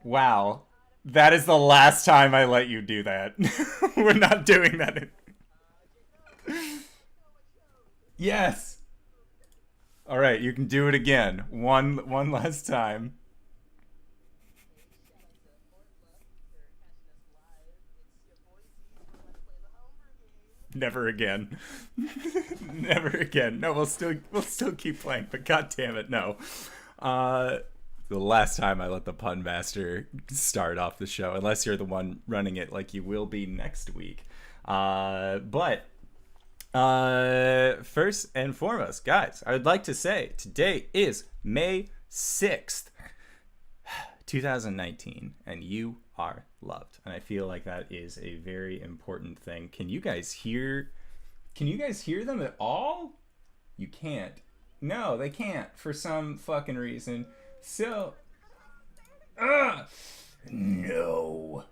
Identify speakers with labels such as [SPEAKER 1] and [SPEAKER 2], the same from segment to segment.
[SPEAKER 1] Wow. That is the last time I let you do that. We're not doing that. Yes. All right, you can do it again. One last time. Never again. Never again. No, we'll still keep playing, but god damn it, no. Uh the last time I let the pun master start off the show, unless you're the one running it like you will be next week. But first and foremost, guys, I would like to say today is May 6th, 2019, and you are loved. And I feel like that is a very important thing. Can you guys hear them at all? You can't. No, they can't for some fucking reason. So no.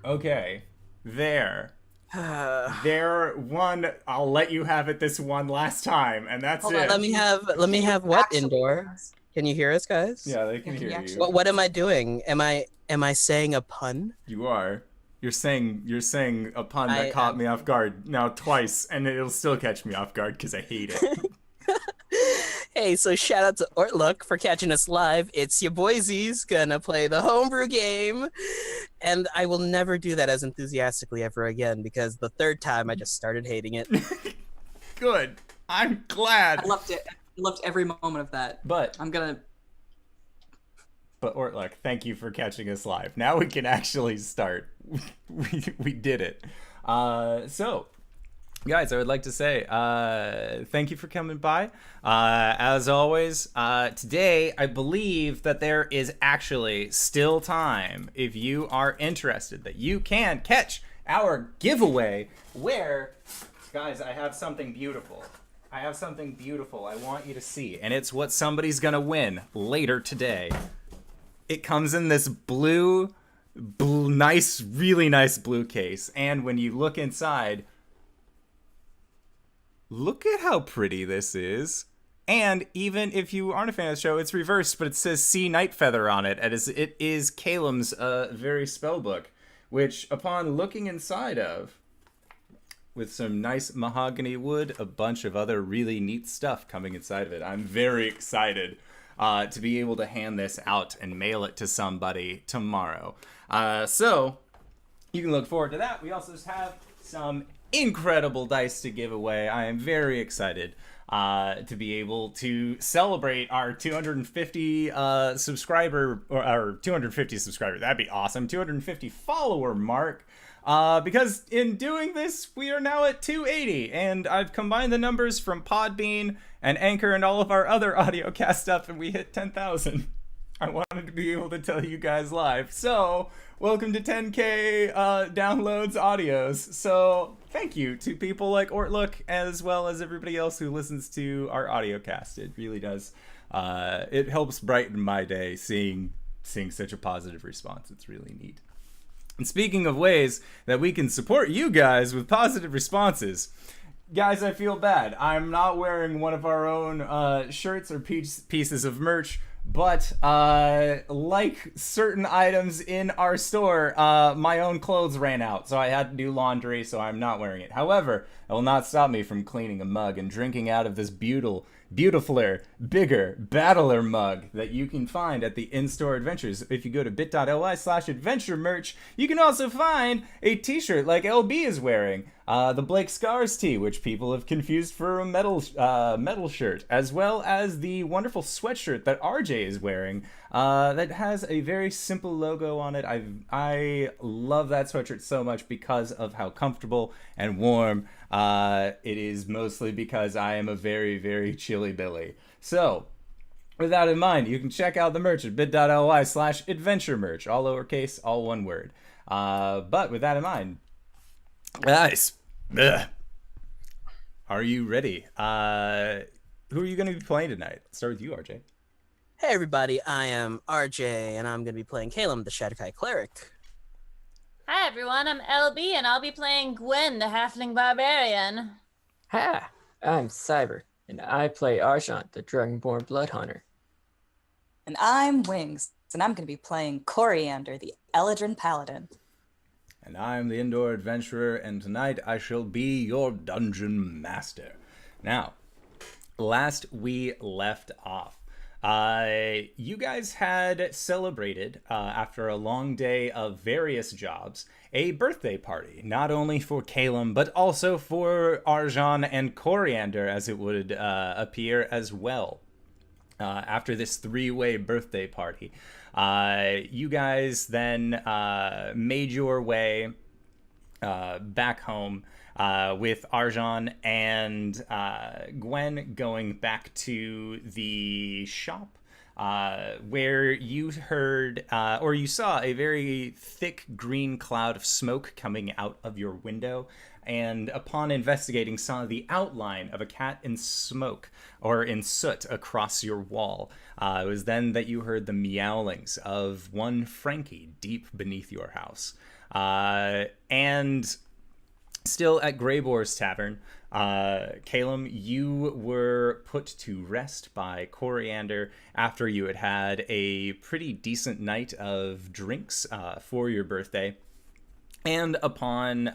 [SPEAKER 1] Okay. There. One, I'll let you have it this one last time, and that's
[SPEAKER 2] Hold
[SPEAKER 1] it.
[SPEAKER 2] on, let me have what indoor? Can you hear us, guys?
[SPEAKER 1] Yeah, they can hear you.
[SPEAKER 2] What am I doing? Am I saying a pun?
[SPEAKER 1] You are. You're saying a pun that caught me off guard now twice, and it'll still catch me off guard because I hate it.
[SPEAKER 2] Hey, so shout out to Ortlook for catching us live. It's your boysies gonna play the homebrew game. And I will never do that as enthusiastically ever again, because the third time I just started hating it.
[SPEAKER 1] Good. I'm glad.
[SPEAKER 3] I loved it. I loved every moment of that.
[SPEAKER 1] But Ortlook, thank you for catching us live. Now we can actually start. We did it. So, guys, I would like to say thank you for coming by. As always, today I believe that there is actually still time, if you are interested, that you can catch our giveaway where, guys, I have something beautiful. I want you to see, and it's what somebody's gonna win later today. It comes in this blue, nice, really nice blue case, and when you look inside, look at how pretty this is. And even if you aren't a fan of the show, it's reversed, but it says Sea Night Feather on it. It is Caelum's very spell book, which upon looking inside of, with some nice mahogany wood, a bunch of other really neat stuff coming inside of it. I'm very excited to be able to hand this out and mail it to somebody tomorrow. So you can look forward to that. We also have some incredible dice to give away. I am very excited to be able to celebrate our 250 subscriber, or our 250 subscriber. That'd be awesome. 250 follower mark. Because in doing this, we are now at 280, and I've combined the numbers from Podbean and Anchor and all of our other audio cast stuff, and we hit 10,000. I wanted to be able to tell you guys live. So, welcome to 10K downloads audios. So, thank you to people like Ortlook, as well as everybody else who listens to our audio cast. It really does. It helps brighten my day seeing such a positive response. It's really neat. And speaking of ways that we can support you guys with positive responses, guys, I feel bad. I'm not wearing one of our own shirts or pieces of merch, but like certain items in our store, my own clothes ran out, so I had to do laundry, so I'm not wearing it. However, it will not stop me from cleaning a mug and drinking out of this beautifuler, bigger, battler mug that you can find at the in-store adventures. If you go to bit.ly/adventure merch, you can also find a t-shirt like LB is wearing, the Blake Scars tee, which people have confused for a metal shirt, as well as the wonderful sweatshirt that RJ is wearing, that has a very simple logo on it. I love that sweatshirt so much because of how comfortable and warm it is, mostly because I am a very, very chilly Billy. So, with that in mind, you can check out the merch at bit.ly/adventure merch, all lowercase, all one word. But with that in mind, guys, are you ready? Who are you going to be playing tonight? Let's start with you, RJ.
[SPEAKER 2] Hey everybody, I am RJ, and I'm going to be playing Caelum, the Shadowkai Cleric.
[SPEAKER 4] Hi everyone, I'm LB and I'll be playing Gwen, the halfling barbarian.
[SPEAKER 5] Hi, I'm Cyber, and I play Argent, the Dragonborn Blood Hunter.
[SPEAKER 6] And I'm Wings, and I'm going to be playing Coriander, the Eladrin Paladin.
[SPEAKER 1] And I'm the Indoor Adventurer, and tonight I shall be your Dungeon Master. Now, last we left off, you guys had celebrated, after a long day of various jobs, a birthday party, not only for Caelum, but also for Arjan and Coriander, as it would appear as well. After this three-way birthday party, you guys then made your way back home, with Arjan and Gwen going back to the shop, where you heard, or you saw a very thick green cloud of smoke coming out of your window, and upon investigating saw the outline of a cat in smoke, or in soot, across your wall. It was then that you heard the meowlings of one Frankie deep beneath your house. And still at Greyboar's Tavern, Caelum, you were put to rest by Coriander after you had had a pretty decent night of drinks for your birthday. And upon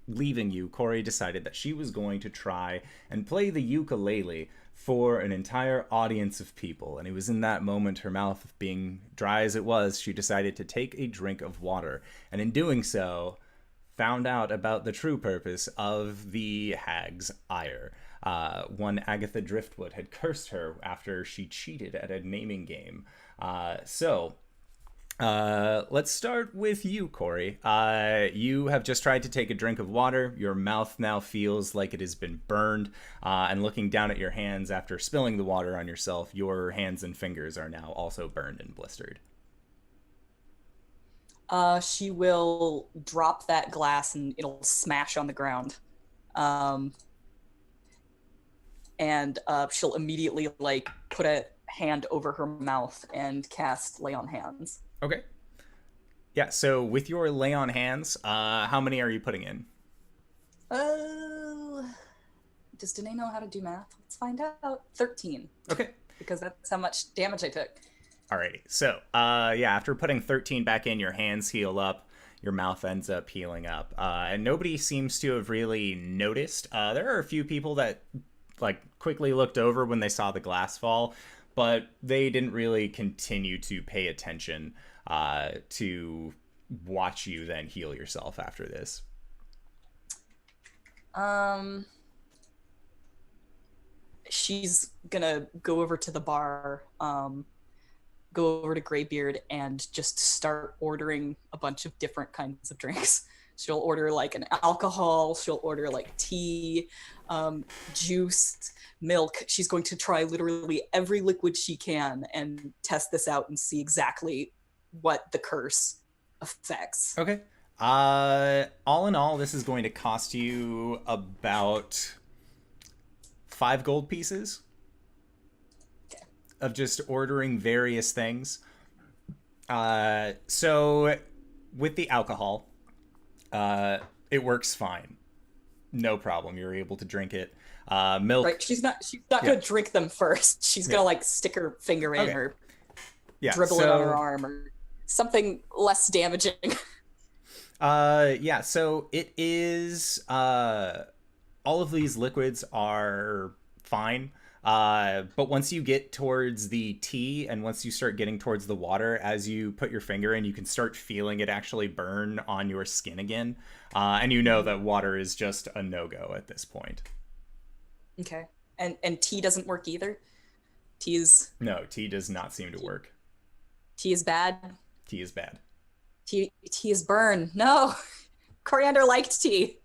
[SPEAKER 1] leaving you, Cori decided that she was going to try and play the ukulele for an entire audience of people. And it was in that moment, her mouth being dry as it was, she decided to take a drink of water. And in doing so, found out about the true purpose of the hag's ire. One Agatha Driftwood had cursed her after she cheated at a naming game. Let's start with you, Cori. You have just tried to take a drink of water. Your mouth now feels like it has been burned. And looking down at your hands after spilling the water on yourself, your hands and fingers are now also burned and blistered.
[SPEAKER 6] She will drop that glass and it'll smash on the ground. And she'll immediately put a hand over her mouth and cast Lay on Hands.
[SPEAKER 1] Okay. Yeah, so with your Lay on Hands, how many are you putting in?
[SPEAKER 6] Does Danae know how to do math? Let's find out. 13.
[SPEAKER 1] Okay.
[SPEAKER 6] Because that's how much damage I took.
[SPEAKER 1] Alrighty, so, after putting 13 back in, your hands heal up, your mouth ends up healing up, and nobody seems to have really noticed. There are a few people that, quickly looked over when they saw the glass fall, but they didn't really continue to pay attention to watch you then heal yourself after this.
[SPEAKER 6] She's gonna go over to the bar, go over to Greybeard and just start ordering a bunch of different kinds of drinks. She'll order an alcohol, she'll order tea, juice, milk. She's going to try literally every liquid she can and test this out and see exactly what the curse affects.
[SPEAKER 1] Okay. All in all, this is going to cost you about 5 gold pieces. Of just ordering various things. So with the alcohol, it works fine. No problem. You're able to drink it. Milk.
[SPEAKER 6] Right. She's not gonna drink them first. She's gonna stick her finger in or dribble it on her arm or something less damaging.
[SPEAKER 1] So it is all of these liquids are fine. But once you get towards the tea and once you start getting towards the water, as you put your finger in, you can start feeling it actually burn on your skin again. And you know that water is just a no-go at this point.
[SPEAKER 6] Okay. And tea doesn't work either?
[SPEAKER 1] No, tea does not seem to work.
[SPEAKER 6] Tea is bad?
[SPEAKER 1] Tea is bad.
[SPEAKER 6] Tea is burn. No. Coriander liked tea.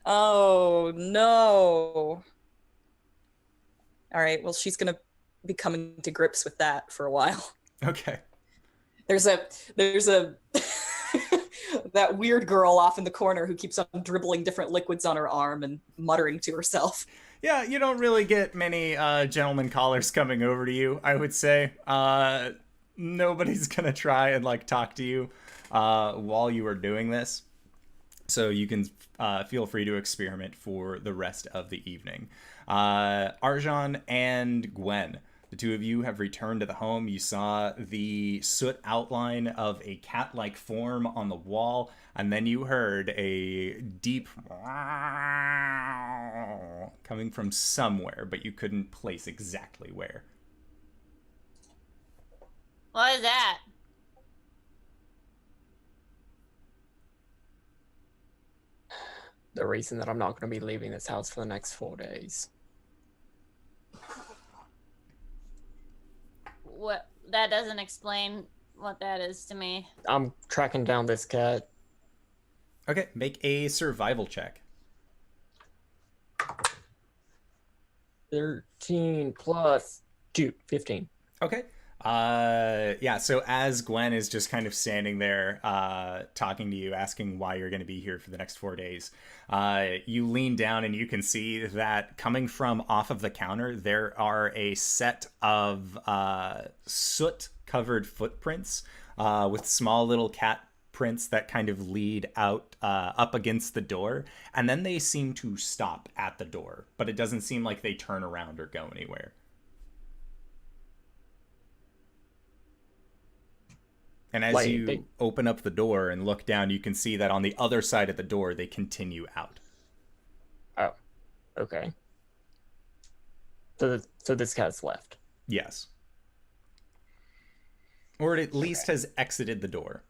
[SPEAKER 6] Oh, no. All right, well, she's going to be coming to grips with that for a while.
[SPEAKER 1] Okay.
[SPEAKER 6] There's a that weird girl off in the corner who keeps on dribbling different liquids on her arm and muttering to herself.
[SPEAKER 1] Yeah, you don't really get many gentleman callers coming over to you, I would say. Nobody's gonna try and talk to you. while you are doing this. So you can feel free to experiment for the rest of the evening. Arjan and Gwen, the two of you have returned to the home. You saw the soot outline of a cat-like form on the wall, and then you heard a deep coming from somewhere, but you couldn't place exactly where.
[SPEAKER 4] What is that?
[SPEAKER 5] The reason that I'm not going to be leaving this house for the next 4 days.
[SPEAKER 4] What? That doesn't explain what that is to me.
[SPEAKER 5] I'm tracking down this cat.
[SPEAKER 1] Okay, make a survival check.
[SPEAKER 5] 13 plus 2, 15.
[SPEAKER 1] Okay. Yeah, so as Gwen is just kind of standing there talking to you, asking why you're going to be here for the next 4 days, you lean down and you can see that coming from off of the counter, there are a set of soot-covered footprints with small little cat prints that kind of lead out up against the door, and then they seem to stop at the door, but it doesn't seem like they turn around or go anywhere. And as you open up the door and look down, you can see that on the other side of the door, they continue out.
[SPEAKER 5] Oh, okay. So this cat's left.
[SPEAKER 1] Yes. Or it at least has exited the door.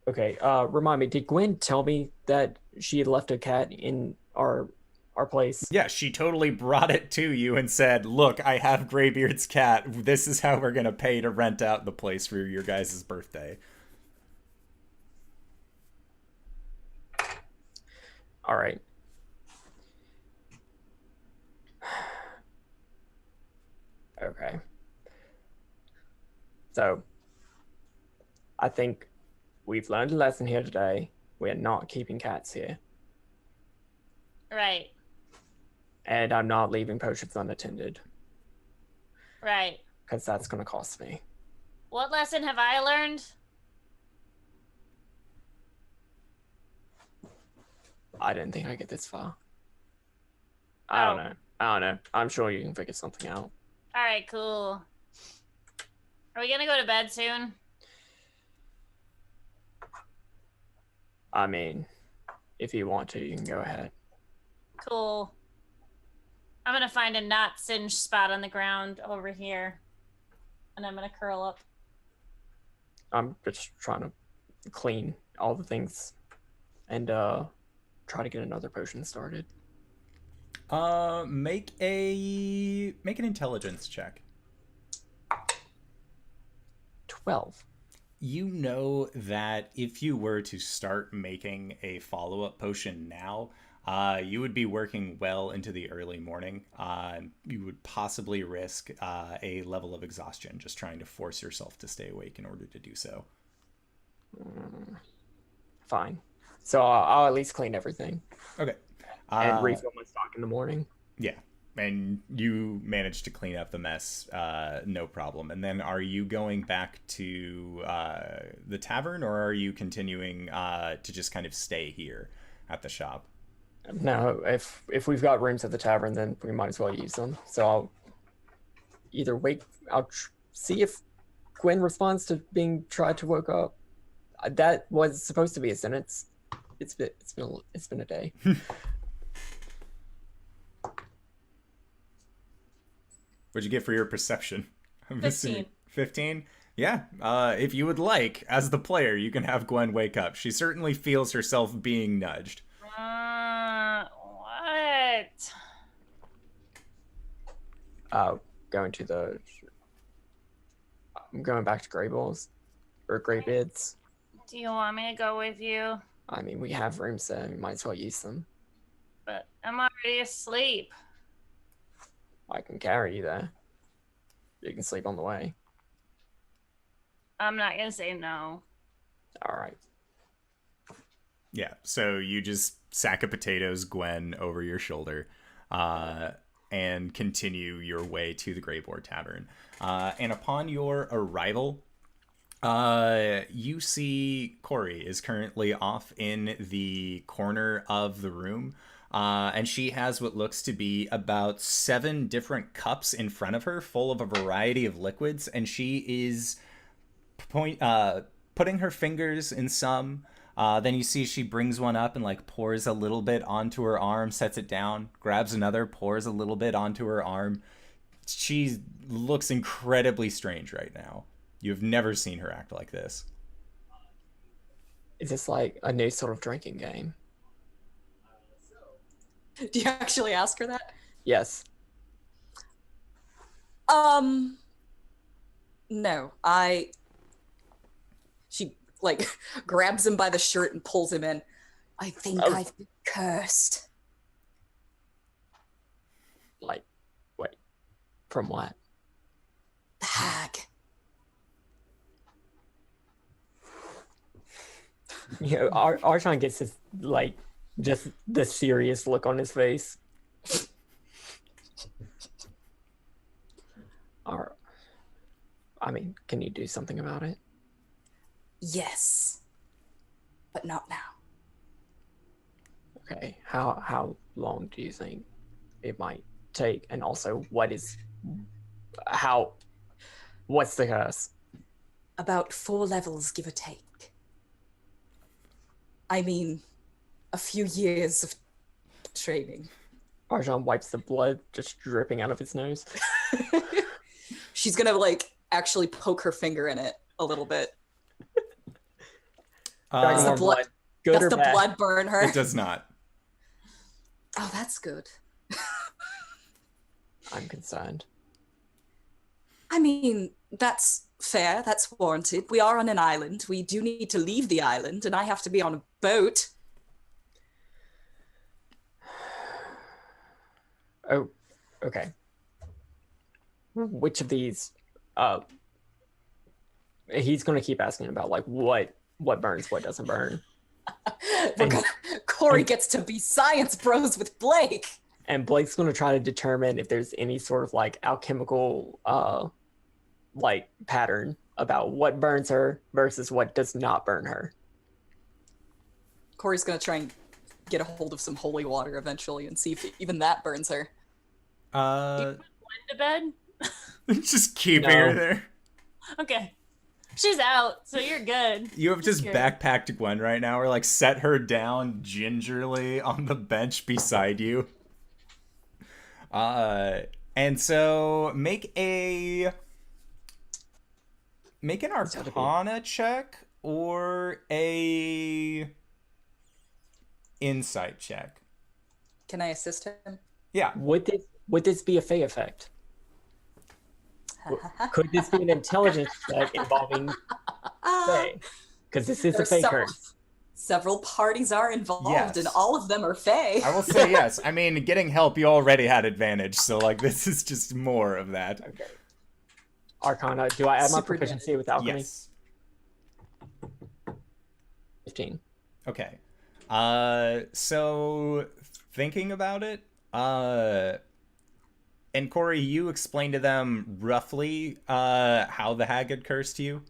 [SPEAKER 5] Okay, remind me, did Gwen tell me that she had left a cat in our place?
[SPEAKER 1] Yeah, she totally brought it to you and said, look, I have Greybeard's cat. This is how we're going to pay to rent out the place for your guys' birthday.
[SPEAKER 5] All right. Okay. So, I think we've learned a lesson here today. We're not keeping cats here.
[SPEAKER 4] Right.
[SPEAKER 5] And I'm not leaving potions unattended.
[SPEAKER 4] Right.
[SPEAKER 5] Because that's going to cost me.
[SPEAKER 4] What lesson have I learned?
[SPEAKER 5] I didn't think I'd get this far. I don't know. I'm sure you can figure something out.
[SPEAKER 4] All right, cool. Are we gonna go to bed soon?
[SPEAKER 5] I mean, if you want to, you can go ahead.
[SPEAKER 4] Cool. I'm gonna find a not singed spot on the ground over here, and I'm gonna curl up.
[SPEAKER 5] I'm just trying to clean all the things and try to get another potion started.
[SPEAKER 1] Make an intelligence check.
[SPEAKER 5] 12.
[SPEAKER 1] You know that if you were to start making a follow-up potion now, you would be working well into the early morning. You would possibly risk a level of exhaustion just trying to force yourself to stay awake in order to do so.
[SPEAKER 5] Fine. So I'll at least clean everything.
[SPEAKER 1] Okay.
[SPEAKER 5] And refill my stock in the morning.
[SPEAKER 1] Yeah. And you managed to clean up the mess, no problem. And then are you going back to the tavern, or are you continuing to just kind of stay here at the shop?
[SPEAKER 5] No, if we've got rooms at the tavern, then we might as well use them. So I'll either see if Gwen responds to being tried to woke up. That was supposed to be a sentence. It's been a day.
[SPEAKER 1] What'd you get for your perception?
[SPEAKER 4] 15.
[SPEAKER 1] 15? Yeah. If you would like, as the player, you can have Gwen wake up. She certainly feels herself being nudged.
[SPEAKER 4] What?
[SPEAKER 5] I'm going back to Greyballs or Greybeards.
[SPEAKER 4] Do you want me to go with you?
[SPEAKER 5] I mean, we have rooms there. We might as well use them.
[SPEAKER 4] But I'm already asleep.
[SPEAKER 5] I can carry you there. You can sleep on the way.
[SPEAKER 4] I'm not gonna say no.
[SPEAKER 5] All right.
[SPEAKER 1] Yeah, so you just sack of potatoes Gwen over your shoulder. and continue your way to the Greyboard Tavern. And upon your arrival, you see Cori is currently off in the corner of the room. And she has what looks to be about 7 different cups in front of her, full of a variety of liquids. And she is putting her fingers in some. Then you see she brings one up and like pours a little bit onto her arm, sets it down, grabs another, pours a little bit onto her arm. She looks incredibly strange right now. You've never seen her act like this.
[SPEAKER 5] Is this like a new sort of drinking game?
[SPEAKER 6] Do you actually ask her that?
[SPEAKER 5] Yes.
[SPEAKER 6] No. She like grabs him by the shirt and pulls him in. I think I've been cursed.
[SPEAKER 5] Like, wait, from what?
[SPEAKER 6] The hag.
[SPEAKER 5] You know, Archon gets this, like, just the serious look on his face. I mean, can you do something about it?
[SPEAKER 6] Yes. But not now.
[SPEAKER 5] Okay, how long do you think it might take? And also, what's the curse?
[SPEAKER 6] About 4 levels, give or take. I mean, a few years of training.
[SPEAKER 5] Arjan wipes the blood just dripping out of his nose.
[SPEAKER 6] She's gonna like actually poke her finger in it a little bit. Does the blood,
[SPEAKER 5] good
[SPEAKER 6] does
[SPEAKER 5] or
[SPEAKER 6] the
[SPEAKER 5] bad?
[SPEAKER 6] blood burn her?
[SPEAKER 1] It does not.
[SPEAKER 6] Oh, that's good.
[SPEAKER 5] I'm concerned.
[SPEAKER 6] I mean, that's fair. That's warranted. We are on an island. We do need to leave the island, and I have to be on a boat.
[SPEAKER 5] Oh, okay. Which of these? He's gonna keep asking about like what burns, what doesn't burn.
[SPEAKER 6] Cori gets to be science bros with Blake.
[SPEAKER 5] And Blake's gonna try to determine if there's any sort of like alchemical like pattern about what burns her versus what does not burn her.
[SPEAKER 6] Cori's gonna try and get a hold of some holy water eventually and see if even that burns her.
[SPEAKER 4] To bed?
[SPEAKER 1] Just keeping
[SPEAKER 5] No.
[SPEAKER 1] her there.
[SPEAKER 4] Okay. She's out, so you're good.
[SPEAKER 1] You have just
[SPEAKER 4] Sure.
[SPEAKER 1] backpacked Gwen right now, or like set her down gingerly on the bench beside you. And so make an Arcana check or a Insight check.
[SPEAKER 6] Can I assist him?
[SPEAKER 1] Yeah.
[SPEAKER 5] Would this be a Fey effect? Could this be an intelligence check involving Fey? Because this is a
[SPEAKER 6] There's
[SPEAKER 5] Fey
[SPEAKER 6] several-
[SPEAKER 5] curse.
[SPEAKER 6] Several parties are involved,
[SPEAKER 1] Yes.
[SPEAKER 6] and all of them are Fae.
[SPEAKER 1] I will say yes. I mean, getting help, you already had advantage, so like this is just more of that.
[SPEAKER 5] Okay. Arcana. Do I add my
[SPEAKER 6] Super
[SPEAKER 5] proficiency with alchemy?
[SPEAKER 1] Yes.
[SPEAKER 5] 15.
[SPEAKER 1] Okay. So thinking about it, and Cori, you explained to them roughly how the hag had cursed you.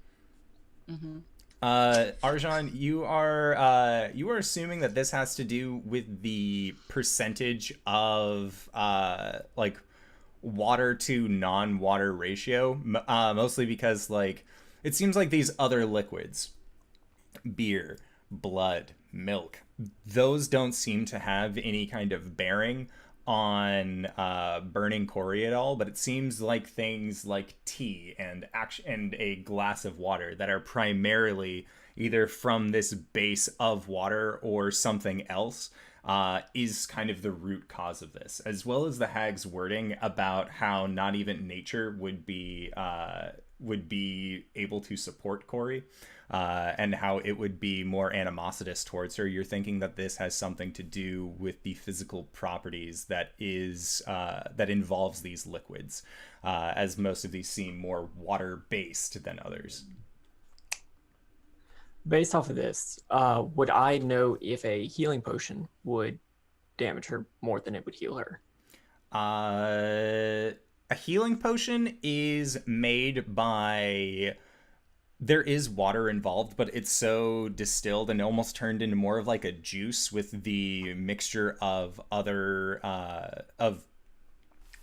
[SPEAKER 6] Mm-hmm.
[SPEAKER 1] Arjan, you are assuming that this has to do with the percentage of like water to non-water ratio, mostly because like it seems like these other liquids, beer, blood, milk, those don't seem to have any kind of bearing on burning Cori at all, but it seems like things like tea and a glass of water that are primarily either from this base of water or something else is kind of the root cause of this, as well as the hag's wording about how not even nature would be able to support Cori. And how it would be more animositous towards her. You're thinking that this has something to do with the physical properties that involves these liquids, as most of these seem more water-based than others.
[SPEAKER 5] Based off of this, would I know if a healing potion would damage her more than it would heal her?
[SPEAKER 1] A healing potion is made by... There is water involved, but it's so distilled and almost turned into more of like a juice with the mixture of other of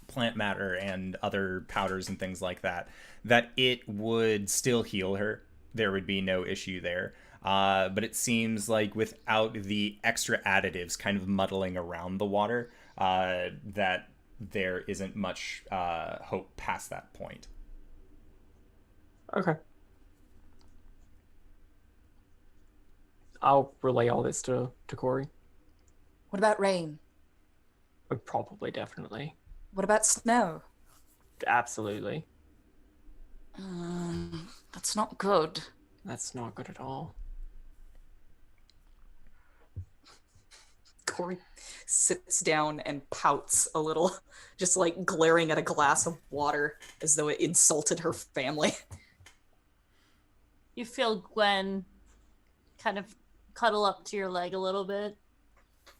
[SPEAKER 1] plant matter and other powders and things like that, that it would still heal her. There would be no issue there. But it seems like without the extra additives kind of muddling around the water, that there isn't much hope past that point.
[SPEAKER 5] Okay. I'll relay all this to Cori.
[SPEAKER 6] What about rain?
[SPEAKER 5] Probably, definitely.
[SPEAKER 6] What about snow?
[SPEAKER 5] Absolutely.
[SPEAKER 6] That's not good.
[SPEAKER 5] That's not good at all.
[SPEAKER 6] Cori sits down and pouts a little, just like glaring at a glass of water as though it insulted her family.
[SPEAKER 4] You feel Gwen kind of cuddle up to your leg a little bit,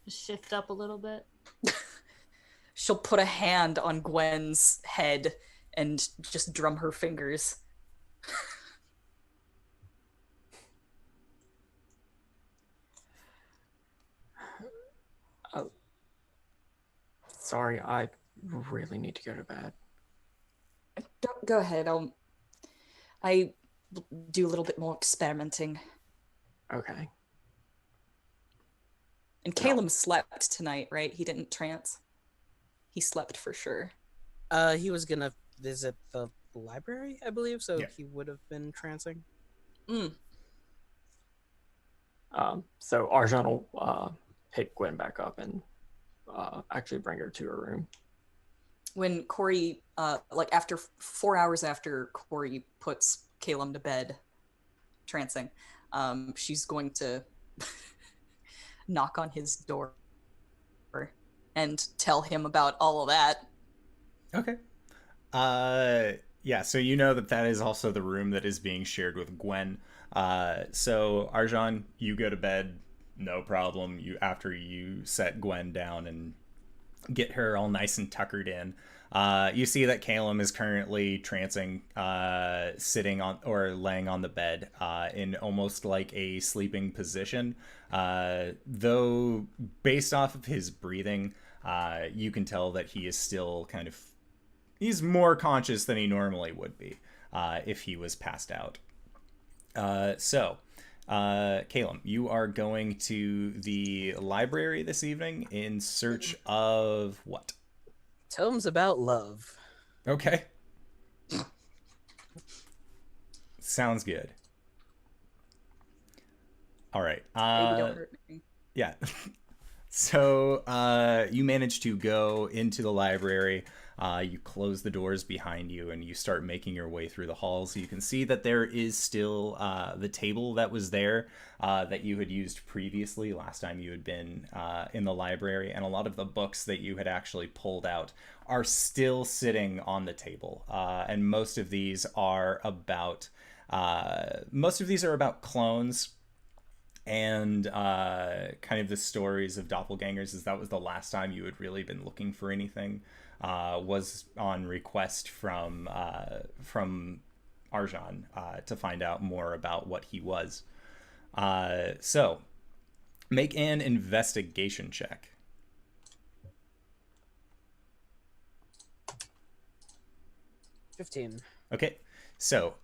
[SPEAKER 4] just shift up a little bit.
[SPEAKER 6] She'll put a hand on Gwen's head and just drum her fingers.
[SPEAKER 5] Sorry, I really need to go to bed.
[SPEAKER 6] Don't go ahead. I do a little bit more experimenting.
[SPEAKER 5] Okay.
[SPEAKER 6] And Caelum slept tonight, right? He didn't trance. He slept for sure.
[SPEAKER 2] He was gonna visit the library, I believe, so
[SPEAKER 1] Yeah.
[SPEAKER 2] he would have been trancing.
[SPEAKER 5] So Arjan will pick Gwen back up and actually bring her to her room.
[SPEAKER 6] When Cori, like after 4 hours after Cori puts Caelum to bed, trancing, she's going to knock on his door and tell him about all of that.
[SPEAKER 1] Okay. Yeah, so you know that is also the room that is being shared with Gwen. So Arjan, you go to bed, no problem. After you set Gwen down and get her all nice and tuckered in, you see that Caelum is currently trancing, sitting on or laying on the bed, in almost like a sleeping position. Though based off of his breathing, you can tell that he is still he's more conscious than he normally would be, if he was passed out. So Caelum, you are going to the library this evening in search of what?
[SPEAKER 2] Tomes about love.
[SPEAKER 1] Okay. Sounds good. All right.
[SPEAKER 6] Baby, don't hurt me.
[SPEAKER 1] Yeah. So you manage to go into the library. You close the doors behind you and you start making your way through the halls. You can see that there is still the table that was there that you had used previously last time you had been in the library, and a lot of the books that you had actually pulled out are still sitting on the table. And most of these are about clones and kind of the stories of doppelgangers, as that was the last time you had really been looking for anything. Was on request from Arjan to find out more about what he was. So make an investigation check.
[SPEAKER 2] 15.
[SPEAKER 1] Okay, so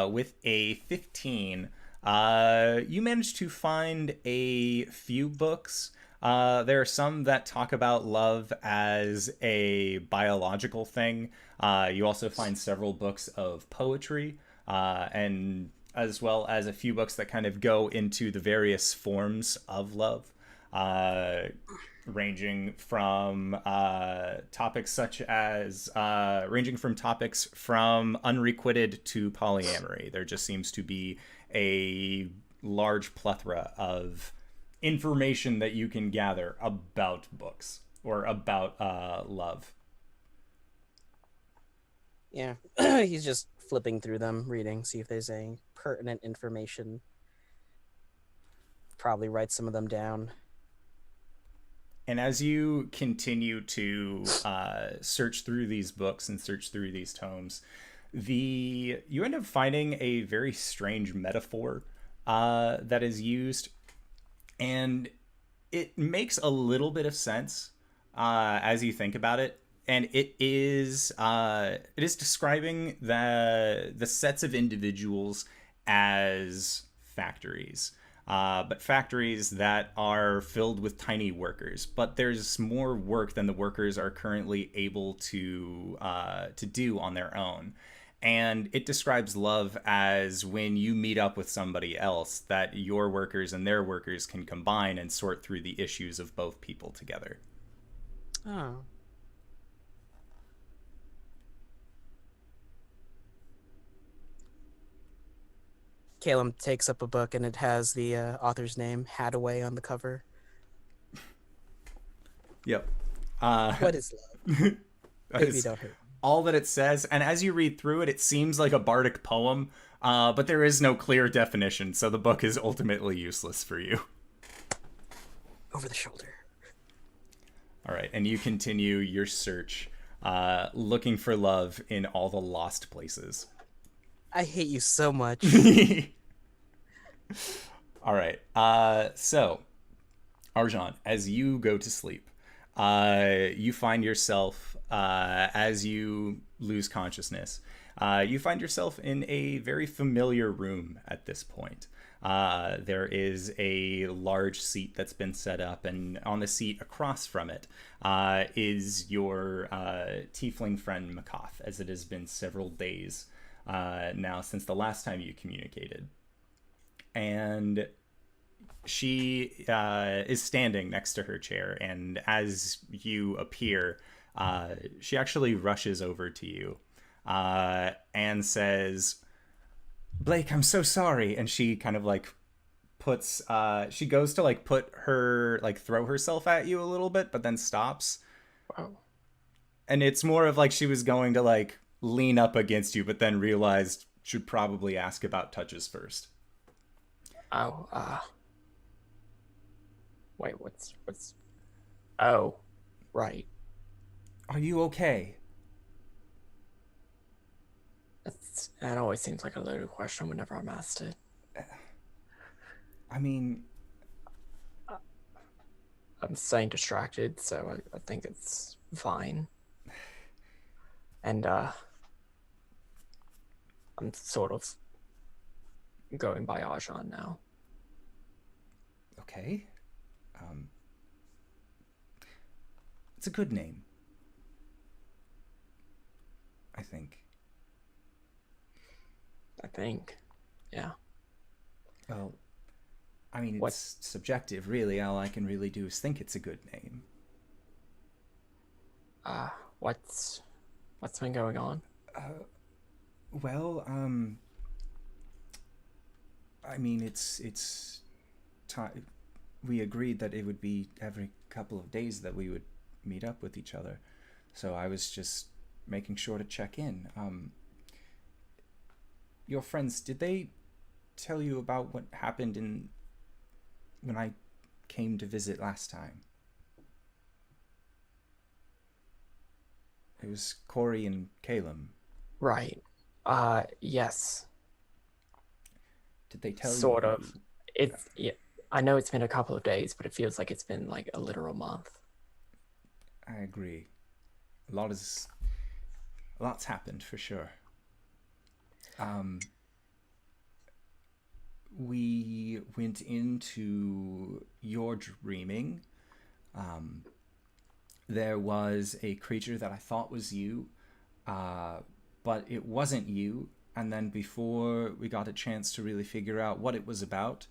[SPEAKER 1] with a 15, you managed to find a few books. There are some that talk about love as a biological thing. You also find several books of poetry, and as well as a few books that kind of go into the various forms of love, ranging from topics from unrequited to polyamory. There just seems to be a large plethora of information that you can gather about books or about love.
[SPEAKER 2] Yeah, he's just flipping through them, reading, see if there's any pertinent information. Probably write some of them down.
[SPEAKER 1] And as you continue to search through these books and search through these tomes, you end up finding a very strange metaphor that is used, and it makes a little bit of sense as you think about it. And it is describing the sets of individuals as factories. But factories that are filled with tiny workers. But there's more work than the workers are currently able to do on their own. And it describes love as when you meet up with somebody else, that your workers and their workers can combine and sort through the issues of both people together.
[SPEAKER 2] Oh. Caelum takes up a book and it has the author's name, Hadaway, on the cover.
[SPEAKER 1] Yep.
[SPEAKER 2] What is love? Baby, don't hurt.
[SPEAKER 1] All that it says, and as you read through it, it seems like a bardic poem, but there is no clear definition, so the book is ultimately useless for you.
[SPEAKER 2] Over the shoulder.
[SPEAKER 1] All right, and you continue your search, looking for love in all the lost places.
[SPEAKER 2] I hate you so much.
[SPEAKER 1] All right, so, Arjan, as you go to sleep, you find yourself, as you lose consciousness, you find yourself in a very familiar room at this point. There is a large seat that's been set up, and on the seat across from it is your tiefling friend Makoth, as it has been several days now since the last time you communicated. And she is standing next to her chair, and as you appear, she actually rushes over to you and says, Blake, I'm so sorry. And she kind of like puts, she goes to like put her, like throw herself at you a little bit, but then stops.
[SPEAKER 5] Wow.
[SPEAKER 1] And it's more of like she was going to like lean up against you, but then realized should probably ask about touches first.
[SPEAKER 5] Oh, wait, what's, oh, right.
[SPEAKER 1] Are you okay?
[SPEAKER 5] That always seems like a loaded question whenever I'm asked it.
[SPEAKER 1] I mean,
[SPEAKER 5] I'm staying distracted, so I think it's fine. And, I'm sort of going by Arjan now.
[SPEAKER 1] okay. It's a good name, I think.
[SPEAKER 5] Yeah.
[SPEAKER 1] Well, I mean, it's subjective, really. All I can really do is think it's a good name.
[SPEAKER 5] What's been going on?
[SPEAKER 1] Well, I mean, it's time. We agreed that it would be every couple of days that we would meet up with each other. So I was just making sure to check in. Your friends, did they tell you about what happened when I came to visit last time? It was Cori and Caelum.
[SPEAKER 5] Right. Yes.
[SPEAKER 1] Did they tell you?
[SPEAKER 5] Sort of. It's, yeah, I know it's been a couple of days, but it feels like it's been like a literal month.
[SPEAKER 1] I agree. A lot's happened for sure. We went into your dreaming. There was a creature that I thought was you, but it wasn't you. And then before we got a chance to really figure out what it was about,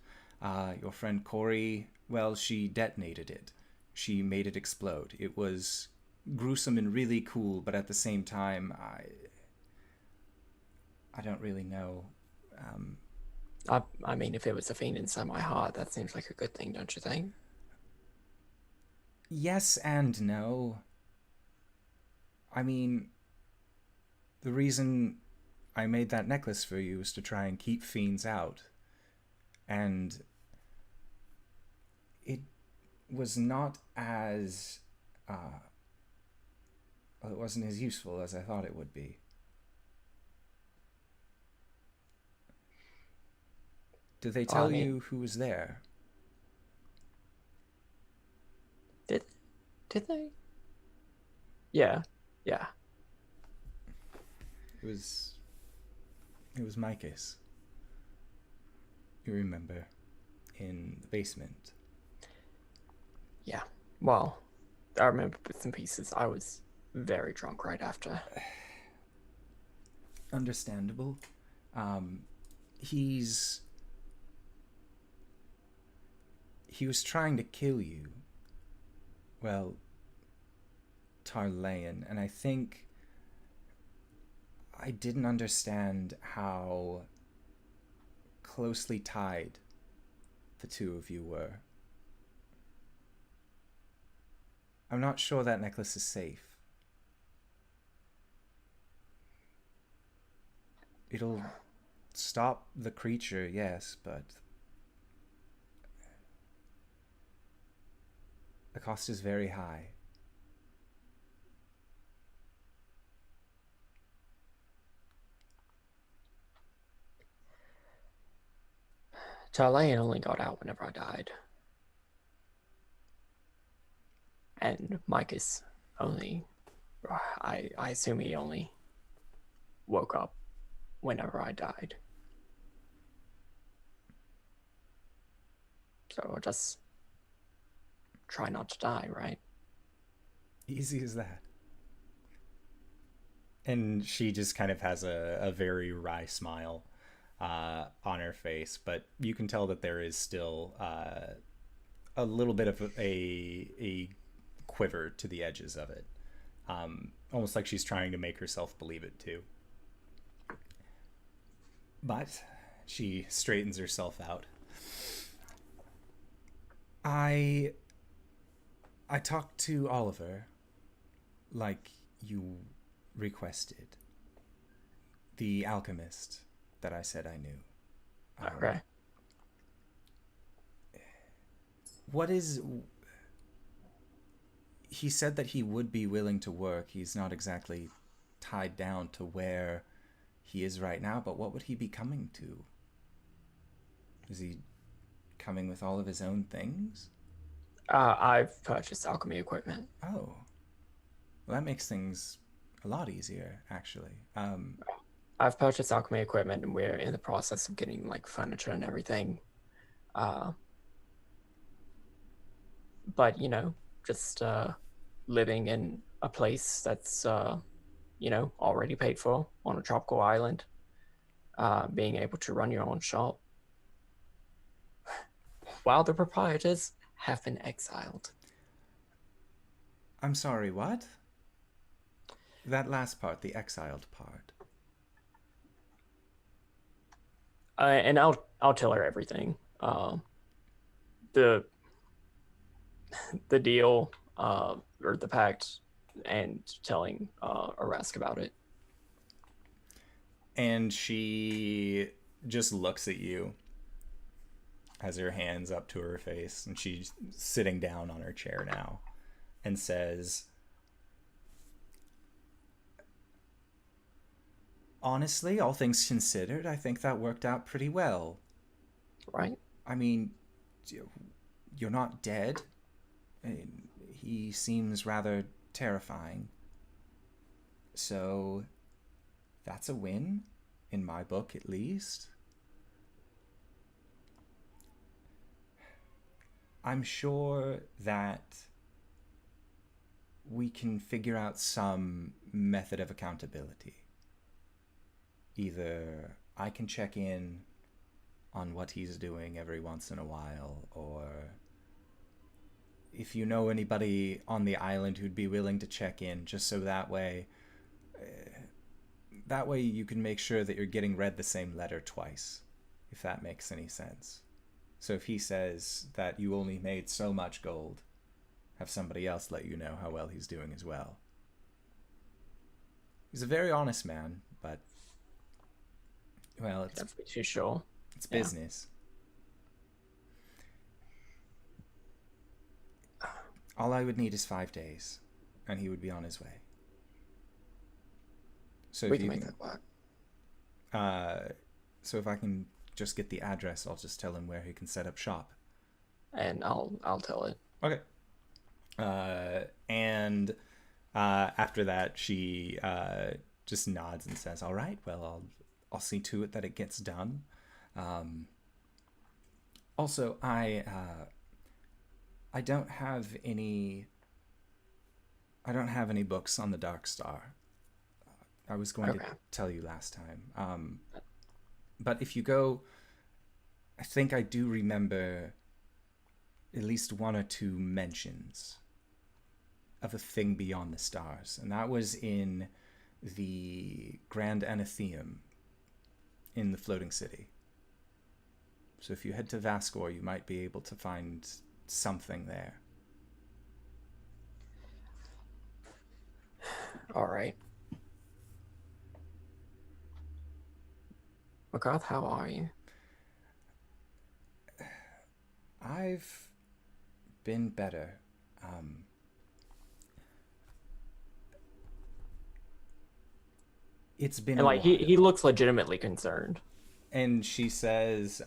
[SPEAKER 1] your friend Cori, well, she detonated it. She made it explode. It was gruesome and really cool, but at the same time, I don't really know.
[SPEAKER 5] I mean, if it was a fiend inside my heart, that seems like a good thing, don't you think?
[SPEAKER 1] Yes and no. I mean, the reason I made that necklace for you was to try and keep fiends out. And it was not as well, it wasn't as useful as I thought it would be. Did they tell you who was there?
[SPEAKER 5] Did they? Yeah.
[SPEAKER 1] It was Micus. You remember, in the basement.
[SPEAKER 5] Yeah. Well, I remember bits and pieces. I was very drunk right after.
[SPEAKER 1] Understandable. He was trying to kill you. Well, Tarlean, and I think I didn't understand how closely tied the two of you were. I'm not sure that necklace is safe. It'll stop the creature, yes, but the cost is very high.
[SPEAKER 5] Charlene only got out whenever I died. And Micus only... I assume he only woke up whenever I died. So just try not to die, right?
[SPEAKER 1] Easy as that. And she just kind of has a very wry smile on her face, but you can tell that there is still a little bit of a quiver to the edges of it. Almost like she's trying to make herself believe it too. But she straightens herself out. I talked to Oliver, like you requested. The alchemist that I said I knew.
[SPEAKER 5] Okay.
[SPEAKER 1] He said that he would be willing to work. He's not exactly tied down to where he is right now, but what would he be coming to? Is he coming with all of his own things?
[SPEAKER 5] I've purchased alchemy equipment.
[SPEAKER 1] Oh. Well, that makes things a lot easier, actually.
[SPEAKER 5] I've purchased alchemy equipment, and we're in the process of getting like furniture and everything. But you know, just living in a place that's already paid for on a tropical island, being able to run your own shop, while the proprietors have been exiled.
[SPEAKER 1] I'm sorry, what? That last part, the exiled part.
[SPEAKER 5] And I'll tell her everything. The deal, or the pact, and telling Arasthk about it.
[SPEAKER 1] And she just looks at you, has her hands up to her face, and she's sitting down on her chair now, and says, honestly, all things considered, I think that worked out pretty well.
[SPEAKER 5] Right?
[SPEAKER 1] I mean, you're not dead. He seems rather terrifying. So, that's a win, in my book at least. I'm sure that we can figure out some method of accountability. Either I can check in on what he's doing every once in a while, or if you know anybody on the island who'd be willing to check in, just so that way you can make sure that you're getting read the same letter twice, if that makes any sense. So if he says that you only made so much gold, have somebody else let you know how well he's doing as well. He's a very honest man, but, well,
[SPEAKER 5] That's for too sure.
[SPEAKER 1] It's business. All I would need is 5 days, and he would be on his way. So
[SPEAKER 5] We
[SPEAKER 1] if
[SPEAKER 5] can
[SPEAKER 1] you
[SPEAKER 5] make that work.
[SPEAKER 1] so if I can just get the address, I'll just tell him where he can set up shop.
[SPEAKER 5] And I'll tell it.
[SPEAKER 1] Okay. And after that, she just nods and says, "All right, well, I'll see to it that it gets done." Also, I don't have any books on the Dark Star. I was going to tell you last time. But if you go, I think I do remember at least 1 or 2 mentions of a thing beyond the stars, and that was in the Grand Anatheum in the Floating City. So if you head to Vascor, you might be able to find something there.
[SPEAKER 5] All right. McGrath, how are you?
[SPEAKER 1] I've been better. It's been
[SPEAKER 5] And
[SPEAKER 1] a
[SPEAKER 5] like
[SPEAKER 1] while.
[SPEAKER 5] he looks legitimately concerned.
[SPEAKER 1] And she says,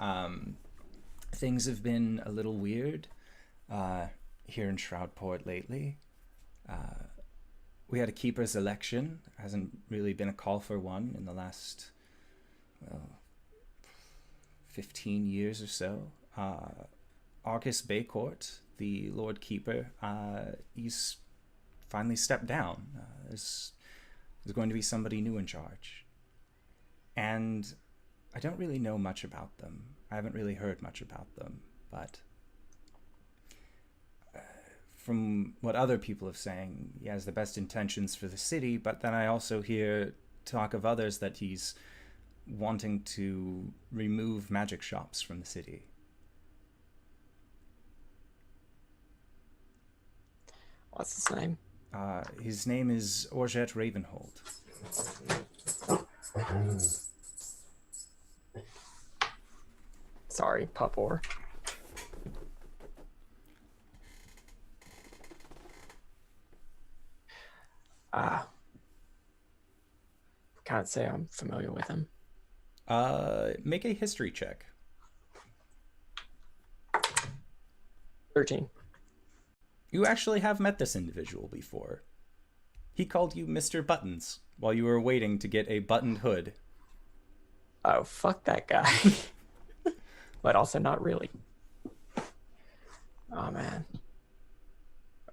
[SPEAKER 1] things have been a little weird here in Shroudport lately. We had a keeper's election. Hasn't really been a call for one in the last, 15 years or so. August Baycourt, the Lord Keeper, he's finally stepped down. There's going to be somebody new in charge. And I don't really know much about them. I haven't really heard much about them, but from what other people have saying, he has the best intentions for the city, but then I also hear talk of others that he's wanting to remove magic shops from the city.
[SPEAKER 5] What's his name?
[SPEAKER 1] His name is Orjet Ravenhold.
[SPEAKER 5] Sorry, Pupor. Can't say I'm familiar with him.
[SPEAKER 1] Make a history check.
[SPEAKER 5] 13.
[SPEAKER 1] You actually have met this individual before. He called you Mr. Buttons while you were waiting to get a buttoned hood.
[SPEAKER 5] Oh, fuck that guy. But also not really. Oh man.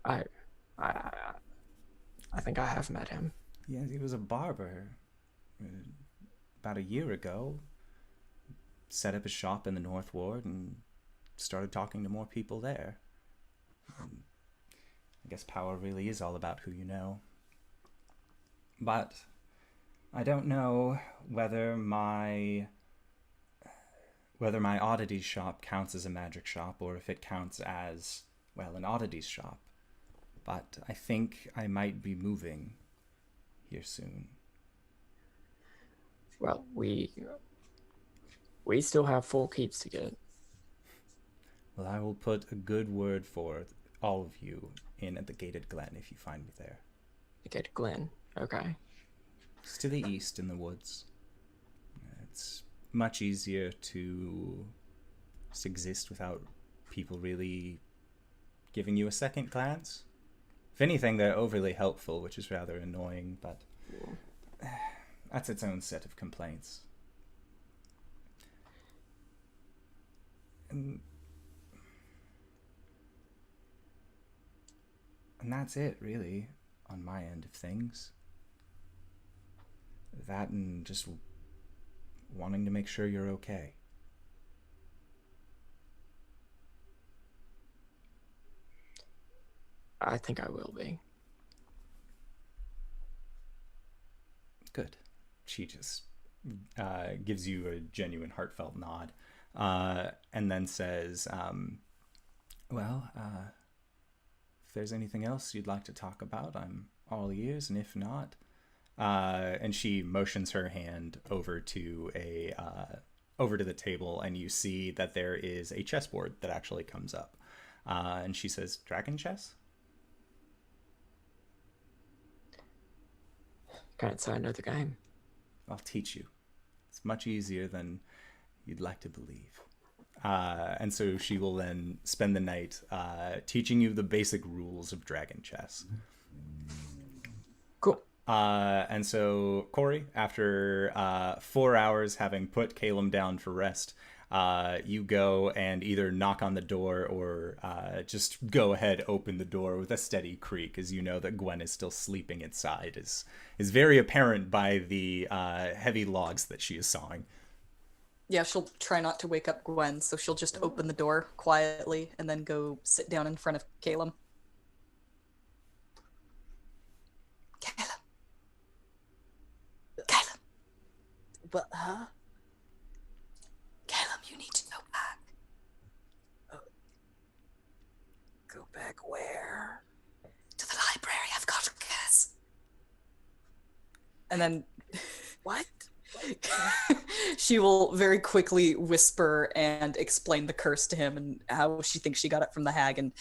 [SPEAKER 5] I think I have met him.
[SPEAKER 1] Yeah, he was a barber. About a year ago. Set up a shop in the North Ward and started talking to more people there. I guess power really is all about who you know. But I don't know whether my oddities shop counts as a magic shop or if it counts as, well, an oddities shop. But I think I might be moving here soon.
[SPEAKER 5] Well, we still have 4 keeps to get.
[SPEAKER 1] Well, I will put a good word for all of you in at the Gated Glen if you find me there.
[SPEAKER 5] To get Glen. Okay.
[SPEAKER 1] It's to the east in the woods. It's much easier to just exist without people really giving you a second glance. If anything, they're overly helpful, which is rather annoying, but that's its own set of complaints. And that's it, really, on my end of things. That and just wanting to make sure you're okay.
[SPEAKER 5] I think I will be.
[SPEAKER 1] Good. She just gives you a genuine, heartfelt nod, and then says, well, if there's anything else you'd like to talk about, I'm all ears, and if not... and she motions her hand over to the table, and you see that there is a chessboard that actually comes up. And she says, "Dragon chess?"
[SPEAKER 5] Can't say I know the game.
[SPEAKER 1] I'll teach you. It's much easier than you'd like to believe. And so she will then spend the night teaching you the basic rules of dragon chess.
[SPEAKER 5] Cool.
[SPEAKER 1] And so, Cori, after 4 hours having put Caelum down for rest, you go and either knock on the door or just go ahead, open the door with a steady creak, as you know that Gwen is still sleeping inside, is very apparent by the heavy logs that she is sawing.
[SPEAKER 6] Yeah, she'll try not to wake up Gwen, so she'll just open the door quietly and then go sit down in front of Caelum. Caelum. Caelum.
[SPEAKER 2] But, huh?
[SPEAKER 6] Caelum, you need to go back.
[SPEAKER 2] Go back where?
[SPEAKER 6] To the library, I've got a guess. And then...
[SPEAKER 2] What?
[SPEAKER 6] She will very quickly whisper and explain the curse to him and how she thinks she got it from the hag. And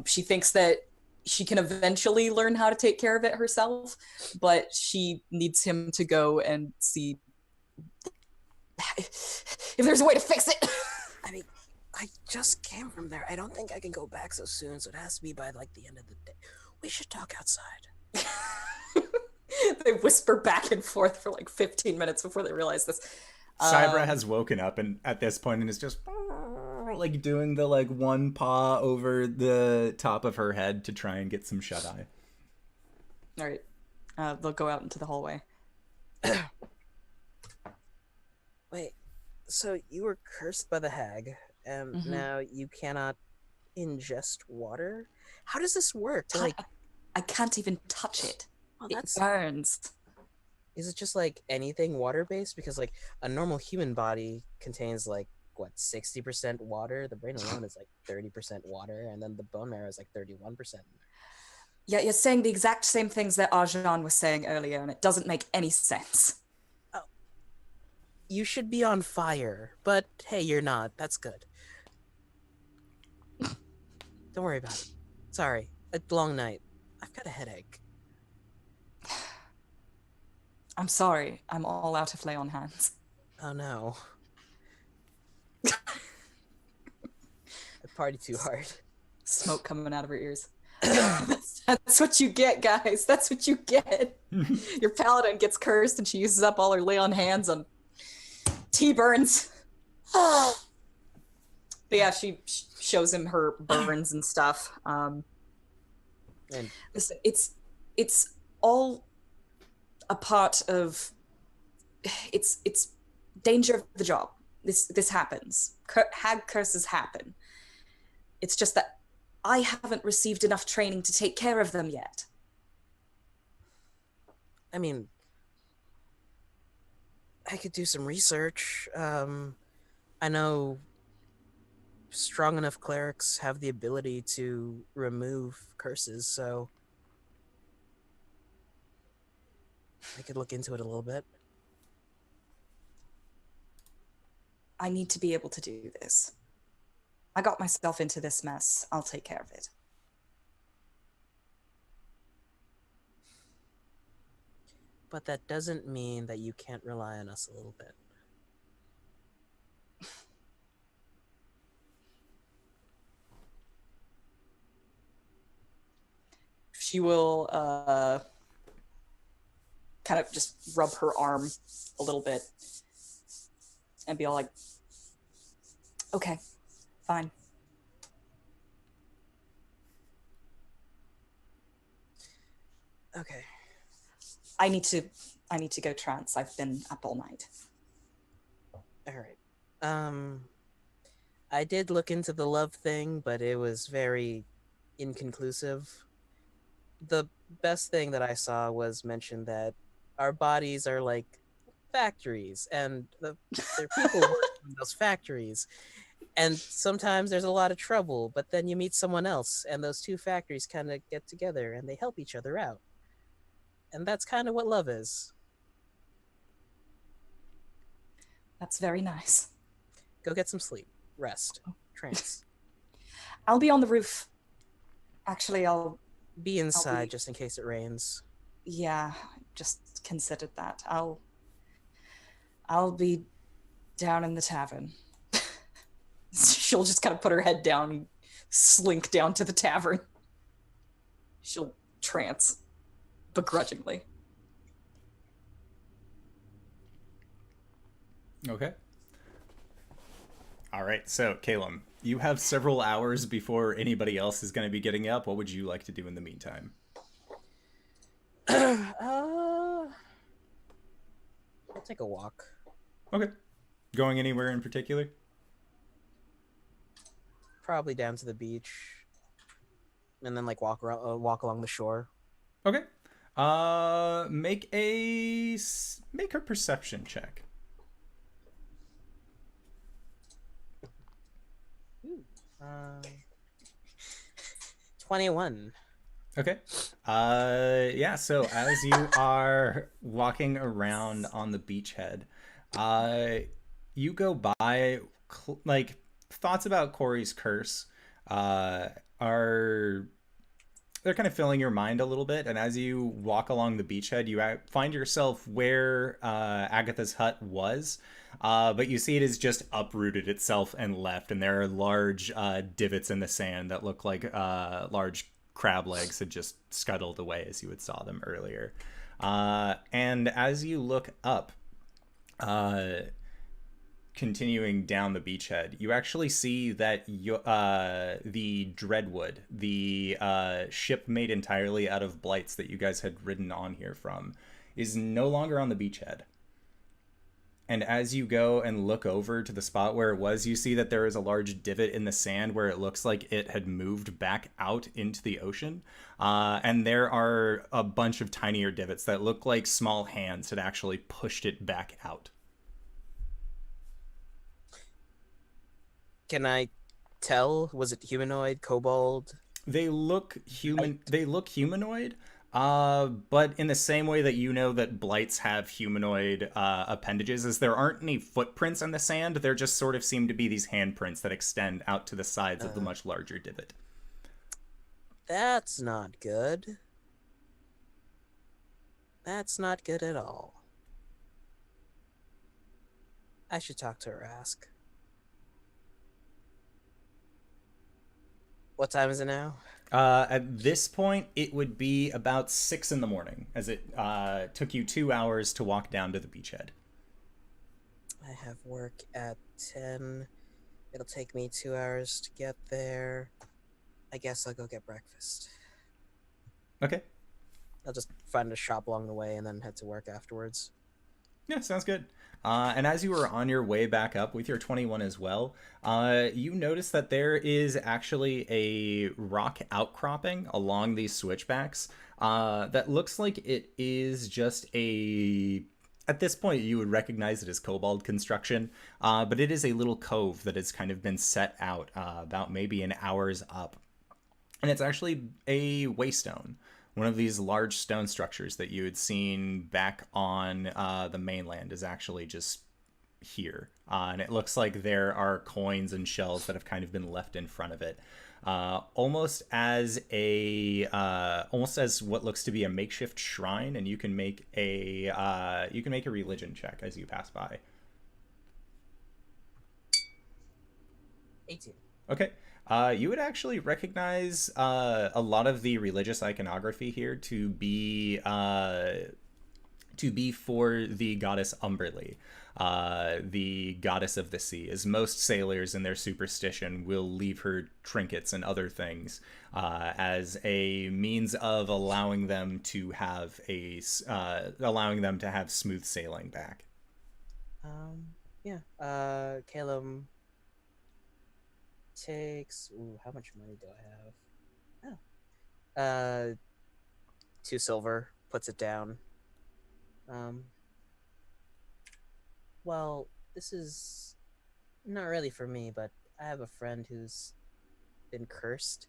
[SPEAKER 6] she thinks that she can eventually learn how to take care of it herself, but she needs him to go and see if there's a way to fix it.
[SPEAKER 2] I mean, I just came from there. I don't think I can go back so soon, so it has to be by, like, the end of the day. We should talk outside.
[SPEAKER 6] They whisper back and forth for like 15 minutes before they realize this.
[SPEAKER 1] Cybra has woken up and at this point and is just like doing the like one paw over the top of her head to try and get some shut-eye.
[SPEAKER 6] All right. They'll go out into the hallway.
[SPEAKER 2] Wait, so you were cursed by the hag, and now you cannot ingest water? How does this work?
[SPEAKER 6] I can't even touch it.
[SPEAKER 2] Oh,
[SPEAKER 6] It burns.
[SPEAKER 2] Is it just like anything water-based? Because like a normal human body contains like, what, 60% water? The brain alone is like 30% water, and then the bone marrow is like 31%.
[SPEAKER 6] Yeah, you're saying the exact same things that Arjan was saying earlier, and it doesn't make any sense.
[SPEAKER 2] Oh. You should be on fire, but hey, you're not. That's good. Don't worry about it. Sorry, a long night. I've got a headache.
[SPEAKER 6] I'm sorry. I'm all out of lay on hands.
[SPEAKER 2] Oh no. I partied too hard.
[SPEAKER 6] Smoke coming out of her ears. That's what you get, guys. That's what you get. Your paladin gets cursed and she uses up all her lay on hands on T-burns. But yeah, she shows him her burns and stuff.
[SPEAKER 2] And
[SPEAKER 6] Listen, it's all a part of it's danger of the job. This happens. Hag curses happen. It's just that I haven't received enough training to take care of them yet.
[SPEAKER 2] I mean, I could do some research. I know strong enough clerics have the ability to remove curses, so I could look into it a little bit.
[SPEAKER 6] I need to be able to do this. I got myself into this mess. I'll take care of it.
[SPEAKER 2] But that doesn't mean that you can't rely on us a little bit.
[SPEAKER 6] She will kind of just rub her arm a little bit and be all like, okay, fine.
[SPEAKER 2] Okay.
[SPEAKER 6] I need to go trance. I've been up all night.
[SPEAKER 2] All right. I did look into the love thing, but it was very inconclusive. The best thing that I saw was mentioned that our bodies are like factories, and there are people working in those factories. And sometimes there's a lot of trouble, but then you meet someone else, and those two factories kind of get together, and they help each other out. And that's kind of what love is.
[SPEAKER 6] That's very nice.
[SPEAKER 2] Go get some sleep. Rest. Trance.
[SPEAKER 6] I'll be on the roof. Actually,
[SPEAKER 2] Be inside just in case it rains.
[SPEAKER 6] yeah, just considered that. I'll be down in the tavern. She'll just kind of put her head down and slink down to the tavern. She'll trance begrudgingly.
[SPEAKER 1] Okay. All right, so Caelum, you have several hours before anybody else is going to be getting up. What would you like to do in the meantime?
[SPEAKER 2] I'll take a walk.
[SPEAKER 1] Okay. Going anywhere in particular?
[SPEAKER 2] Probably down to the beach, and then like walk walk along the shore.
[SPEAKER 1] Okay. Make a perception check.
[SPEAKER 2] 21.
[SPEAKER 1] Okay. Yeah, so as you are walking around on the beachhead, you go by, like, thoughts about Cori's curse are, they're kind of filling your mind a little bit, and as you walk along the beachhead, you find yourself where Agatha's hut was, but you see it is just uprooted itself and left, and there are large divots in the sand that look like large crab legs had just scuttled away as you had saw them earlier. And as you look up, continuing down the beachhead, you actually see that the Dreadwood, the ship made entirely out of blights that you guys had ridden on here from, is no longer on the beachhead. And as you go and look over to the spot where it was, you see that there is a large divot in the sand where it looks like it had moved back out into the ocean. And there are a bunch of tinier divots that look like small hands had actually pushed it back out.
[SPEAKER 2] Can I tell? Was it humanoid, kobold?
[SPEAKER 1] They look human. They look humanoid. But in the same way that you know that blights have humanoid appendages, as there aren't any footprints in the sand, there just sort of seem to be these handprints that extend out to the sides of the much larger divot.
[SPEAKER 2] That's not good. That's not good at all. I should talk to Arasthk. What time is it now?
[SPEAKER 1] At this point, it would be about 6 in the morning, as it took you 2 hours to walk down to the beachhead.
[SPEAKER 2] I have work at 10. It'll take me 2 hours to get there. I guess I'll go get breakfast.
[SPEAKER 1] Okay.
[SPEAKER 2] I'll just find a shop along the way and then head to work afterwards.
[SPEAKER 1] Yeah, sounds good. And as you were on your way back up with your 21 as well, you notice that there is actually a rock outcropping along these switchbacks that looks like it is just a... At this point, you would recognize it as kobold construction, but it is a little cove that has kind of been set out about maybe an hour's up. And it's actually a waystone. One of these large stone structures that you had seen back on the mainland is actually just here. And it looks like there are coins and shells that have kind of been left in front of it. Almost as what looks to be a makeshift shrine, and you can make a religion check as you pass by.
[SPEAKER 2] 18.
[SPEAKER 1] Okay. You would actually recognize a lot of the religious iconography here to be for the goddess Umberlee, the goddess of the sea, as most sailors in their superstition will leave her trinkets and other things as a means of allowing them to have smooth sailing back.
[SPEAKER 2] Yeah. Caelum takes... Ooh, how much money do I have? 2 silver, puts it down. Well, this is not really for me, but I have a friend who's been cursed,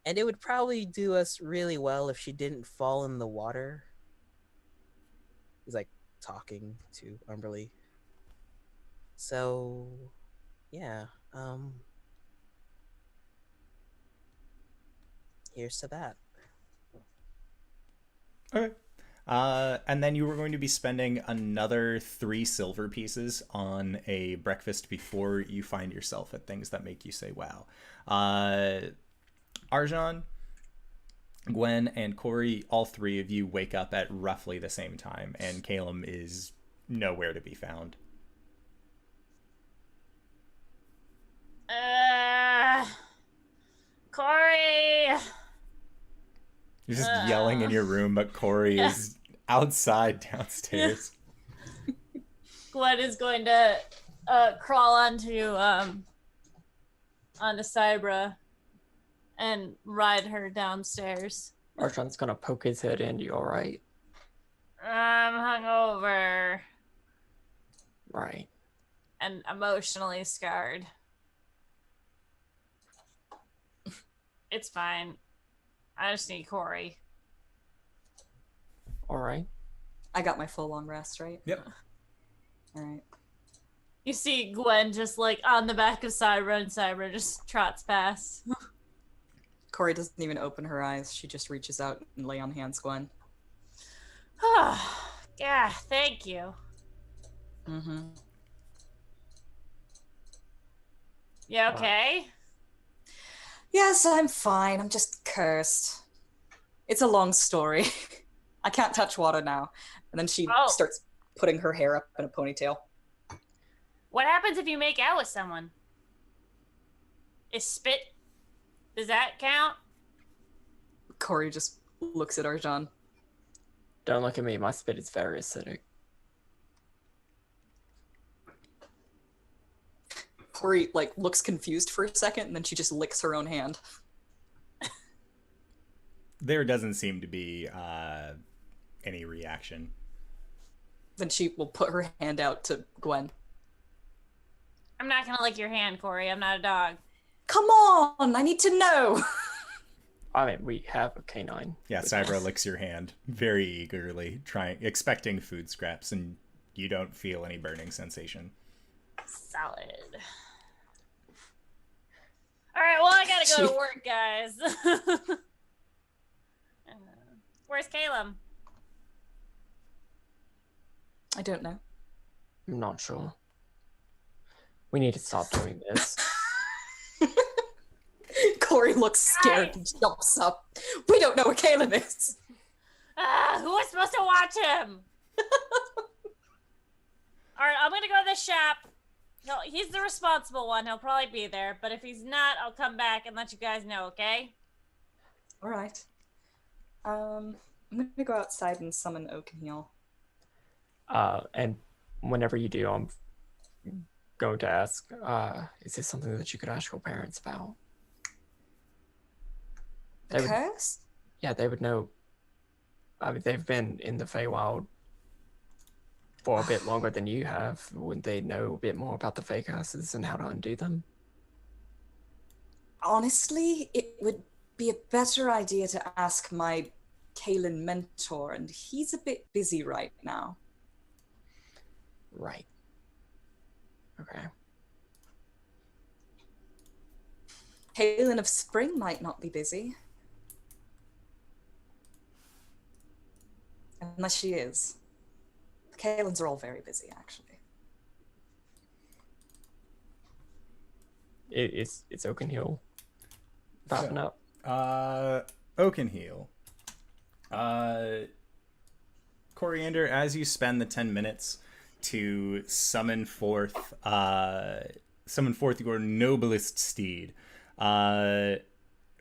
[SPEAKER 2] and it would probably do us really well if she didn't fall in the water. He's like talking to Umberlee. So, yeah, here's to that.
[SPEAKER 1] Okay. And then you were going to be spending another 3 silver pieces on a breakfast before you find yourself at things that make you say, wow. Arjan, Gwen, and Cori, all 3 of you wake up at roughly the same time, and Caelum is nowhere to be found.
[SPEAKER 4] Cori!
[SPEAKER 1] You're just yelling in your room, but Cori is outside downstairs.
[SPEAKER 4] Gwen is going to crawl onto Cybra and ride her downstairs.
[SPEAKER 5] Archon's gonna poke his head in. You all right?
[SPEAKER 4] I'm hungover
[SPEAKER 5] Right.
[SPEAKER 4] and emotionally scarred. It's fine. I just need Cori.
[SPEAKER 5] All right.
[SPEAKER 6] I got my full long rest, right?
[SPEAKER 1] Yep.
[SPEAKER 6] All right.
[SPEAKER 4] You see Gwen just like on the back of Cybra, and Cybra just trots past.
[SPEAKER 6] Cori doesn't even open her eyes. She just reaches out and lay on hands Gwen.
[SPEAKER 4] Yeah, thank you.
[SPEAKER 6] Mm-hmm.
[SPEAKER 4] You okay?
[SPEAKER 6] Yes, I'm fine. I'm just cursed. It's a long story. I can't touch water now. And then she starts putting her hair up in a ponytail.
[SPEAKER 4] What happens if you make out with someone? Is spit... Does that count?
[SPEAKER 6] Cori just looks at Arjan.
[SPEAKER 5] Don't look at me. My spit is very acidic.
[SPEAKER 6] Cori, like, looks confused for a second, and then she just licks her own hand.
[SPEAKER 1] There doesn't seem to be any reaction.
[SPEAKER 6] Then she will put her hand out to Gwen.
[SPEAKER 4] I'm not gonna lick your hand, Cori. I'm not a dog.
[SPEAKER 6] Come on! I need to know!
[SPEAKER 5] I mean, we have a canine.
[SPEAKER 1] Yeah, Cybra licks your hand very eagerly, expecting food scraps, and you don't feel any burning sensation.
[SPEAKER 4] Solid. Alright, well, I gotta go to work, guys. Where's Caelum?
[SPEAKER 6] I don't know.
[SPEAKER 5] I'm not sure. We need to stop doing this.
[SPEAKER 6] Cori looks scared and jumps up. We don't know where Caelum is.
[SPEAKER 4] Who was supposed to watch him? Alright, I'm gonna go to the shop. He's the responsible one. He'll probably be there. But if he's not, I'll come back and let you guys know, okay?
[SPEAKER 6] All right. I'm going to go outside and summon Oakenheal.
[SPEAKER 5] And whenever you do, I'm going to ask, is this something that you could ask your parents about? They would,
[SPEAKER 6] Curse?
[SPEAKER 5] yeah, they would know. I mean, they've been in the Feywild for a bit longer than you have. Wouldn't they know a bit more about the fey curses and how to undo them?
[SPEAKER 6] Honestly, it would be a better idea to ask my Caelum mentor, and he's a bit busy right now.
[SPEAKER 5] Right. Okay.
[SPEAKER 6] Caelum of Spring might not be busy. Unless she is. The Caelums are all very busy, actually.
[SPEAKER 5] It's Oakenhill popping up.
[SPEAKER 1] Oakenheal. Coriander, as you spend the 10 minutes to summon forth your noblest steed,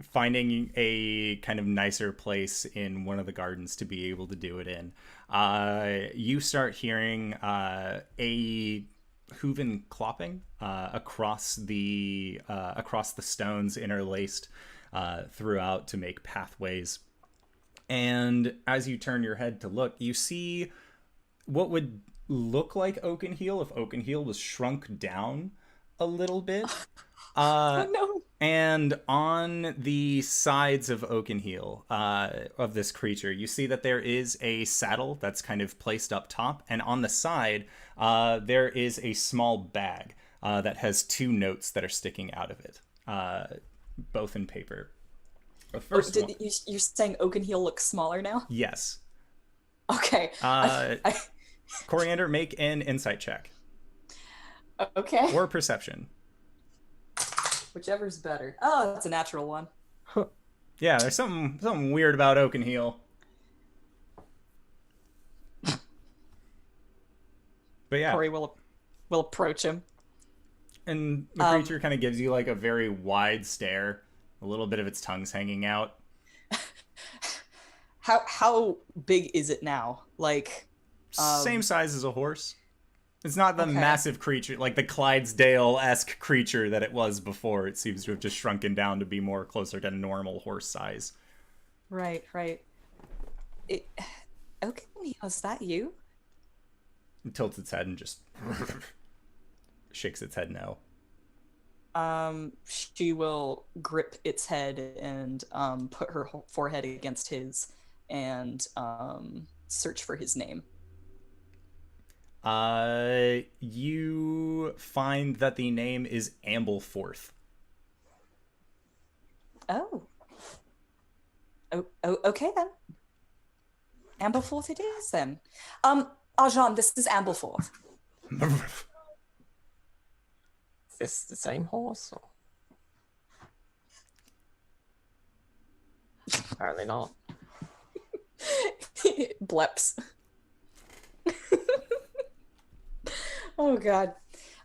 [SPEAKER 1] finding a kind of nicer place in one of the gardens to be able to do it in, you start hearing a hooven clopping across the stones interlaced throughout to make pathways. And as you turn your head to look, you see what would look like Oakenheal if Oakenheal was shrunk down a little bit.
[SPEAKER 6] Oh no!
[SPEAKER 1] And on the sides of Oakenheal, of this creature, you see that there is a saddle that's kind of placed up top, and on the side, there is a small bag that has 2 notes that are sticking out of it, both in paper. The first one,
[SPEAKER 6] You're saying Oakenheal looks smaller now?
[SPEAKER 1] yes.
[SPEAKER 6] Okay.
[SPEAKER 1] Coriander, make an insight check.
[SPEAKER 6] Okay.
[SPEAKER 1] Or perception.
[SPEAKER 6] Whichever's better. Oh, that's a natural one.
[SPEAKER 1] Yeah, there's something weird about Oakenheel. But yeah.
[SPEAKER 6] Cori will approach him.
[SPEAKER 1] And the creature kind of gives you like a very wide stare. A little bit of its tongue's hanging out.
[SPEAKER 6] How big is it now? Like
[SPEAKER 1] same size as a horse. It's not the massive creature, like the Clydesdale-esque creature that it was before. It seems to have just shrunken down to be more closer to normal horse size.
[SPEAKER 6] Right. Okay, was that you?
[SPEAKER 1] It tilts its head and just shakes its head no.
[SPEAKER 6] She will grip its head and put her forehead against his and search for his name.
[SPEAKER 1] You find that the name is Ambleforth.
[SPEAKER 6] Oh, okay then. Ambleforth it is then. Arjan, this is Ambleforth.
[SPEAKER 5] Is this the same horse? Or... Apparently not.
[SPEAKER 6] Bleps. Oh god.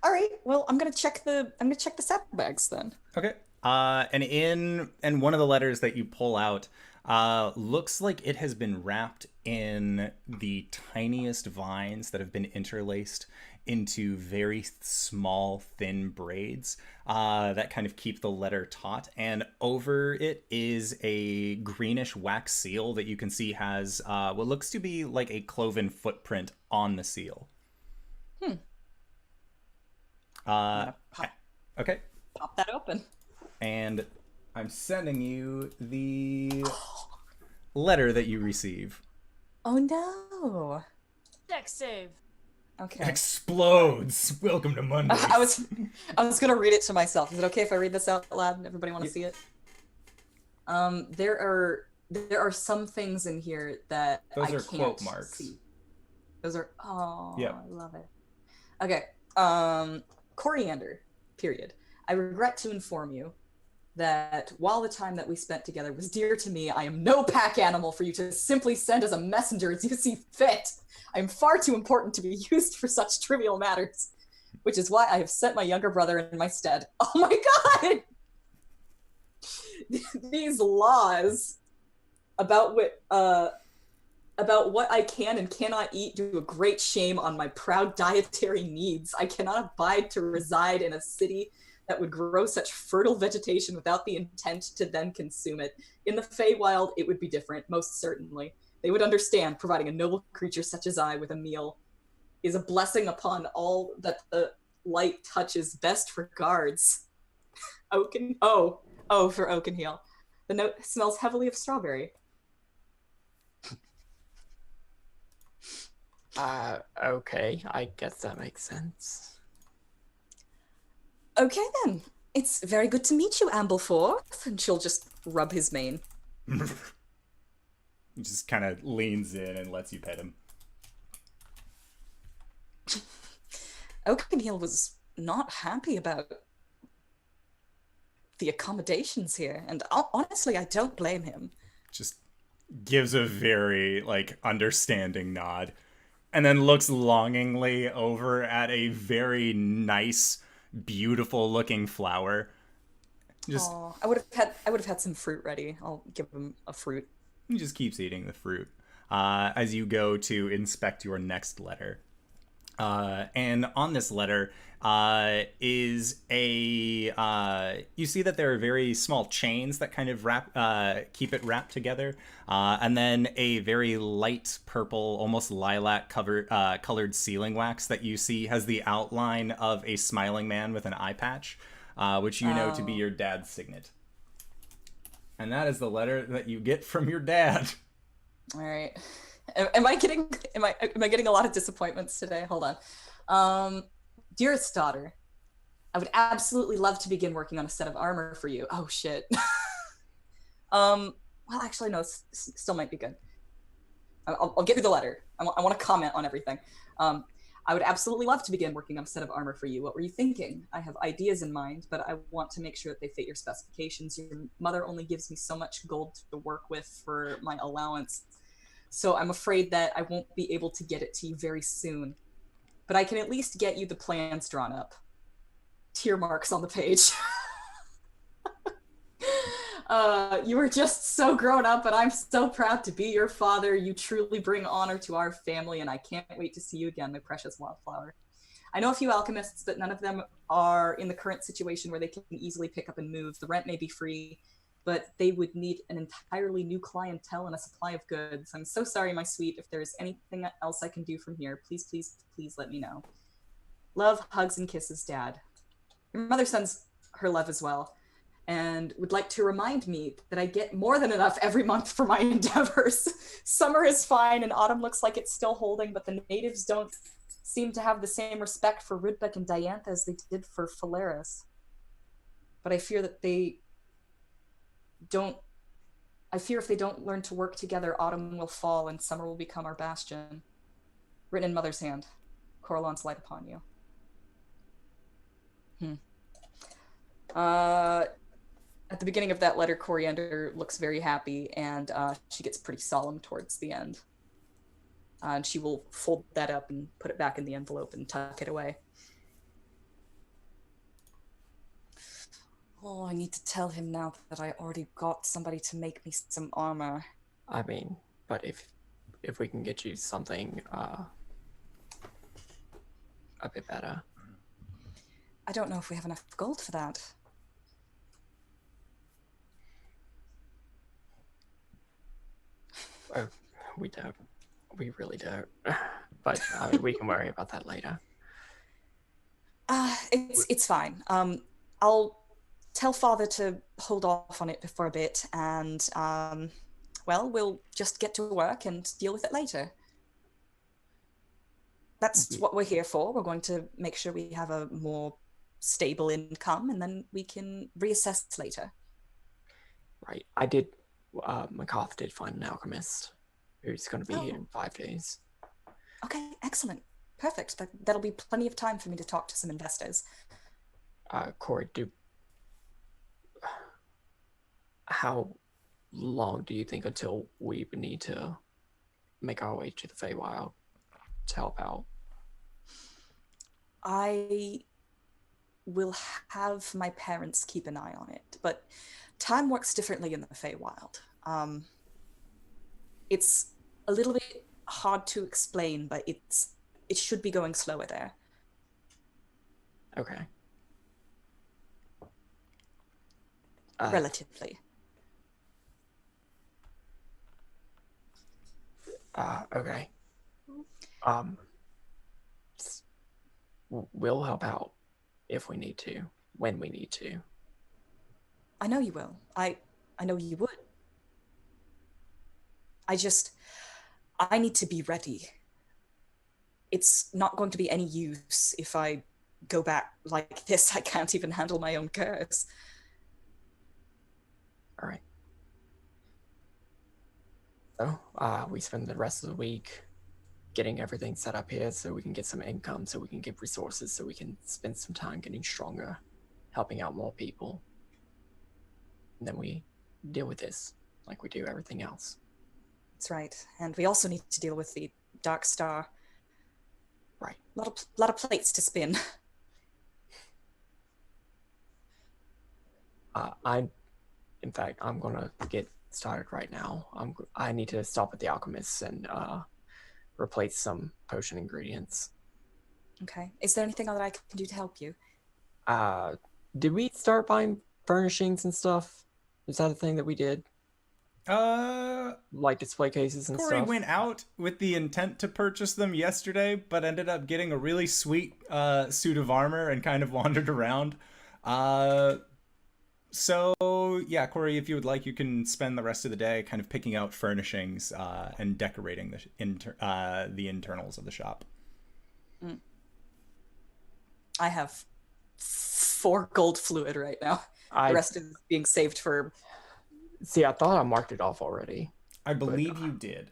[SPEAKER 6] All right. Well, I'm gonna check the saddlebags then.
[SPEAKER 1] Okay. And one of the letters that you pull out looks like it has been wrapped in the tiniest vines that have been interlaced into very small, thin braids that kind of keep the letter taut. And over it is a greenish wax seal that you can see has what looks to be like a cloven footprint on the seal. Okay.
[SPEAKER 6] Pop that open.
[SPEAKER 1] And I'm sending you the letter that you receive.
[SPEAKER 6] Oh no.
[SPEAKER 4] Dex save.
[SPEAKER 6] Okay.
[SPEAKER 1] Explodes. Welcome to Monday.
[SPEAKER 6] I was gonna read it to myself. Is it okay if I read this out loud? Everybody want to see it? There are some things in here that
[SPEAKER 1] Those
[SPEAKER 6] I
[SPEAKER 1] are
[SPEAKER 6] can't
[SPEAKER 1] quote marks.
[SPEAKER 6] see. Those are
[SPEAKER 1] Yep.
[SPEAKER 6] I love it. Okay. Coriander. Period. I regret to inform you that while the time that we spent together was dear to me, I am no pack animal for you to simply send as a messenger as you see fit. I am far too important to be used for such trivial matters, which is why I have sent my younger brother in my stead. Oh my god! These laws about what I can and cannot eat do a great shame on my proud dietary needs. I cannot abide to reside in a city that would grow such fertile vegetation without the intent to then consume it. In the Feywild, it would be different, most certainly. They would understand providing a noble creature such as I with a meal is a blessing upon all that the light touches. Best regards. For Oakenheel. The note smells heavily of strawberry.
[SPEAKER 5] Okay, I guess that makes sense.
[SPEAKER 6] Okay then. It's very good to meet you, Ambleforth. And she'll just rub his mane.
[SPEAKER 1] He just kind of leans in and lets you pet him.
[SPEAKER 6] Oakenheel was not happy about the accommodations here, and honestly, I don't blame him.
[SPEAKER 1] Just gives a very, like, understanding nod. And then looks longingly over at a very nice, beautiful looking flower. Just
[SPEAKER 6] I would have had some fruit ready. I'll give him a fruit.
[SPEAKER 1] He just keeps eating the fruit as you go to inspect your next letter. And on this letter is you see that there are very small chains that kind of keep it wrapped together, and then a very light purple, almost lilac colored sealing wax that you see has the outline of a smiling man with an eye patch, which you know to be your dad's signet. And that is the letter that you get from your dad.
[SPEAKER 6] All right. Am I getting a lot of disappointments today? Hold on. Dearest daughter, I would absolutely love to begin working on a set of armor for you. Oh shit. Well, actually no, still might be good. I'll get through the letter. I want to comment on everything. I would absolutely love to begin working on a set of armor for you. What were you thinking? I have ideas in mind, but I want to make sure that they fit your specifications. Your mother only gives me so much gold to work with for my allowance, so I'm afraid that I won't be able to get it to you very soon. But I can at least get you the plans drawn up. Tear marks on the page. You are just so grown up, and I'm so proud to be your father. You truly bring honor to our family, and I can't wait to see you again, my precious wildflower. I know a few alchemists, but none of them are in the current situation where they can easily pick up and move. The rent may be free, but they would need an entirely new clientele and a supply of goods. I'm so sorry, my sweet. If there's anything else I can do from here, please, please, please let me know. Love, hugs, and kisses, Dad. Your mother sends her love as well, and would like to remind me that I get more than enough every month for my endeavors. Summer is fine, and autumn looks like it's still holding, but the natives don't seem to have the same respect for Rudbeck and Diantha as they did for Phalaris. But I fear that if they don't learn to work together, autumn will fall and summer will become our bastion. Written in Mother's hand. Coralon's light upon you. At the beginning of that letter, Coriander looks very happy, and she gets pretty solemn towards the end. And she will fold that up and put it back in the envelope and tuck it away. Oh, I need to tell him now that I already got somebody to make me some armor.
[SPEAKER 5] I mean, but if we can get you something a bit better.
[SPEAKER 6] I don't know if we have enough gold for that.
[SPEAKER 5] Oh, we don't. We really don't. But we can worry about that later.
[SPEAKER 6] It's fine. I'll tell Father to hold off on it for a bit, and well, we'll just get to work and deal with it later. That's what we're here for. We're going to make sure we have a more stable income, and then we can reassess later.
[SPEAKER 5] Right. I did. MacArthur did find an alchemist who's going to be here in 5 days.
[SPEAKER 6] Okay, excellent. Perfect. That'll be plenty of time for me to talk to some investors.
[SPEAKER 5] Cori, how long do you think until we would need to make our way to the Feywild to help out?
[SPEAKER 6] I will have my parents keep an eye on it, but time works differently in the Feywild. It's a little bit hard to explain, but it should be going slower there.
[SPEAKER 5] Okay.
[SPEAKER 6] Relatively.
[SPEAKER 5] Okay. We'll help out if we need to, when we need to.
[SPEAKER 6] I know you will. I know you would. I need to be ready. It's not going to be any use if I go back like this. I can't even handle my own curse.
[SPEAKER 5] All right. So, we spend the rest of the week getting everything set up here so we can get some income, so we can get resources, so we can spend some time getting stronger, helping out more people. And then we deal with this like we do everything else.
[SPEAKER 6] That's right. And we also need to deal with the Dark Star.
[SPEAKER 5] Right.
[SPEAKER 6] A lot of plates to spin.
[SPEAKER 5] In fact, I'm gonna get started right now. I need to stop at the alchemist and replace some potion ingredients.
[SPEAKER 6] Okay. Is there anything that I can do to help you?
[SPEAKER 5] Did we start buying furnishings and stuff? Is that a thing that we did? Like display cases and
[SPEAKER 1] Cori
[SPEAKER 5] stuff?
[SPEAKER 1] went out with the intent to purchase them yesterday, but ended up getting a really sweet suit of armor and kind of wandered around. So yeah, Cori, if you would like, you can spend the rest of the day kind of picking out furnishings and decorating the internals of the shop.
[SPEAKER 6] I have 4 gold fluid right now. The rest is being saved for...
[SPEAKER 5] See, I thought I marked it off already.
[SPEAKER 1] I believe you did.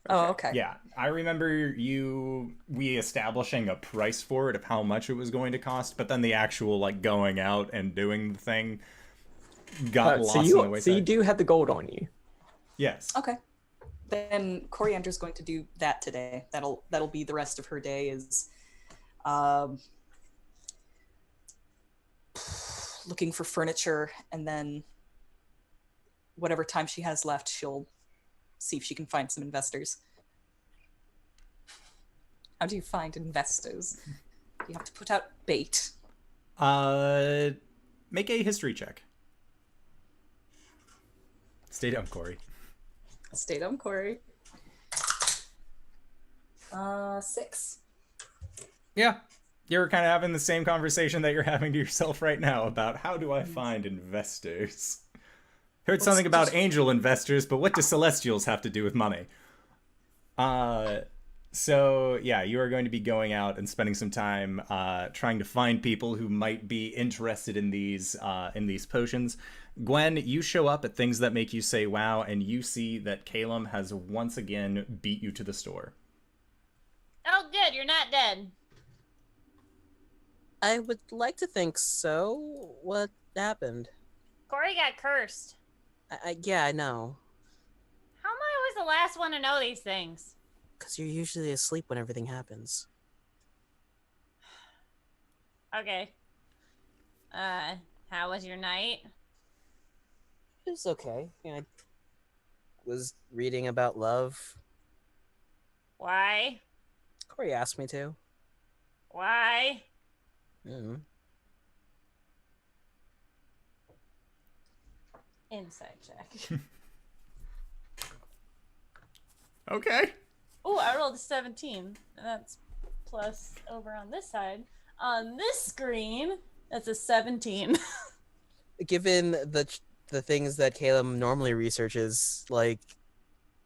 [SPEAKER 6] Oh, okay.
[SPEAKER 1] Yeah, I remember we establishing a price for it of how much it was going to cost, but then the actual like going out and doing the thing got lost in the
[SPEAKER 5] So
[SPEAKER 1] wayside.
[SPEAKER 5] you do have the gold on you.
[SPEAKER 1] Yes.
[SPEAKER 6] Okay. Then Coriander's going to do that today. That'll be the rest of her day is looking for furniture, and then whatever time she has left, she'll see if she can find some investors. How do you find investors? You have to put out bait.
[SPEAKER 1] Make a history check. Stay down, Cori.
[SPEAKER 6] Stay down, Cori. 6.
[SPEAKER 1] Yeah. You're kind of having the same conversation that you're having to yourself right now about how do I find investors? Heard something about angel investors, but what do celestials have to do with money? So yeah, you are going to be going out and spending some time trying to find people who might be interested in these potions. Gwen, you show up at Things That Make You Say Wow, and you see that Caelum has once again beat you to the store.
[SPEAKER 4] Oh, good. You're not dead.
[SPEAKER 2] I would like to think so. What happened?
[SPEAKER 4] Cori got cursed.
[SPEAKER 2] Yeah, I know.
[SPEAKER 4] How am I always the last one to know these things?
[SPEAKER 2] Because you're usually asleep when everything happens.
[SPEAKER 4] Okay. How was your night?
[SPEAKER 2] It was okay. I was reading about love.
[SPEAKER 4] Why?
[SPEAKER 2] Cori asked me to.
[SPEAKER 4] Why?
[SPEAKER 2] Mm.
[SPEAKER 4] Insight check.
[SPEAKER 1] Okay.
[SPEAKER 4] Oh, I rolled a 17. That's plus over on this side. On this screen, that's a 17.
[SPEAKER 2] Given the things that Caleb normally researches, like,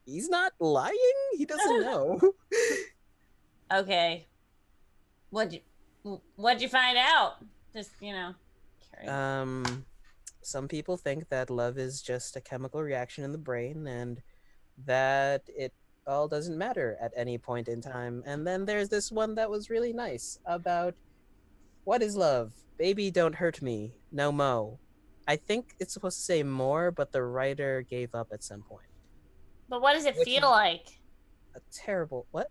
[SPEAKER 2] he's not lying? He doesn't know.
[SPEAKER 4] Okay. What'd you find out? Just, curious.
[SPEAKER 2] Some people think that love is just a chemical reaction in the brain and that it all doesn't matter at any point in time. And then there's this one that was really nice about what is love? Baby, don't hurt me. No mo. I think it's supposed to say more, but the writer gave up at some point.
[SPEAKER 4] But what does it
[SPEAKER 2] Which
[SPEAKER 4] feel
[SPEAKER 2] is-
[SPEAKER 4] like?
[SPEAKER 2] A terrible... What?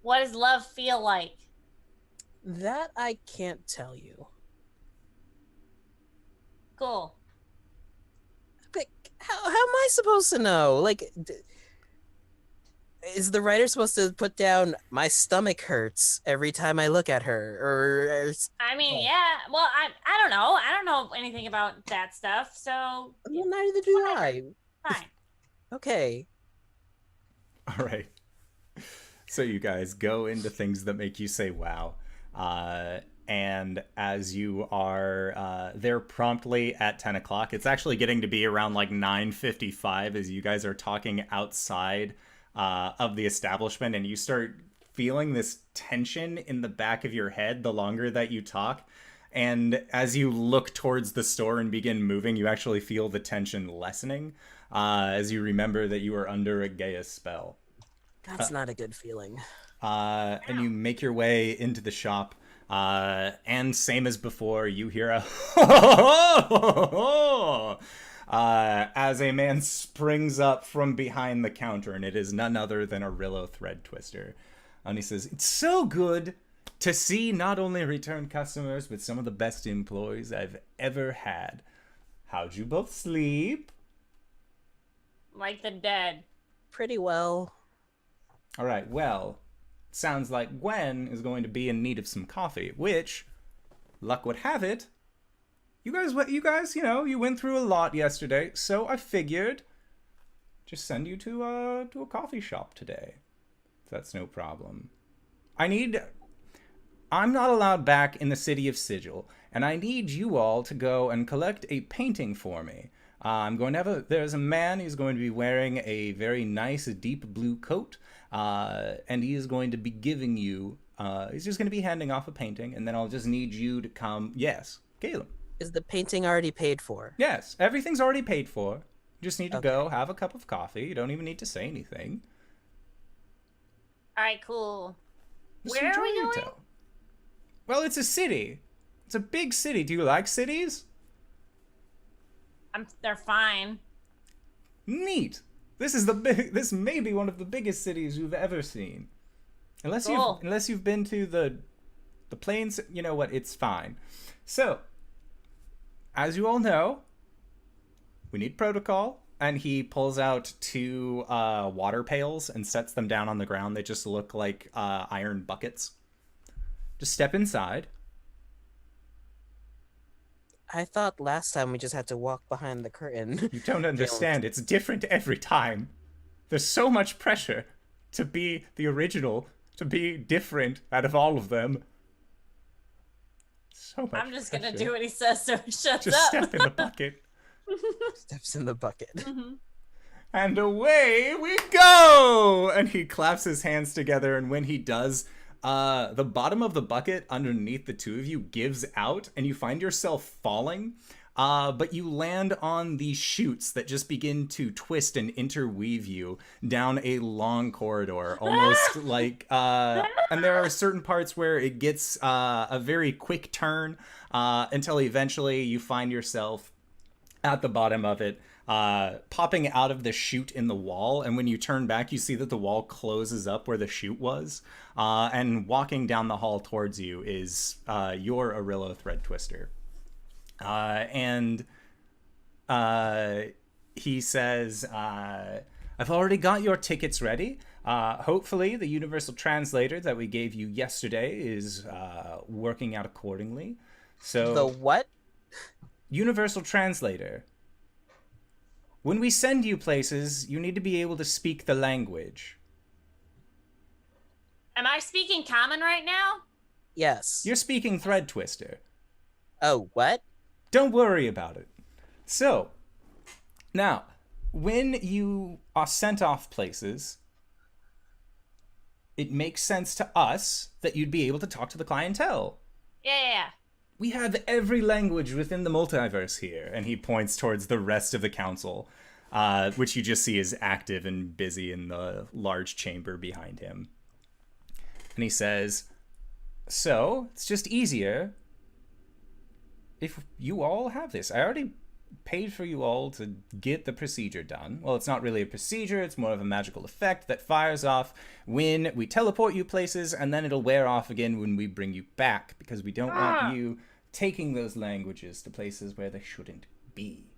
[SPEAKER 4] What does love feel like?
[SPEAKER 2] That I can't tell you.
[SPEAKER 4] Cool.
[SPEAKER 2] But how am I supposed to know? Like, is the writer supposed to put down my stomach hurts every time I look at her? Or
[SPEAKER 4] I mean,
[SPEAKER 2] Oh.
[SPEAKER 4] yeah. Well, I don't know. I don't know anything about that stuff, so
[SPEAKER 2] well, neither do I.
[SPEAKER 4] fine.
[SPEAKER 2] Okay.
[SPEAKER 1] All right. So you guys go into Things That Make You Say wow. And as you are there promptly at 10 o'clock, it's actually getting to be around like 9:55 as you guys are talking outside of the establishment, and you start feeling this tension in the back of your head the longer that you talk. And as you look towards the store and begin moving, you actually feel the tension lessening as you remember that you are under a Gaius spell.
[SPEAKER 2] That's not a good feeling.
[SPEAKER 1] And you make your way into the shop, and same as before, you hear a as a man springs up from behind the counter, and it is none other than Arillo Thread Twister. And he says, "It's so good to see not only return customers, but some of the best employees I've ever had. How'd you both sleep?"
[SPEAKER 4] Like the dead.
[SPEAKER 2] Pretty well.
[SPEAKER 1] All right, well, sounds like Gwen is going to be in need of some coffee, which, luck would have it, you guys, you went through a lot yesterday, so I figured just send you to a coffee shop today. That's no problem. I'm not allowed back in the city of Sigil, and I need you all to go and collect a painting for me. I'm going to there's a man who's going to be wearing a very nice deep blue coat, and he is going to be giving you, he's just going to be handing off a painting, and then I'll just need you to come. Yes, Caleb.
[SPEAKER 2] Is the painting already paid for?
[SPEAKER 1] Yes, everything's already paid for. You just need to
[SPEAKER 2] Okay.
[SPEAKER 1] go have a cup of coffee. You don't even need to say anything.
[SPEAKER 4] All right, cool.
[SPEAKER 1] Mr.
[SPEAKER 4] Where are we
[SPEAKER 1] Jorito.
[SPEAKER 4] going?
[SPEAKER 1] Well, it's a city. It's a big city. Do you like cities?
[SPEAKER 4] They're fine.
[SPEAKER 1] Neat. This may be one of the biggest cities you've ever seen.
[SPEAKER 4] Cool.
[SPEAKER 1] Unless you've been to the plains, you know what? It's fine. So, as you all know, we need protocol, and he pulls out 2 water pails and sets them down on the ground. They just look like iron buckets. Just step inside.
[SPEAKER 2] I thought last time we just had to walk behind the curtain.
[SPEAKER 1] You don't understand. It's different every time. There's so much pressure to be the original, to be different out of all of them. So much
[SPEAKER 4] I'm just gonna
[SPEAKER 1] pressure.
[SPEAKER 4] do what he says so he shuts
[SPEAKER 1] Just
[SPEAKER 4] up.
[SPEAKER 1] step in the bucket.
[SPEAKER 2] Steps in the bucket.
[SPEAKER 1] And away we go! And he claps his hands together, and when he does, the bottom of the bucket underneath the 2 of you gives out, and you find yourself falling. But you land on these chutes that just begin to twist and interweave you down a long corridor, almost like, and there are certain parts where it gets a very quick turn until eventually you find yourself at the bottom of it, popping out of the chute in the wall. And when you turn back, you see that the wall closes up where the chute was. And walking down the hall towards you is your Arillo Thread Twister. And he says, I've already got your tickets ready. Hopefully the universal translator that we gave you yesterday is working out accordingly. So
[SPEAKER 2] The what?
[SPEAKER 1] universal translator. When we send you places, you need to be able to speak the language.
[SPEAKER 4] Am I speaking common right now?
[SPEAKER 2] Yes.
[SPEAKER 1] You're speaking Thread Twister.
[SPEAKER 2] Oh, what?
[SPEAKER 1] Don't worry about it. So, now, when you are sent off places, it makes sense to us that you'd be able to talk to the clientele.
[SPEAKER 4] Yeah.
[SPEAKER 1] We have every language within the multiverse here. And he points towards the rest of the council, which you just see is active and busy in the large chamber behind him. And he says, so, it's just easier if you all have this. I already paid for you all to get the procedure done. Well, it's not really a procedure, it's more of a magical effect that fires off when we teleport you places, and then it'll wear off again when we bring you back, because we don't want you taking those languages to places where they shouldn't be.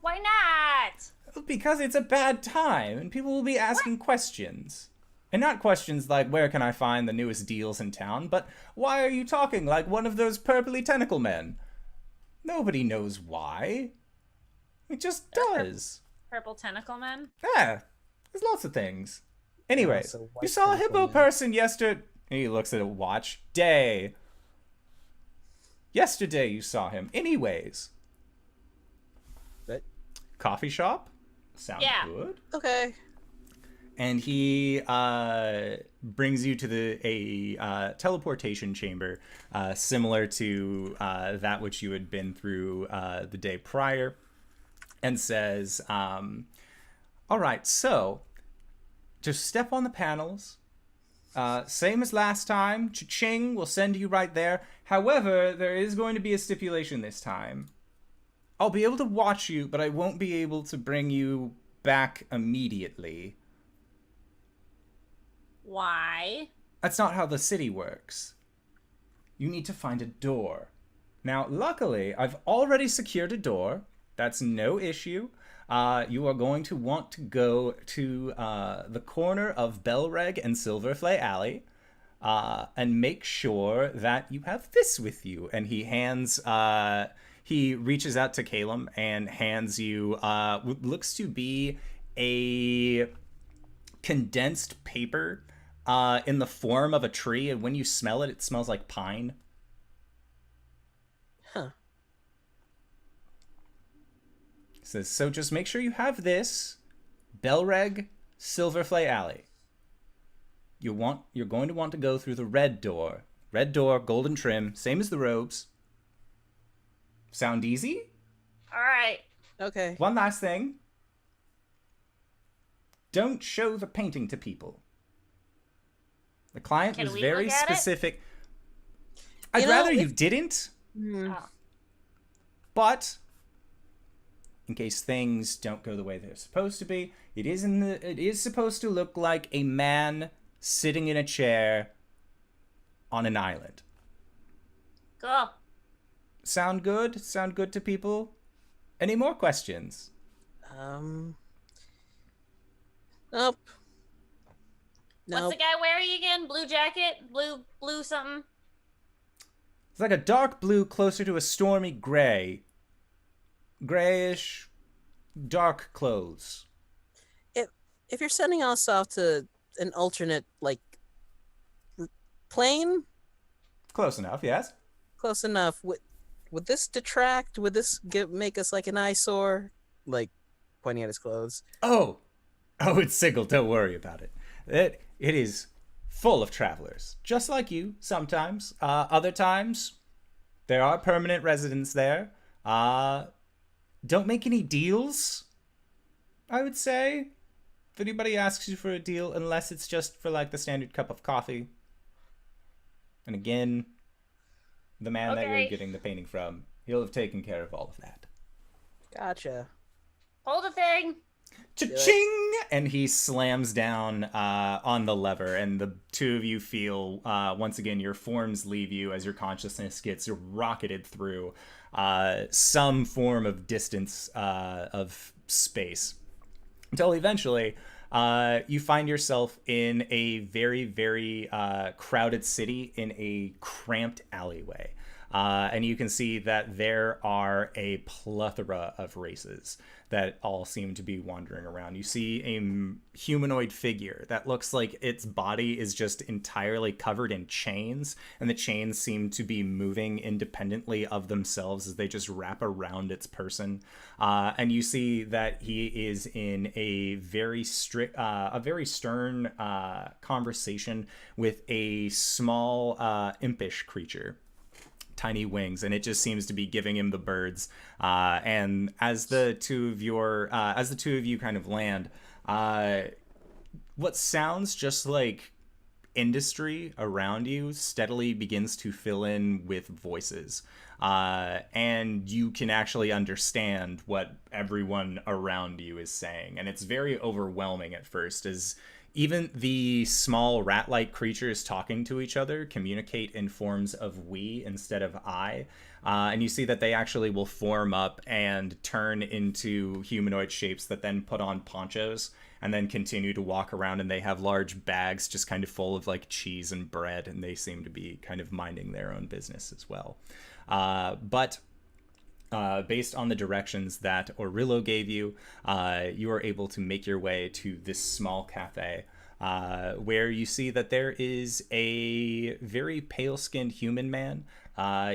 [SPEAKER 4] Why not?
[SPEAKER 1] Because it's a bad time, and people will be asking questions. And not questions like, where can I find the newest deals in town, but why are you talking like one of those purpley tentacle men? Nobody knows why. It just does.
[SPEAKER 4] Purple tentacle men?
[SPEAKER 1] Yeah, there's lots of things. Anyway,
[SPEAKER 2] So white
[SPEAKER 1] you saw a
[SPEAKER 2] tentacle
[SPEAKER 1] hippo
[SPEAKER 2] men.
[SPEAKER 1] person yesterday. He looks at a watch. Day. Yesterday you saw him. Anyways.
[SPEAKER 2] What?
[SPEAKER 1] Coffee shop? Sounds
[SPEAKER 4] Yeah.
[SPEAKER 1] good.
[SPEAKER 2] Okay.
[SPEAKER 1] And he brings you to a teleportation chamber similar to that which you had been through the day prior, and says, all right, so just step on the panels. Same as last time. Cha-ching, we'll send you right there. However, there is going to be a stipulation this time. I'll be able to watch you, but I won't be able to bring you back immediately.
[SPEAKER 4] Why?
[SPEAKER 1] That's not how the city works. You need to find a door. Now, luckily, I've already secured a door. That's no issue. You are going to want to go to the corner of Belreg and Silverflay Alley and make sure that you have this with you. And he reaches out to Caelum and hands you what looks to be a condensed paper in the form of a tree, and when you smell it, it smells like pine.
[SPEAKER 2] Huh.
[SPEAKER 1] It says, so just make sure you have this. Belreg, Silverflay Alley. You're going to want to go through the red door. Red door, golden trim, same as the robes. Sound easy?
[SPEAKER 4] All right.
[SPEAKER 2] Okay.
[SPEAKER 1] One last thing. Don't show the painting to people. The client
[SPEAKER 4] Can
[SPEAKER 1] was
[SPEAKER 4] we
[SPEAKER 1] very
[SPEAKER 4] look at it?
[SPEAKER 1] specific. I'd
[SPEAKER 2] You know,
[SPEAKER 1] rather you
[SPEAKER 2] if-
[SPEAKER 1] didn't,
[SPEAKER 4] Oh.
[SPEAKER 1] but in case things don't go the way they're supposed to be, it is supposed to look like a man sitting in a chair on an island.
[SPEAKER 4] Cool.
[SPEAKER 1] Sound good? Sound good to people? Any more questions?
[SPEAKER 2] Nope.
[SPEAKER 4] What's the guy wearing again? Blue jacket? Blue something?
[SPEAKER 1] It's like a dark blue closer to a stormy gray. Grayish, dark clothes.
[SPEAKER 2] If you're sending us off to an alternate, like, plane,
[SPEAKER 1] Close enough, yes?
[SPEAKER 2] close enough. Would this detract? Would this make us like an eyesore? Like, pointing at his clothes.
[SPEAKER 1] Oh, it's Sigil. Don't worry about it. It is full of travelers, just like you. Sometimes, other times, there are permanent residents there. Don't make any deals, I would say, if anybody asks you for a deal, unless it's just for like the standard cup of coffee. And again, the man that
[SPEAKER 4] Okay.
[SPEAKER 1] you're getting the painting from, he'll have taken care of all of that.
[SPEAKER 2] Gotcha.
[SPEAKER 4] Hold the thing.
[SPEAKER 1] Cha-ching! And he slams down on the lever, and the two of you feel, once again, your forms leave you as your consciousness gets rocketed through some form of distance of space. Until eventually, you find yourself in a very, very crowded city in a cramped alleyway. And you can see that there are a plethora of races that all seem to be wandering around. You see a humanoid figure that looks like its body is just entirely covered in chains, and the chains seem to be moving independently of themselves as they just wrap around its person. And you see that he is in a very stern conversation with a small impish creature. Tiny wings, and it just seems to be giving him the birds. And as the two of you kind of land, what sounds just like industry around you steadily begins to fill in with voices. And you can actually understand what everyone around you is saying. And it's very overwhelming at first, as even the small rat-like creatures talking to each other communicate in forms of we instead of I. And you see that they actually will form up and turn into humanoid shapes that then put on ponchos and then continue to walk around, and they have large bags just kind of full of like cheese and bread, and they seem to be kind of minding their own business as well. But based on the directions that Orillo gave you, you are able to make your way to this small cafe, where you see that there is a very pale-skinned human man.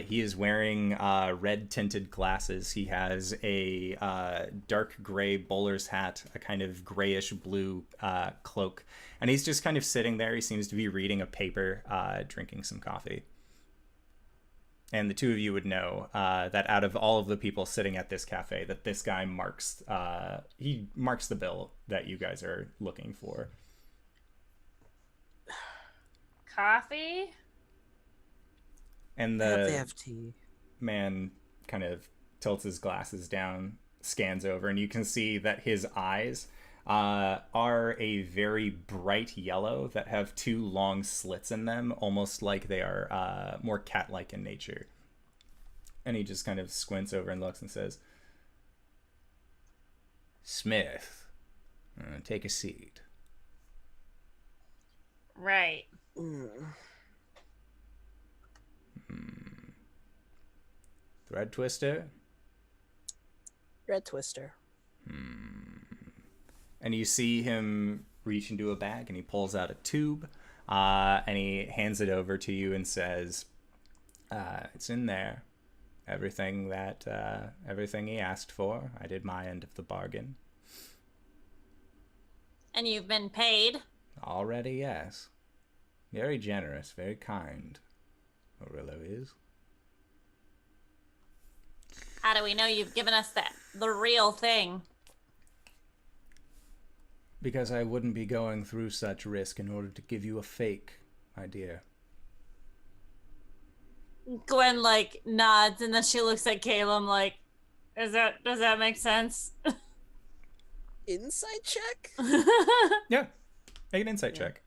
[SPEAKER 1] He is wearing red-tinted glasses. He has a dark gray bowler's hat, a kind of grayish-blue cloak, and he's just kind of sitting there. He seems to be reading a paper, drinking some coffee. And the two of you would know that out of all of the people sitting at this cafe, that this guy marks the bill that you guys are looking for.
[SPEAKER 4] Coffee?
[SPEAKER 1] And
[SPEAKER 2] I hope they
[SPEAKER 1] the
[SPEAKER 2] have tea.
[SPEAKER 1] man kind of tilts his glasses down, scans over, and you can see that his eyes are a very bright yellow that have two long slits in them, almost like they are more cat-like in nature. And he just kind of squints over and looks and says, "Smith, take a seat."
[SPEAKER 4] Right.
[SPEAKER 1] Thread twister?
[SPEAKER 2] Red Twister.
[SPEAKER 1] And you see him reach into a bag, and he pulls out a tube, and he hands it over to you and says, "It's in there. Everything he asked for. I did my end of the bargain.
[SPEAKER 4] And you've been paid?
[SPEAKER 1] Already, yes. Very generous, very kind. Orillo is."
[SPEAKER 4] How do we know you've given us the real thing?
[SPEAKER 1] "Because I wouldn't be going through such risk in order to give you a fake. my dear.
[SPEAKER 4] Gwen like nods and then she looks at Caelum like, does that make sense?
[SPEAKER 2] Insight check?
[SPEAKER 1] Yeah. Make an insight check.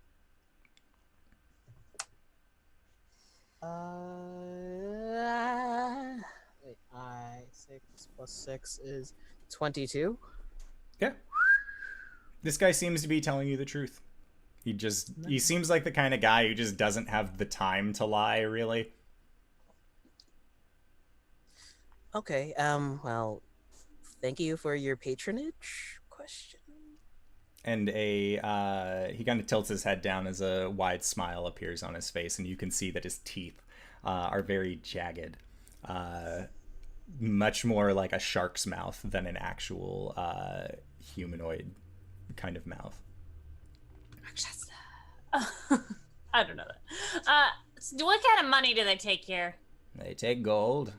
[SPEAKER 2] Wait, 6 plus 6 is 22.
[SPEAKER 1] Yeah. This guy seems to be telling you the truth. He seems like the kind of guy who just doesn't have the time to lie, really.
[SPEAKER 2] Okay, well, thank you for your patronage? Question.
[SPEAKER 1] And he kind of tilts his head down as a wide smile appears on his face, and you can see that his teeth are very jagged. Much more like a shark's mouth than an actual humanoid kind of mouth.
[SPEAKER 4] I don't know that. So what kind of money do they take here?
[SPEAKER 1] They take gold,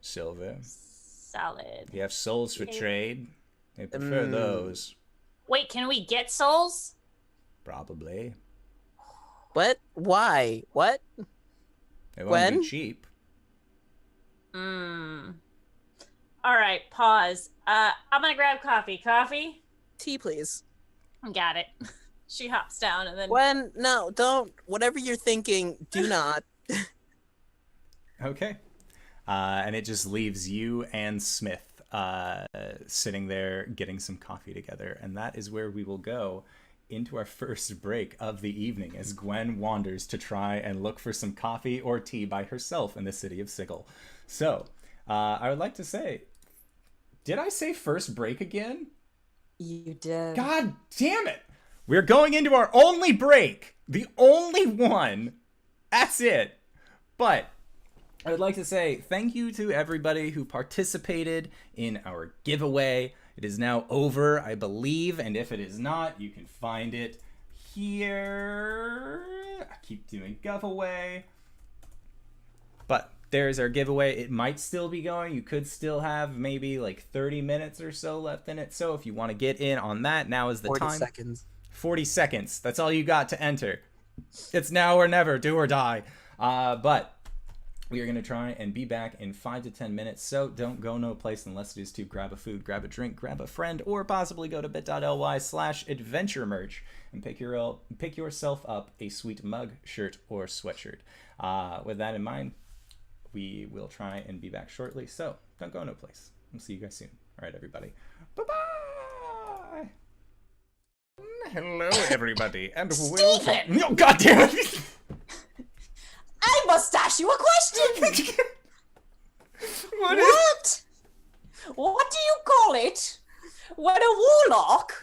[SPEAKER 1] silver.
[SPEAKER 4] Solid.
[SPEAKER 1] You have souls for trade. They prefer those.
[SPEAKER 4] Wait, can we get souls?
[SPEAKER 1] Probably.
[SPEAKER 2] What? Why? What?
[SPEAKER 1] They won't
[SPEAKER 2] Gwen?
[SPEAKER 1] be cheap.
[SPEAKER 4] All right, pause. I'm gonna grab coffee. Coffee?
[SPEAKER 2] Tea, please.
[SPEAKER 4] Got it. She hops down and then...
[SPEAKER 2] Gwen, no, don't. Whatever you're thinking, do not.
[SPEAKER 1] Okay. And it just leaves you and Smith sitting there getting some coffee together. And that is where we will go into our first break of the evening as Gwen wanders to try and look for some coffee or tea by herself in the city of Sigil. So, I would like to say, did I say first break again?
[SPEAKER 6] You did.
[SPEAKER 1] God damn it! We're going into our only break. The only one. That's it. But I would like to say thank you to everybody who participated in our giveaway. It is now over, I believe, and if it is not, you can find it here. I keep doing giveaway. But there's our giveaway. It might still be going. You could still have maybe like 30 minutes or so left in it. So if you want to get in on that, now is the
[SPEAKER 2] 40
[SPEAKER 1] time.
[SPEAKER 2] 40 seconds.
[SPEAKER 1] 40 seconds. That's all you got to enter. It's now or never, do or die. But we are going to try and be back in 5 to 10 minutes, so don't go no place unless it is to grab a food, grab a drink, grab a friend, or possibly go to bit.ly/adventuremerch and pick yourself up a sweet mug, shirt, or sweatshirt. With that in mind, we will try and be back shortly, so don't go no place. We'll see you guys soon. All right, everybody. Bye-bye! Hello, everybody, and welcome. No, goddamn it!
[SPEAKER 6] I must ask you a question.
[SPEAKER 1] What?
[SPEAKER 6] What do you call it when a warlock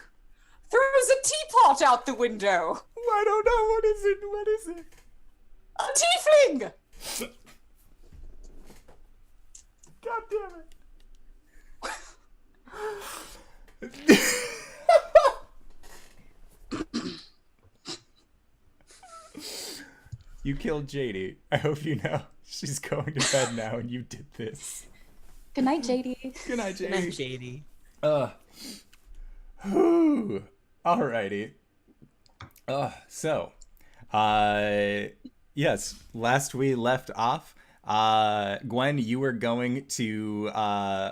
[SPEAKER 6] throws a teapot out the window?
[SPEAKER 1] I don't know. What is it? What is it?
[SPEAKER 6] A tiefling.
[SPEAKER 1] God damn it. You killed JD. I hope you know. She's going to bed now and you did this.
[SPEAKER 3] Good night, JD.
[SPEAKER 1] Good night,
[SPEAKER 2] Good night,
[SPEAKER 1] JD.
[SPEAKER 2] JD.
[SPEAKER 1] Alrighty. Yes, last we left off, Gwen, you were going to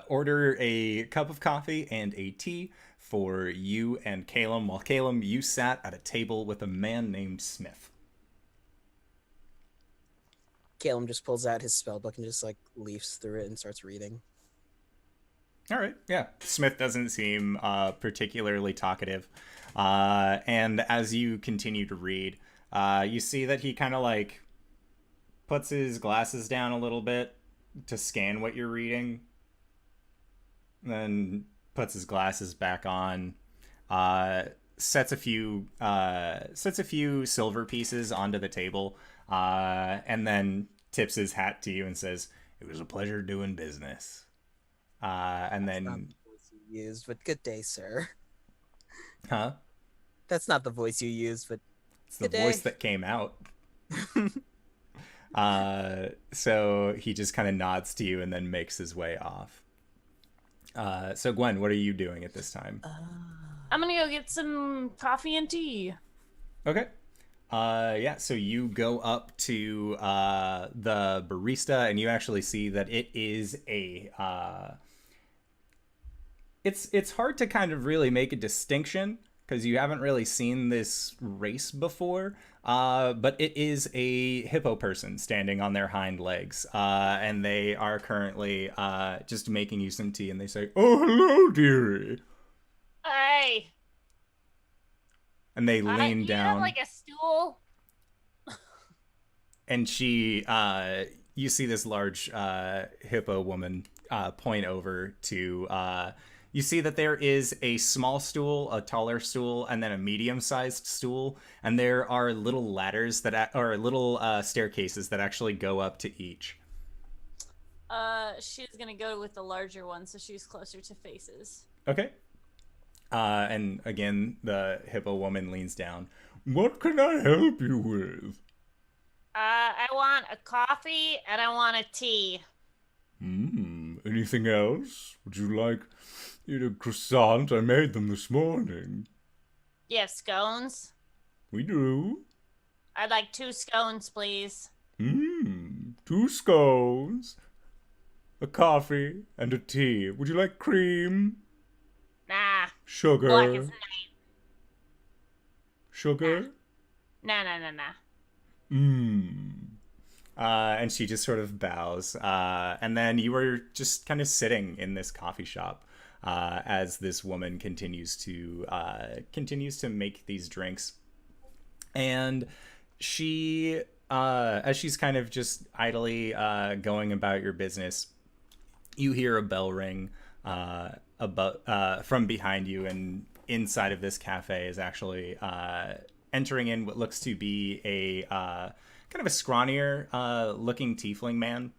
[SPEAKER 1] order a cup of coffee and a tea for you and Caelum, while Caelum, you sat at a table with a man named Smith.
[SPEAKER 2] Caelum just pulls out his spellbook and just like leafs through it and starts reading.
[SPEAKER 1] All right, yeah. Smith doesn't seem particularly talkative. And as you continue to read, you see that he kind of like puts his glasses down a little bit to scan what you're reading. Then puts his glasses back on. Sets a few silver pieces onto the table. And then tips his hat to you and says, "It was a pleasure doing business." And
[SPEAKER 2] That's
[SPEAKER 1] then...
[SPEAKER 2] not the voice you used, but good day, sir.
[SPEAKER 1] Huh?
[SPEAKER 2] That's not the voice you used, but
[SPEAKER 1] It's the
[SPEAKER 2] good day.
[SPEAKER 1] voice that came out. So he just kind of nods to you and then makes his way off. So Gwen, what are you doing at this time?
[SPEAKER 4] I'm gonna go get some coffee and tea.
[SPEAKER 1] Okay. Yeah, so you go up to the barista, and you actually see that it is a it's hard to kind of really make a distinction because you haven't really seen this race before. But it is a hippo person standing on their hind legs, and they are currently just making you some tea, and they say, "Oh, hello, dearie,"
[SPEAKER 4] Hey,
[SPEAKER 1] and they lean
[SPEAKER 4] you
[SPEAKER 1] down.
[SPEAKER 4] have like a stool?
[SPEAKER 1] And she, you see this large hippo woman point over to, you see that there is a small stool, a taller stool, and then a medium-sized stool, and there are little ladders that, or little staircases that actually go up to each.
[SPEAKER 4] She's gonna go with the larger one, so she's closer to faces.
[SPEAKER 1] Okay. And again, the hippo woman leans down. What can I help you with?
[SPEAKER 4] I want a coffee and I want a tea.
[SPEAKER 1] Anything else? Would you like a croissant? I made them this morning.
[SPEAKER 4] You have scones?
[SPEAKER 1] We do.
[SPEAKER 4] I'd like 2 scones, please.
[SPEAKER 1] 2 scones, a coffee, and a tea. Would you like cream?
[SPEAKER 4] Nah.
[SPEAKER 1] Sugar?
[SPEAKER 4] Black as night.
[SPEAKER 1] Sugar?
[SPEAKER 4] Nah.
[SPEAKER 1] And she just sort of bows. And then you were just kind of sitting in this coffee shop as this woman continues to make these drinks. And she, as she's kind of just idly going about your business, you hear a bell ring from behind you, and inside of this cafe is actually entering in what looks to be a kind of a scrawnier looking tiefling man.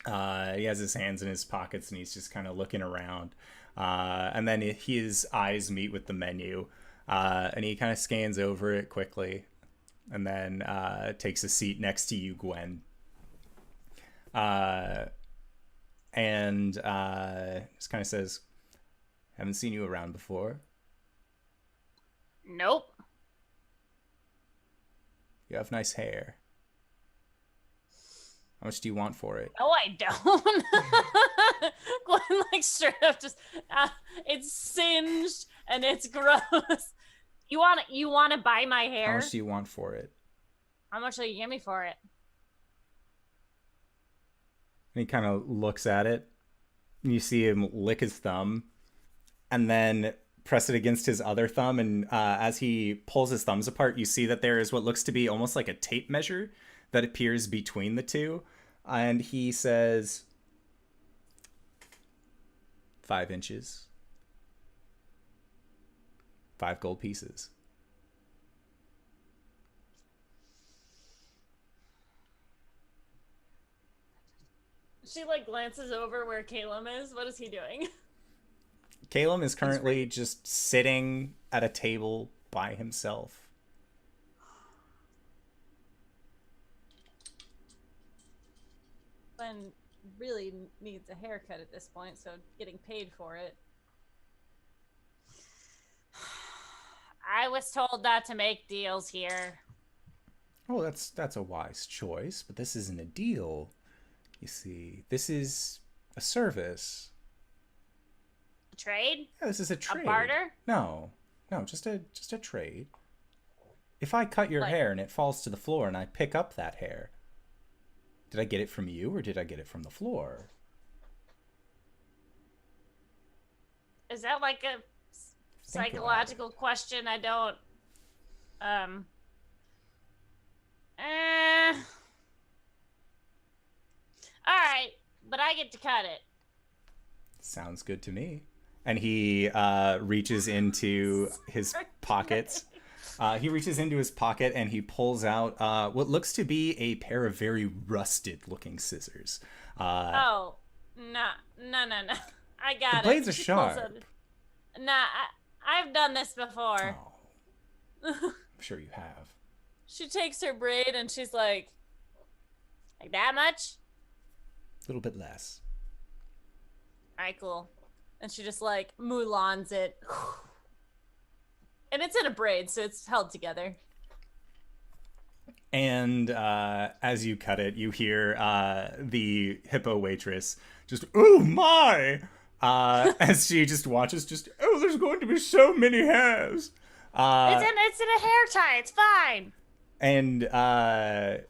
[SPEAKER 1] He has his hands in his pockets and he's just kind of looking around. And then his eyes meet with the menu, and he kind of scans over it quickly, and then takes a seat next to you, Gwen. And just kind of says, "Haven't seen you around before."
[SPEAKER 4] Nope.
[SPEAKER 1] "You have nice hair. How much do you want for it?"
[SPEAKER 4] No, I don't. Gwen, like, straight up just, it's singed and it's gross. You want to buy my hair?
[SPEAKER 1] How much do you want for it?
[SPEAKER 4] How much will you give me for it?
[SPEAKER 1] And he kind of looks at it. And you see him lick his thumb and then press it against his other thumb. And as he pulls his thumbs apart, you see that there is what looks to be almost like a tape measure that appears between the two. And he says, 5 inches, 5 gold pieces.
[SPEAKER 4] She, like, glances over where Caelum is. What is he doing?
[SPEAKER 1] Caelum is currently just sitting at a table by himself.
[SPEAKER 4] Gwen really needs a haircut at this point, so getting paid for it. I was told not to make deals here.
[SPEAKER 1] Oh, that's a wise choice, but this isn't a deal. You see, this is a service.
[SPEAKER 4] A trade?
[SPEAKER 1] Yeah, this is a trade.
[SPEAKER 4] A barter?
[SPEAKER 1] No, just a trade. If I cut your hair and it falls to the floor and I pick up that hair, did I get it from you or did I get it from the floor?
[SPEAKER 4] Is that like a psychological question? I don't. All right, but I get to cut it.
[SPEAKER 1] Sounds good to me. And he reaches into his pockets. He reaches into his pocket and he pulls out what looks to be a pair of very rusted-looking scissors.
[SPEAKER 4] Oh, no. I got it.
[SPEAKER 1] The blades are sharp.
[SPEAKER 4] Nah, I've done this before.
[SPEAKER 1] Oh, I'm sure you have.
[SPEAKER 4] She takes her braid and she's like that much?
[SPEAKER 1] A little bit less.
[SPEAKER 4] All right, cool. And she just like Mulans it. And it's in a braid, so it's held together.
[SPEAKER 1] And as you cut it, you hear the hippo waitress just, "Oh my!" As she just watches, "Oh, there's going to be so many hairs."
[SPEAKER 4] It's in a hair tie. It's fine.
[SPEAKER 1] And the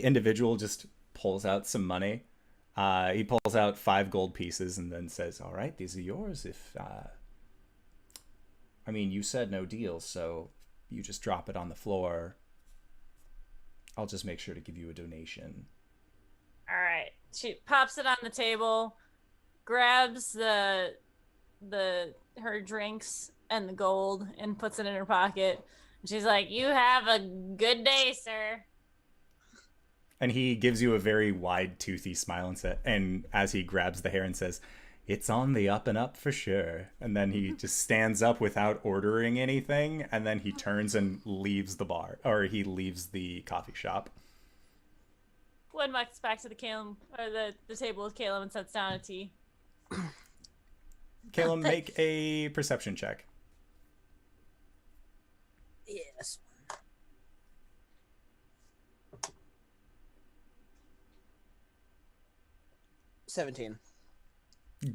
[SPEAKER 1] individual just pulls out some money. He pulls out 5 gold pieces and then says, "All right, these are yours. If I mean, you said no deals, so you just drop it on the floor. I'll just make sure to give you a donation."
[SPEAKER 4] All right. She pops it on the table, grabs her drinks and the gold and puts it in her pocket. And she's like, "You have a good day, sir."
[SPEAKER 1] And he gives you a very wide, toothy smile and as he grabs the hair and says, "It's on the up and up for sure." And then he just stands up without ordering anything, and then he turns and leaves the bar, or he leaves the coffee shop.
[SPEAKER 4] Gwen walks back to the Caelum, or the table with Caelum, and sets down a tea.
[SPEAKER 1] Caelum, make a perception check.
[SPEAKER 2] Yes. $17.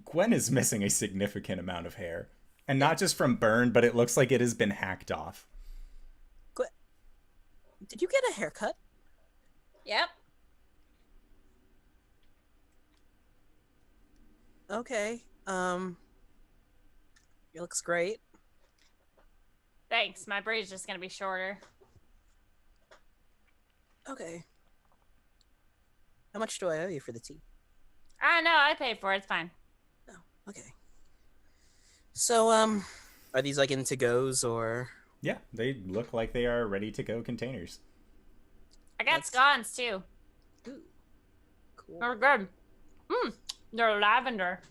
[SPEAKER 1] Gwen is missing a significant amount of hair. And not just from burn, but it looks like it has been hacked off.
[SPEAKER 2] Gwen, did you get a haircut?
[SPEAKER 4] Yep.
[SPEAKER 2] Okay. It looks great.
[SPEAKER 4] Thanks. My braid's just gonna be shorter.
[SPEAKER 2] Okay. How much do I owe you for the tea?
[SPEAKER 4] I know. I paid for it. It's fine.
[SPEAKER 2] Oh, okay. So, are these like in to-goes or?
[SPEAKER 1] Yeah, they look like they are ready to go containers.
[SPEAKER 4] I got scones too.
[SPEAKER 2] Ooh, cool.
[SPEAKER 4] They're good. They're lavender.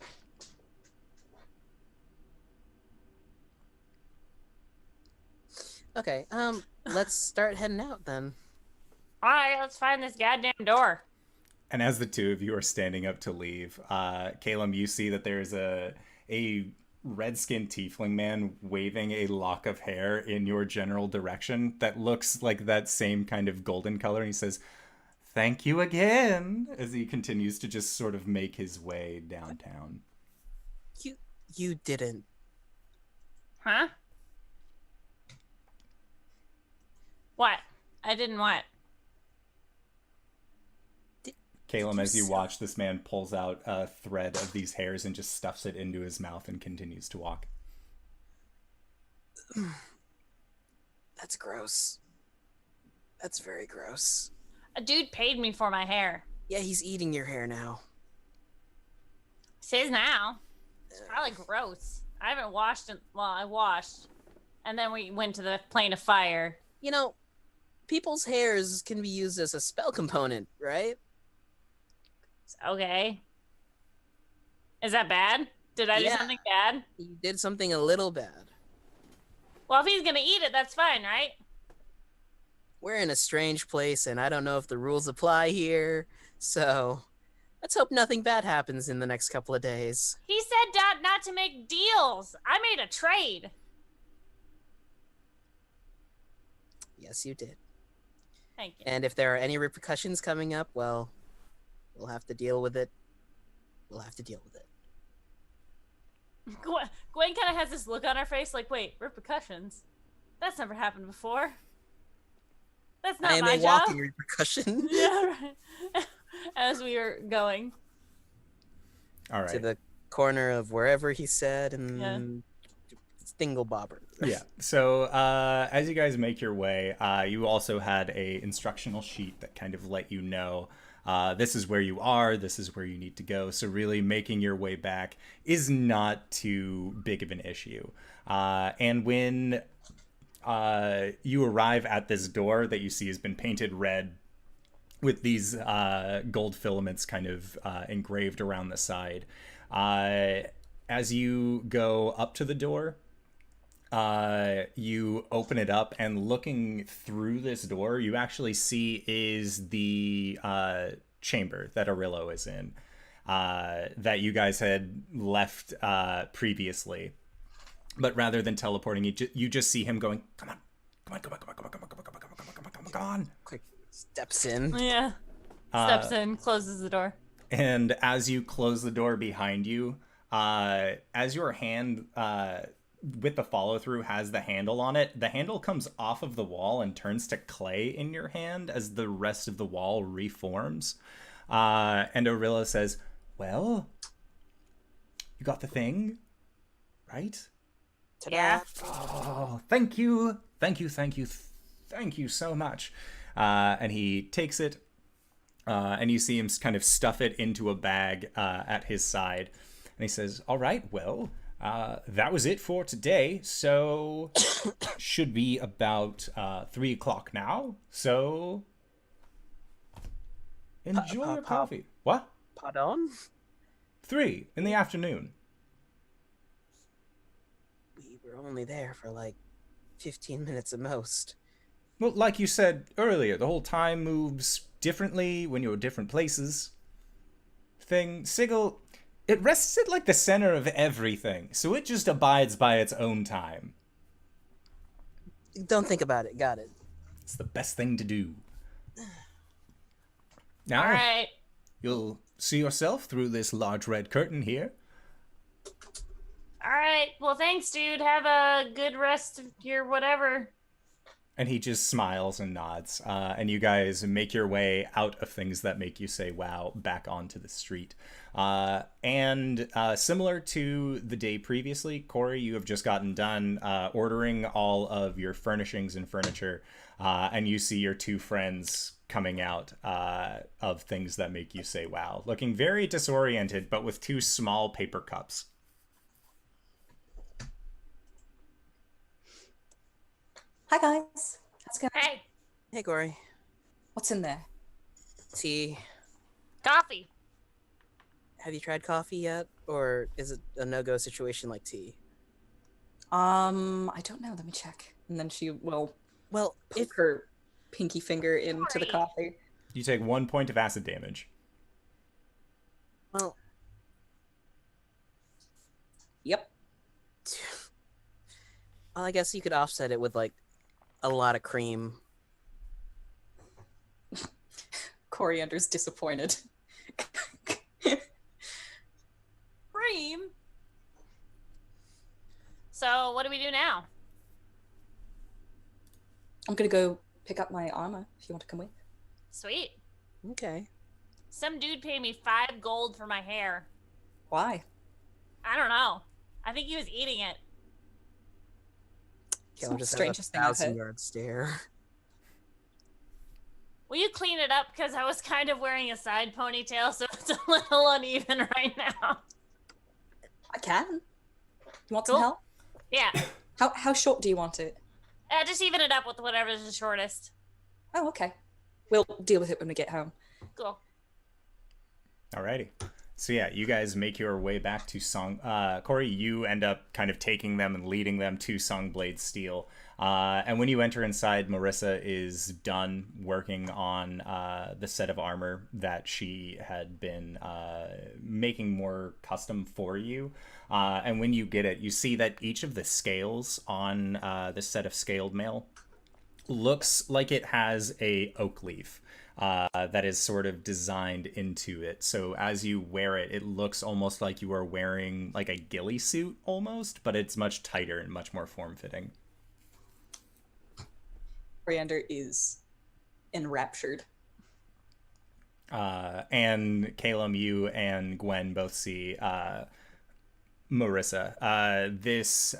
[SPEAKER 2] Okay, let's start heading out then.
[SPEAKER 4] All right, let's find this goddamn door.
[SPEAKER 1] And as the two of you are standing up to leave, Caelum, you see that there's a red-skinned tiefling man waving a lock of hair in your general direction that looks like that same kind of golden color. And he says, "Thank you again," as he continues to just sort of make his way downtown.
[SPEAKER 2] You didn't.
[SPEAKER 4] Huh? What? I didn't what?
[SPEAKER 1] Caelum, as you watch, this man pulls out a thread of these hairs and just stuffs it into his mouth and continues to walk.
[SPEAKER 2] That's gross. That's very gross.
[SPEAKER 4] A dude paid me for my hair.
[SPEAKER 2] Yeah, he's eating your hair now.
[SPEAKER 4] It's his now. It's probably gross. I haven't washed it. Well, I washed. And then we went to the plane of fire.
[SPEAKER 2] You know, people's hairs can be used as a spell component, right?
[SPEAKER 4] Okay. Is that bad? Did I do
[SPEAKER 2] Yeah.
[SPEAKER 4] something bad?
[SPEAKER 2] You did something a little bad.
[SPEAKER 4] Well, if he's gonna eat it, that's fine, right?
[SPEAKER 2] We're in a strange place, and I don't know if the rules apply here, so let's hope nothing bad happens in the next couple of days.
[SPEAKER 4] He said not to make deals. I made a trade.
[SPEAKER 2] Yes, you did.
[SPEAKER 4] Thank you.
[SPEAKER 2] And if there are any repercussions coming up, well, we'll have to deal with it. We'll have to deal with it.
[SPEAKER 4] Gwen kind of has this look on her face like, wait, repercussions? That's never happened before. That's not
[SPEAKER 2] I am
[SPEAKER 4] my
[SPEAKER 2] a
[SPEAKER 4] job.
[SPEAKER 2] walking repercussion.
[SPEAKER 4] Yeah, right. As we were going.
[SPEAKER 1] All right.
[SPEAKER 2] To the corner of wherever he said, and
[SPEAKER 4] Yeah.
[SPEAKER 2] Stinglebobber.
[SPEAKER 1] Yeah. So as you guys make your way, you also had a instructional sheet that kind of let you know this is where you are, this is where you need to go. So really making your way back is not too big of an issue. And when you arrive at this door that you see has been painted red with these gold filaments kind of engraved around the side, as you go up to the door, you open it up, and looking through this door, you actually see is the chamber that Arillo is in, that you guys had left previously. But rather than teleporting, you just see him going, come on, come on, come on, come on, come on, come on, come on, come on, come on, come on, come on, come gone.
[SPEAKER 2] Quick steps in.
[SPEAKER 4] Yeah. Steps in, closes the door.
[SPEAKER 1] And as you close the door behind you, as your hand with the follow through has the handle on it, the handle comes off of the wall and turns to clay in your hand as the rest of the wall reforms. And Orilla says, "Well, you got the thing, right?"
[SPEAKER 4] Yeah.
[SPEAKER 1] "Oh, thank you. Thank you so much." And he takes it, and you see him kind of stuff it into a bag at his side. And he says, "All right, well, that was it for today. So should be about 3 o'clock now. So enjoy your coffee." What?
[SPEAKER 2] Pardon?
[SPEAKER 1] 3 in the afternoon.
[SPEAKER 2] We were only there for like 15 minutes at most.
[SPEAKER 1] Well, like you said earlier, the whole time moves differently when you're at different places. Sigil, it rests at like the center of everything, so it just abides by its own time.
[SPEAKER 2] Don't think about it. Got it.
[SPEAKER 1] It's the best thing to do. Now,
[SPEAKER 4] All right.
[SPEAKER 1] you'll see yourself through this large red curtain here.
[SPEAKER 4] All right. Well, thanks, dude. Have a good rest of your whatever.
[SPEAKER 1] And he just smiles and nods. And you guys make your way out of things that make you say, wow, back onto the street. And similar to the day previously, Cori, you have just gotten done ordering all of your furnishings and furniture. And you see your two friends coming out of things that make you say, wow. Looking very disoriented, but with 2 small paper cups.
[SPEAKER 3] Hi guys. How's it going?
[SPEAKER 4] Hey,
[SPEAKER 2] Hey, Cori.
[SPEAKER 3] What's in there?
[SPEAKER 2] Tea.
[SPEAKER 4] coffee.
[SPEAKER 2] Have you tried coffee yet? Or is it a no-go situation like tea?
[SPEAKER 6] I don't know. Let me check. And then she will
[SPEAKER 2] Well,
[SPEAKER 6] poke her pinky finger into the
[SPEAKER 4] Sorry.
[SPEAKER 6] coffee.
[SPEAKER 1] You take 1 point of acid damage.
[SPEAKER 2] well,
[SPEAKER 6] Yep.
[SPEAKER 2] I guess you could offset it with like a lot of cream.
[SPEAKER 6] Coriander's disappointed.
[SPEAKER 4] Cream. So, what do we do now?
[SPEAKER 6] I'm gonna go pick up my armor if you want to come with.
[SPEAKER 4] Sweet.
[SPEAKER 2] Okay.
[SPEAKER 4] Some dude paid me 5 gold for my hair.
[SPEAKER 6] Why?
[SPEAKER 4] I don't know. I think he was eating it.
[SPEAKER 6] It's
[SPEAKER 2] Caleb
[SPEAKER 6] not the
[SPEAKER 2] just has
[SPEAKER 6] strangest
[SPEAKER 2] a
[SPEAKER 6] thing I've heard.
[SPEAKER 2] 1,000-yard stare.
[SPEAKER 4] Will you clean it up? Because I was kind of wearing a side ponytail, so it's a little uneven right now.
[SPEAKER 6] I can. You want
[SPEAKER 4] Cool.
[SPEAKER 6] some help?
[SPEAKER 4] Yeah.
[SPEAKER 6] How short do you want it?
[SPEAKER 4] Just even it up with whatever's the shortest.
[SPEAKER 6] Oh, okay. We'll deal with it when we get home.
[SPEAKER 4] Cool.
[SPEAKER 1] Alrighty. So yeah, you guys make your way back to Song. Cori, you end up kind of taking them and leading them to Songblade Steel. And when you enter inside, Marissa is done working on the set of armor that she had been making more custom for you. And when you get it, you see that each of the scales on the set of scaled mail looks like it has a oak leaf. That is sort of designed into it. So as you wear it, it looks almost like you are wearing like a ghillie suit almost, but it's much tighter and much more form-fitting.
[SPEAKER 6] Coriander is enraptured.
[SPEAKER 1] And Caelum, you and Gwen both see Marissa. This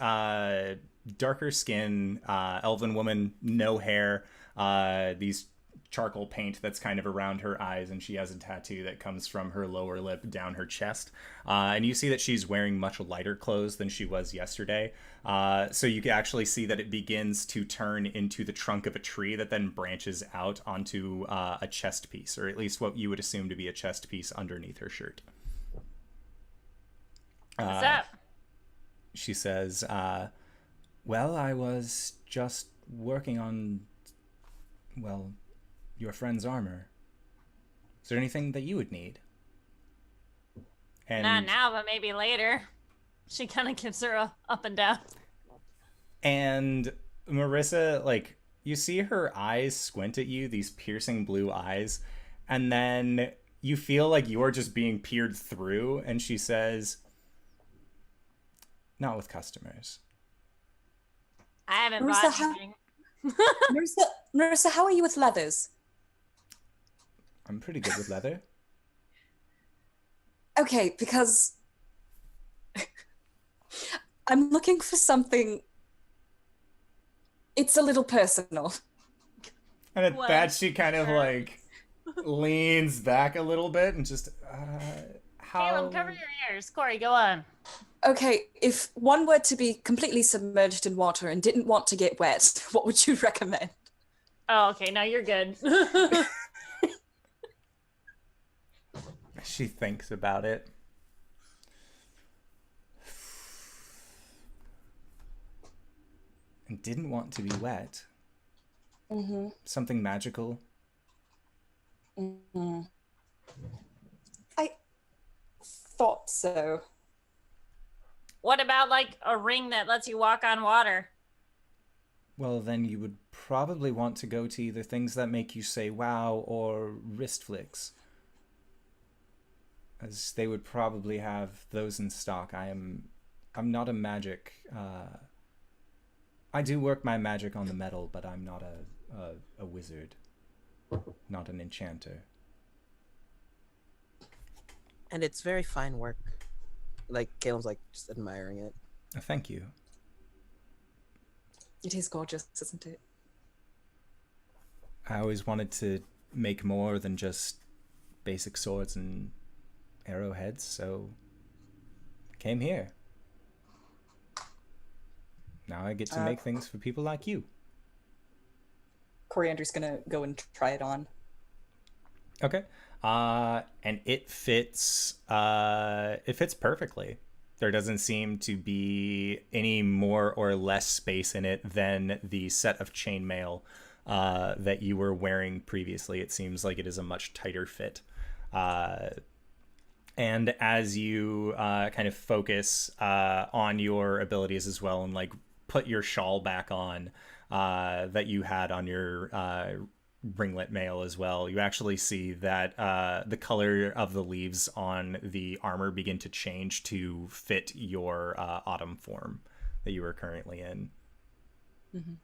[SPEAKER 1] darker skin, elven woman, no hair, these charcoal paint that's kind of around her eyes, and she has a tattoo that comes from her lower lip down her chest. And you see that she's wearing much lighter clothes than she was yesterday. So you can actually see that it begins to turn into the trunk of a tree that then branches out onto a chest piece, or at least what you would assume to be a chest piece underneath her shirt.
[SPEAKER 4] What's up?
[SPEAKER 1] She says, well, I was just working on, well, your friend's armor. Is there anything that you would need? And
[SPEAKER 4] Not now, but maybe later. She kind of gives her a up and down.
[SPEAKER 1] And Marissa, like, you see her eyes squint at you, these piercing blue eyes, and then you feel like you're just being peered through, and she says, "Not with customers."
[SPEAKER 4] I haven't
[SPEAKER 3] Marissa,
[SPEAKER 4] bought
[SPEAKER 3] how-
[SPEAKER 4] anything.
[SPEAKER 3] Marissa, how are you with leathers?
[SPEAKER 1] I'm pretty good with leather.
[SPEAKER 3] Okay, because I'm looking for something. It's a little personal.
[SPEAKER 1] And at
[SPEAKER 4] Well,
[SPEAKER 1] that, she kind of
[SPEAKER 4] sure.
[SPEAKER 1] like leans back a little bit and just, how?
[SPEAKER 4] Caleb, cover your ears. Cori, go on.
[SPEAKER 3] Okay, if one were to be completely submerged in water and didn't want to get wet, what would you recommend?
[SPEAKER 4] Oh, okay. Now you're good.
[SPEAKER 1] She thinks about it. And didn't want to be wet.
[SPEAKER 3] Mm-hmm.
[SPEAKER 1] Something magical.
[SPEAKER 3] Mm-hmm. I thought so.
[SPEAKER 4] What about like a ring that lets you walk on water?
[SPEAKER 1] Well, then you would probably want to go to either things that make you say wow or wrist flicks. As they would probably have those in stock. I'm not a magic. I do work my magic on the metal, but I'm not a wizard. Not an enchanter.
[SPEAKER 2] And it's very fine work. Like, Caleb's like just admiring it.
[SPEAKER 1] Thank you.
[SPEAKER 3] It is gorgeous, isn't it?
[SPEAKER 1] I always wanted to make more than just basic swords and arrowheads, so came here. Now I get to make things for people like you.
[SPEAKER 6] Coriander's gonna go and try it on.
[SPEAKER 1] Okay. And it fits perfectly. There doesn't seem to be any more or less space in it than the set of chainmail that you were wearing previously. It seems like it is a much tighter fit. And as you kind of focus on your abilities as well and like put your shawl back on that you had on your ringlet mail as well, you actually see that the color of the leaves on the armor begin to change to fit your autumn form that you are currently in.
[SPEAKER 3] Mm-hmm.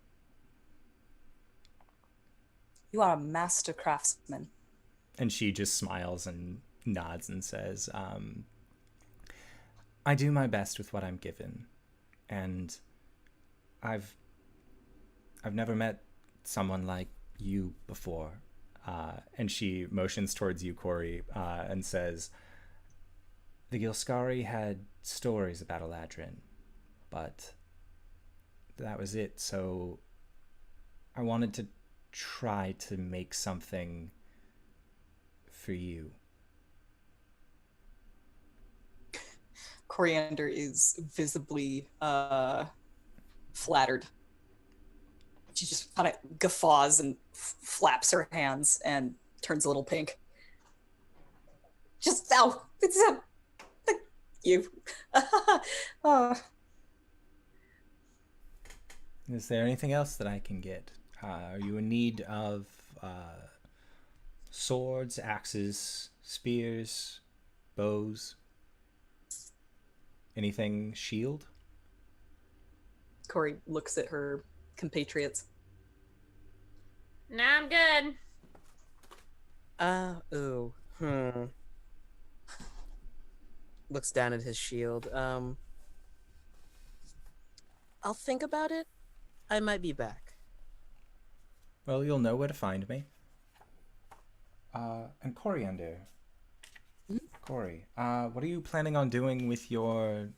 [SPEAKER 3] You are a master craftsman.
[SPEAKER 1] And she just smiles and nods and says, I do my best with what I'm given. And I've never met someone like you before. And she motions towards you, Cori, and says, the Gilskari had stories about Eladrin, but that was it. So I wanted to try to make something for you.
[SPEAKER 6] Coriander is visibly flattered. She just kind of guffaws and flaps her hands and turns a little pink. Just, oh, it's a, thank you. Oh.
[SPEAKER 1] Is there anything else that I can get? Are you in need of swords, axes, spears, bows? Anything shield?
[SPEAKER 6] Cori looks at her compatriots.
[SPEAKER 4] Nah, I'm good.
[SPEAKER 2] Looks down at his shield. I'll think about it. I might be back.
[SPEAKER 1] Well, you'll know where to find me. And Coriander. Cori, what are you planning on doing with your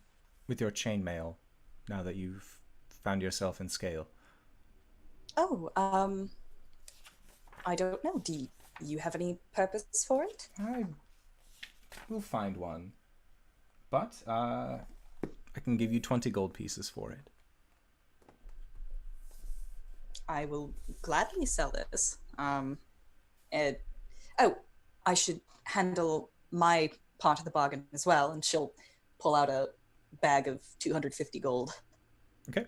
[SPEAKER 1] chainmail now that you've found yourself in scale?
[SPEAKER 3] Oh, I don't know. Do you have any purpose for it?
[SPEAKER 1] I will find one. But, I can give you 20 gold pieces for it.
[SPEAKER 6] I will gladly sell this. I should handle my part of the bargain as well, and she'll pull out a bag of 250 gold.
[SPEAKER 1] Okay.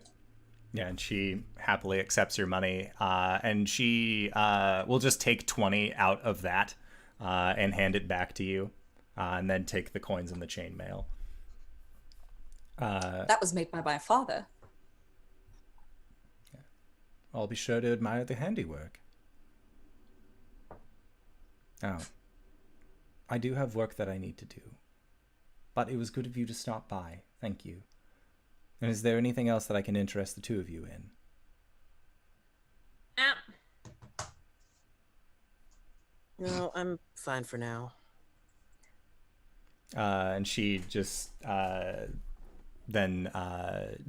[SPEAKER 1] Yeah, and she happily accepts your money, and she will just take 20 out of that and hand it back to you, and then take the coins in the chainmail.
[SPEAKER 3] That was made by my father.
[SPEAKER 1] I'll be sure to admire the handiwork. Oh, I do have work that I need to do, but it was good of you to stop by. Thank you. And is there anything else that I can interest the two of you in?
[SPEAKER 2] No, I'm fine for now.
[SPEAKER 1] And she just then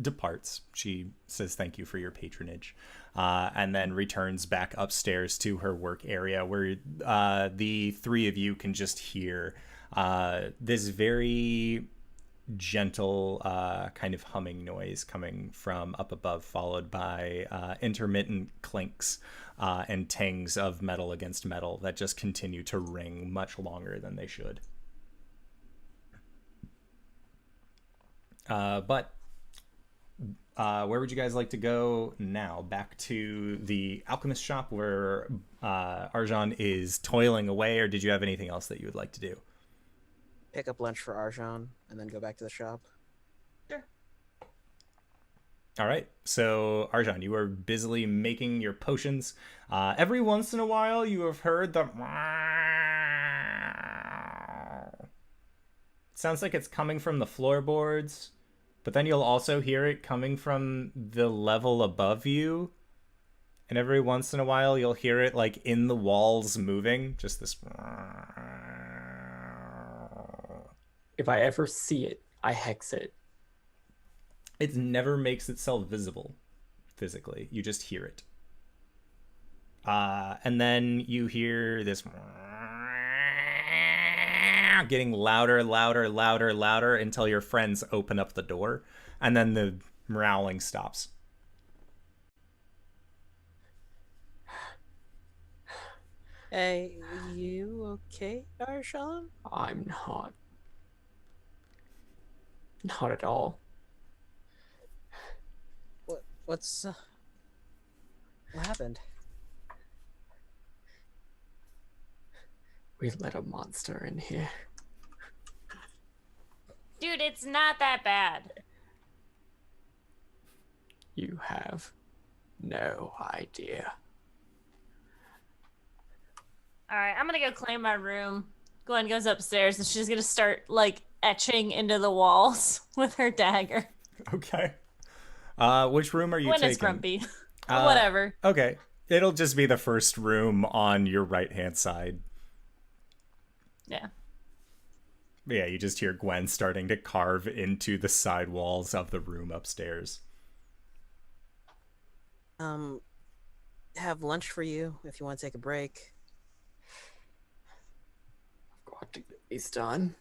[SPEAKER 1] departs. She says thank you for your patronage, and then returns back upstairs to her work area where the three of you can just hear this very gentle kind of humming noise coming from up above, followed by intermittent clinks and tangs of metal against metal that just continue to ring much longer than they should. But where would you guys like to go now? Back to the alchemist shop where Arjan is toiling away, or did you have anything else that you would like to do?
[SPEAKER 2] Pick up lunch for Arjan and then go back to the shop.
[SPEAKER 4] Sure.
[SPEAKER 1] All right. So, Arjan, you are busily making your potions. Every once in a while, you have heard the... Sounds like it's coming from the floorboards, but then you'll also hear it coming from the level above you. And every once in a while, you'll hear it like in the walls moving. Just this...
[SPEAKER 5] If I ever see it, I hex it.
[SPEAKER 1] It never makes itself visible physically. You just hear it. And then you hear this getting louder, louder, louder, louder until your friends open up the door. And then the growling stops.
[SPEAKER 2] Hey, you okay, Arjan?
[SPEAKER 5] I'm not. Not at all.
[SPEAKER 2] What happened?
[SPEAKER 5] We let a monster in here.
[SPEAKER 4] Dude, it's not that bad.
[SPEAKER 5] You have no idea.
[SPEAKER 4] All right, I'm gonna go clean my room. Gwen goes upstairs and she's gonna start like etching into the walls with her dagger.
[SPEAKER 1] Okay. Which room are you
[SPEAKER 4] Gwen
[SPEAKER 1] taking?
[SPEAKER 4] is grumpy. Whatever.
[SPEAKER 1] Okay. It'll just be the first room on your right-hand side.
[SPEAKER 4] Yeah.
[SPEAKER 1] Yeah, you just hear Gwen starting to carve into the side walls of the room upstairs.
[SPEAKER 2] Have lunch for you if you want to take a break.
[SPEAKER 5] I've got to get these done.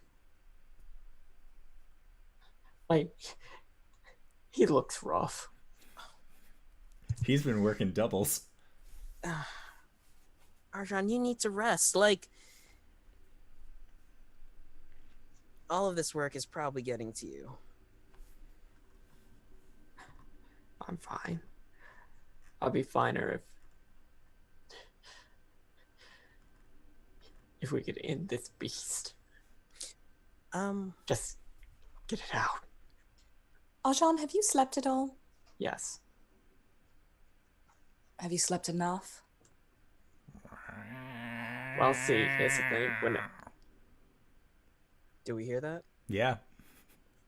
[SPEAKER 5] Like, he looks rough.
[SPEAKER 1] He's been working doubles.
[SPEAKER 2] Arjan, you need to rest. Like, all of this work is probably getting to you.
[SPEAKER 5] I'm fine. I'll be finer if we could end this beast. Just get it out.
[SPEAKER 3] Arjan, have you slept at all?
[SPEAKER 5] Yes.
[SPEAKER 3] Have you slept enough?
[SPEAKER 5] Well, see, here's the thing.
[SPEAKER 2] Do we hear that?
[SPEAKER 1] Yeah.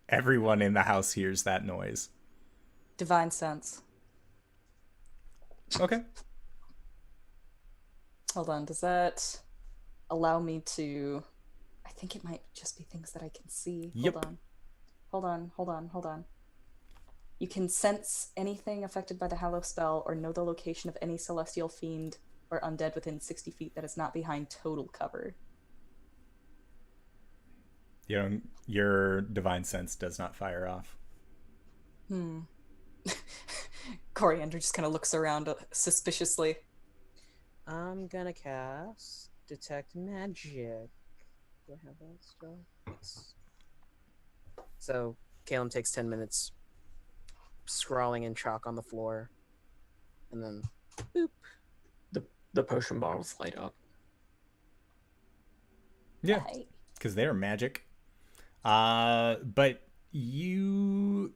[SPEAKER 1] Everyone in the house hears that noise.
[SPEAKER 3] Divine sense.
[SPEAKER 1] Okay.
[SPEAKER 3] Hold on, does that allow me to... I think it might just be things that I can see.
[SPEAKER 1] Yep.
[SPEAKER 3] Hold on. You can sense anything affected by the Hallow spell or know the location of any celestial fiend or undead within 60 feet that is not behind total cover.
[SPEAKER 1] Your divine sense does not fire off.
[SPEAKER 3] Coriander just kind of looks around suspiciously.
[SPEAKER 2] I'm gonna cast Detect Magic. Do I have that still? Yes. So, Caelum takes 10 minutes scrawling in chalk on the floor, and then boop.
[SPEAKER 5] The potion bottles light up.
[SPEAKER 1] Yeah,
[SPEAKER 3] Right.
[SPEAKER 1] because they're magic. But you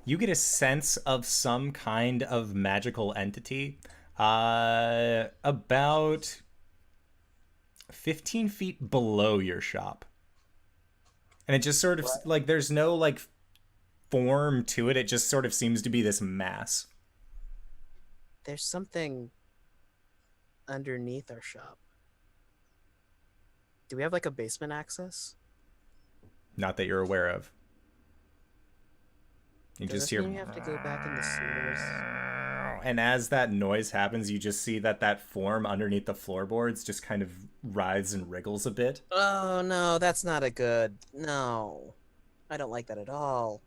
[SPEAKER 1] get a sense of some kind of magical entity about 15 feet below your shop. And it just sort of, like, there's no, like, form to it. It just sort of seems to be this mass.
[SPEAKER 2] There's something underneath our shop. Do we have like a basement access?
[SPEAKER 1] Not that you're aware of. You
[SPEAKER 2] Does
[SPEAKER 1] just
[SPEAKER 2] this
[SPEAKER 1] hear...
[SPEAKER 2] mean we have to go back in the sewers?
[SPEAKER 1] And as that noise happens, you just see that form underneath the floorboards just kind of writhes and wriggles a bit.
[SPEAKER 2] Oh no, that's not a good. No, I don't like that at all.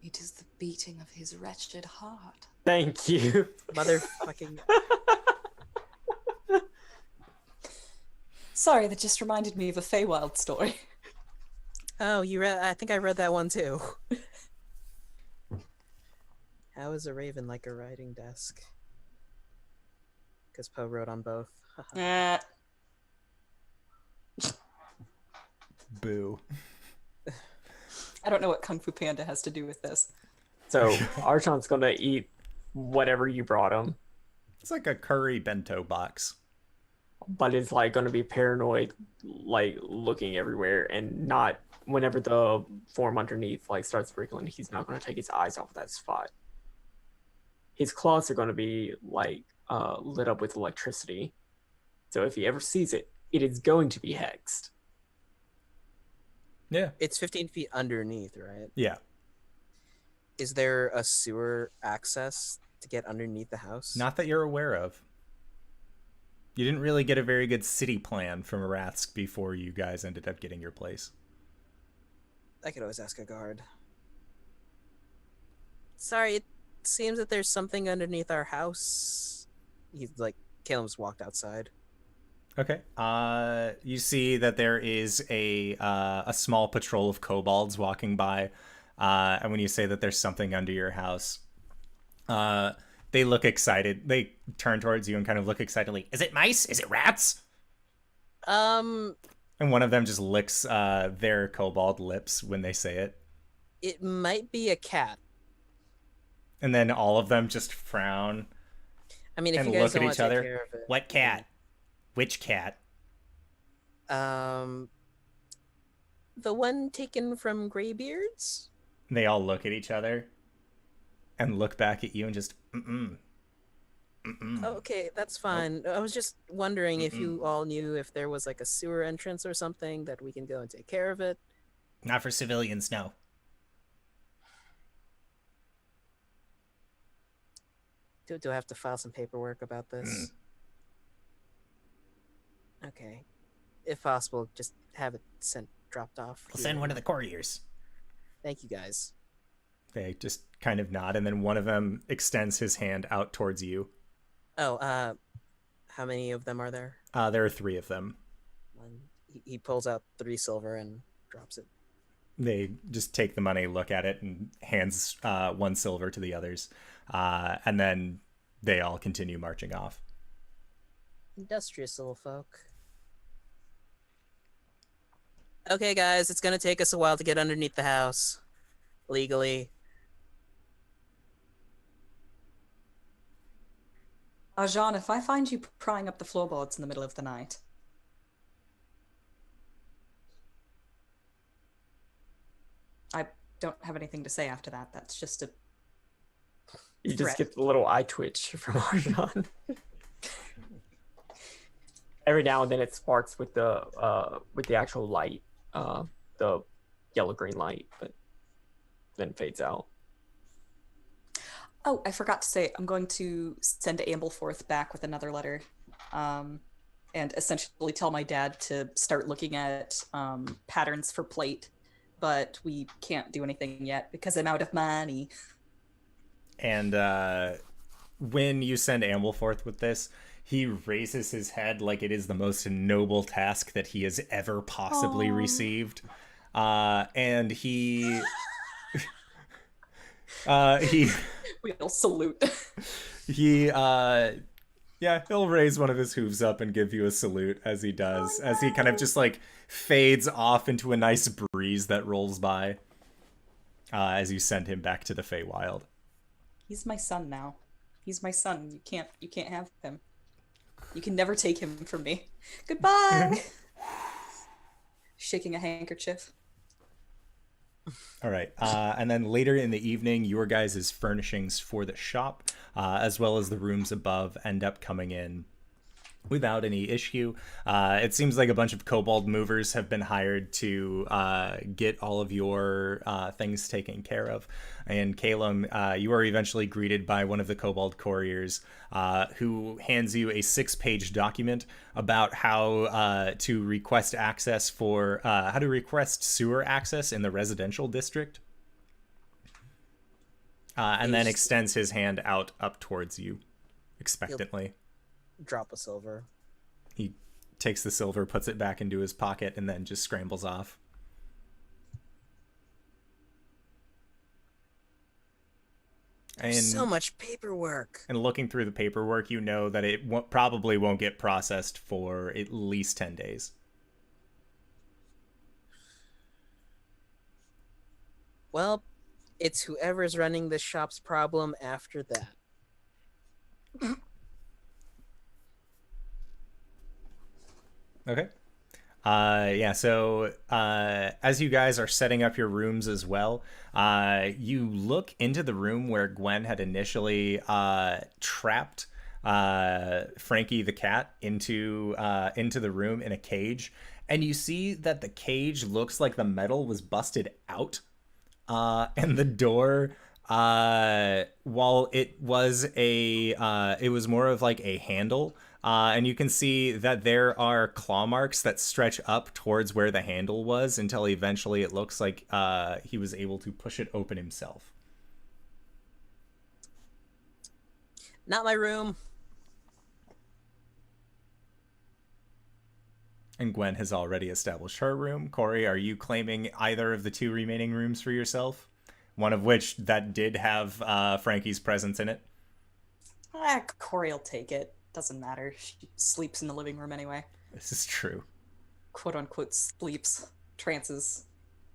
[SPEAKER 3] It is the beating of his wretched heart.
[SPEAKER 5] Thank you.
[SPEAKER 2] Motherfucking.
[SPEAKER 3] Sorry, that just reminded me of a Feywild story.
[SPEAKER 2] Oh, you read? I think I read that one too. How is a raven like a writing desk? Because Poe wrote on both.
[SPEAKER 3] Eh.
[SPEAKER 1] Boo.
[SPEAKER 3] I don't know what Kung Fu Panda has to do with this.
[SPEAKER 5] So Archon's gonna eat whatever you brought him,
[SPEAKER 1] It's like a curry bento box.
[SPEAKER 5] but it's like gonna be paranoid, like looking everywhere, and not whenever the form underneath like starts wriggling, he's not gonna take his eyes off of that spot. His claws are gonna be like lit up with electricity, so if he ever sees it, it is going to be hexed.
[SPEAKER 1] Yeah.
[SPEAKER 2] It's 15 feet underneath, right?
[SPEAKER 1] Yeah.
[SPEAKER 2] Is there a sewer access to get underneath the house?
[SPEAKER 1] Not that you're aware of. You didn't really get a very good city plan from Arasthk before you guys ended up getting your place.
[SPEAKER 2] I could always ask a guard. Sorry, it seems that there's something underneath our house. He's like, Caelum's walked outside.
[SPEAKER 1] Okay. You see that there is a small patrol of kobolds walking by, and when you say that there's something under your house, they look excited. They turn towards you and kind of look excitedly. Is it mice? Is it rats?
[SPEAKER 2] Um,
[SPEAKER 1] And one of them just licks their kobold lips when they say it,
[SPEAKER 2] it might be a cat.
[SPEAKER 1] and then all of them just frown
[SPEAKER 2] I mean, if
[SPEAKER 1] and
[SPEAKER 2] you guys
[SPEAKER 1] look at
[SPEAKER 2] don't want
[SPEAKER 1] each
[SPEAKER 2] to take
[SPEAKER 1] other.
[SPEAKER 2] care of it.
[SPEAKER 1] What cat? Which cat?
[SPEAKER 2] The one taken from Greybeards?
[SPEAKER 1] And they all look at each other and look back at you and just
[SPEAKER 2] Okay, that's fine. I was just wondering if you all knew if there was like a sewer entrance or something that we can go and take care of it.
[SPEAKER 1] Not for civilians, no.
[SPEAKER 2] Do I have to file some paperwork about this? Okay. If possible, just have it dropped off.
[SPEAKER 1] We'll send one of the couriers.
[SPEAKER 2] Thank you guys.
[SPEAKER 1] They just kind of nod, and then one of them extends his hand out towards you.
[SPEAKER 2] Oh, how many of them are there?
[SPEAKER 1] There are 3 of them.
[SPEAKER 2] One. He pulls out 3 silver and drops it.
[SPEAKER 1] They just take the money, look at it, and hands 1 silver to the others. And then they all continue marching off.
[SPEAKER 2] Industrious little folk. Okay, guys, it's gonna take us a while to get underneath the house. Legally.
[SPEAKER 3] Arjan, if I find you prying up the floorboards in the middle of the night, I don't have anything to say after that. That's just a
[SPEAKER 5] You
[SPEAKER 3] threat.
[SPEAKER 5] just get the little eye twitch from Archon. Every now and then it sparks with the actual light, the yellow green light, but then fades out.
[SPEAKER 3] Oh, I forgot to say, I'm going to send Ampleforth back with another letter, and essentially tell my dad to start looking at patterns for plate, but we can't do anything yet because I'm out of money.
[SPEAKER 1] And when you send Ampleforth with this, he raises his head like it is the most noble task that he has ever possibly received. And he He
[SPEAKER 6] We'll salute.
[SPEAKER 1] he yeah, he'll raise one of his hooves up and give you a salute as he does, as he kind of just like fades off into a nice breeze that rolls by as you send him back to the Feywild.
[SPEAKER 6] He's my son now. He's my son. You can't have him. You can never take him from me. Goodbye. Shaking a handkerchief.
[SPEAKER 1] All right. And then later in the evening, your guys' furnishings for the shop, as well as the rooms above, end up coming in without any issue. It seems like a bunch of kobold movers have been hired to get all of your things taken care of. And Caelum, you are eventually greeted by one of the kobold couriers who hands you a 6-page document about how to request access for how to request sewer access in the residential district. And then extends his hand out up towards you expectantly.
[SPEAKER 2] Drop a silver.
[SPEAKER 1] He takes the silver, puts it back into his pocket, and then just scrambles off. And
[SPEAKER 2] So much paperwork.
[SPEAKER 1] And looking through the paperwork, you know that it probably won't get processed for at least 10 days.
[SPEAKER 2] Well, it's whoever's running the shop's problem after that.
[SPEAKER 1] Okay. Yeah, so as you guys are setting up your rooms as well, you look into the room where Gwen had initially trapped Frankie the cat into the room in a cage, and you see that the cage looks like the metal was busted out, and the door, while it was it was more of like a handle. And you can see that there are claw marks that stretch up towards where the handle was until eventually it looks like he was able to push it open himself.
[SPEAKER 2] Not my room.
[SPEAKER 1] And Gwen has already established her room. Cori, are you claiming either of the 2 remaining rooms for yourself? One of which that did have Frankie's presence in it?
[SPEAKER 6] Cori will take it. Doesn't matter. She sleeps in the living room anyway.
[SPEAKER 1] This is true.
[SPEAKER 6] Quote unquote sleeps, trances,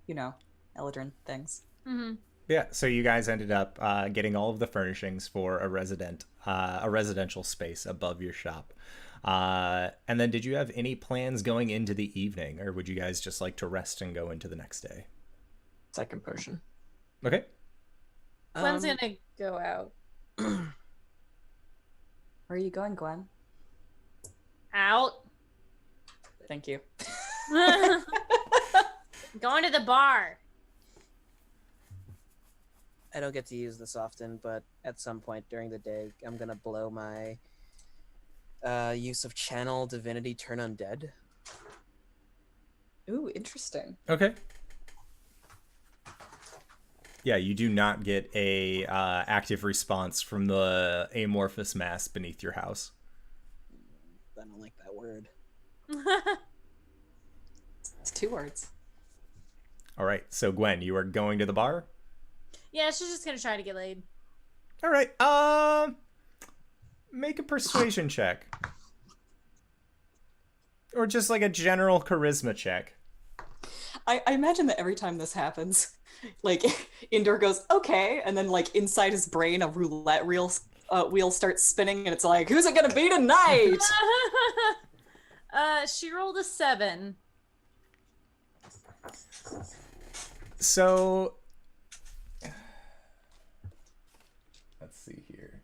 [SPEAKER 6] Eladrin things.
[SPEAKER 4] Mm-hmm.
[SPEAKER 1] Yeah, so you guys ended up getting all of the furnishings for a residential space above your shop. And then did you have any plans going into the evening, or would you guys just like to rest and go into the next day?
[SPEAKER 5] Second potion.
[SPEAKER 1] Okay.
[SPEAKER 4] Gwen's gonna go out.
[SPEAKER 3] Where are you going, Gwen?
[SPEAKER 4] Out.
[SPEAKER 6] Thank you.
[SPEAKER 4] Going to the bar.
[SPEAKER 2] I don't get to use this often, but at some point during the day, I'm gonna blow my use of channel divinity turn undead.
[SPEAKER 6] Ooh, interesting.
[SPEAKER 1] Okay. Yeah, you do not get a active response from the amorphous mass beneath your house.
[SPEAKER 2] I don't like that word.
[SPEAKER 6] It's 2 words.
[SPEAKER 1] All right, so Gwen, you are going to the bar?
[SPEAKER 4] Yeah, she's just gonna try to get laid.
[SPEAKER 1] All right, make a persuasion check. Or just like a general charisma check.
[SPEAKER 6] I imagine that every time this happens, like Indor goes, okay, and then like inside his brain a roulette wheel starts spinning and it's like, who's it gonna be tonight?
[SPEAKER 4] She rolled a 7.
[SPEAKER 1] So let's see here.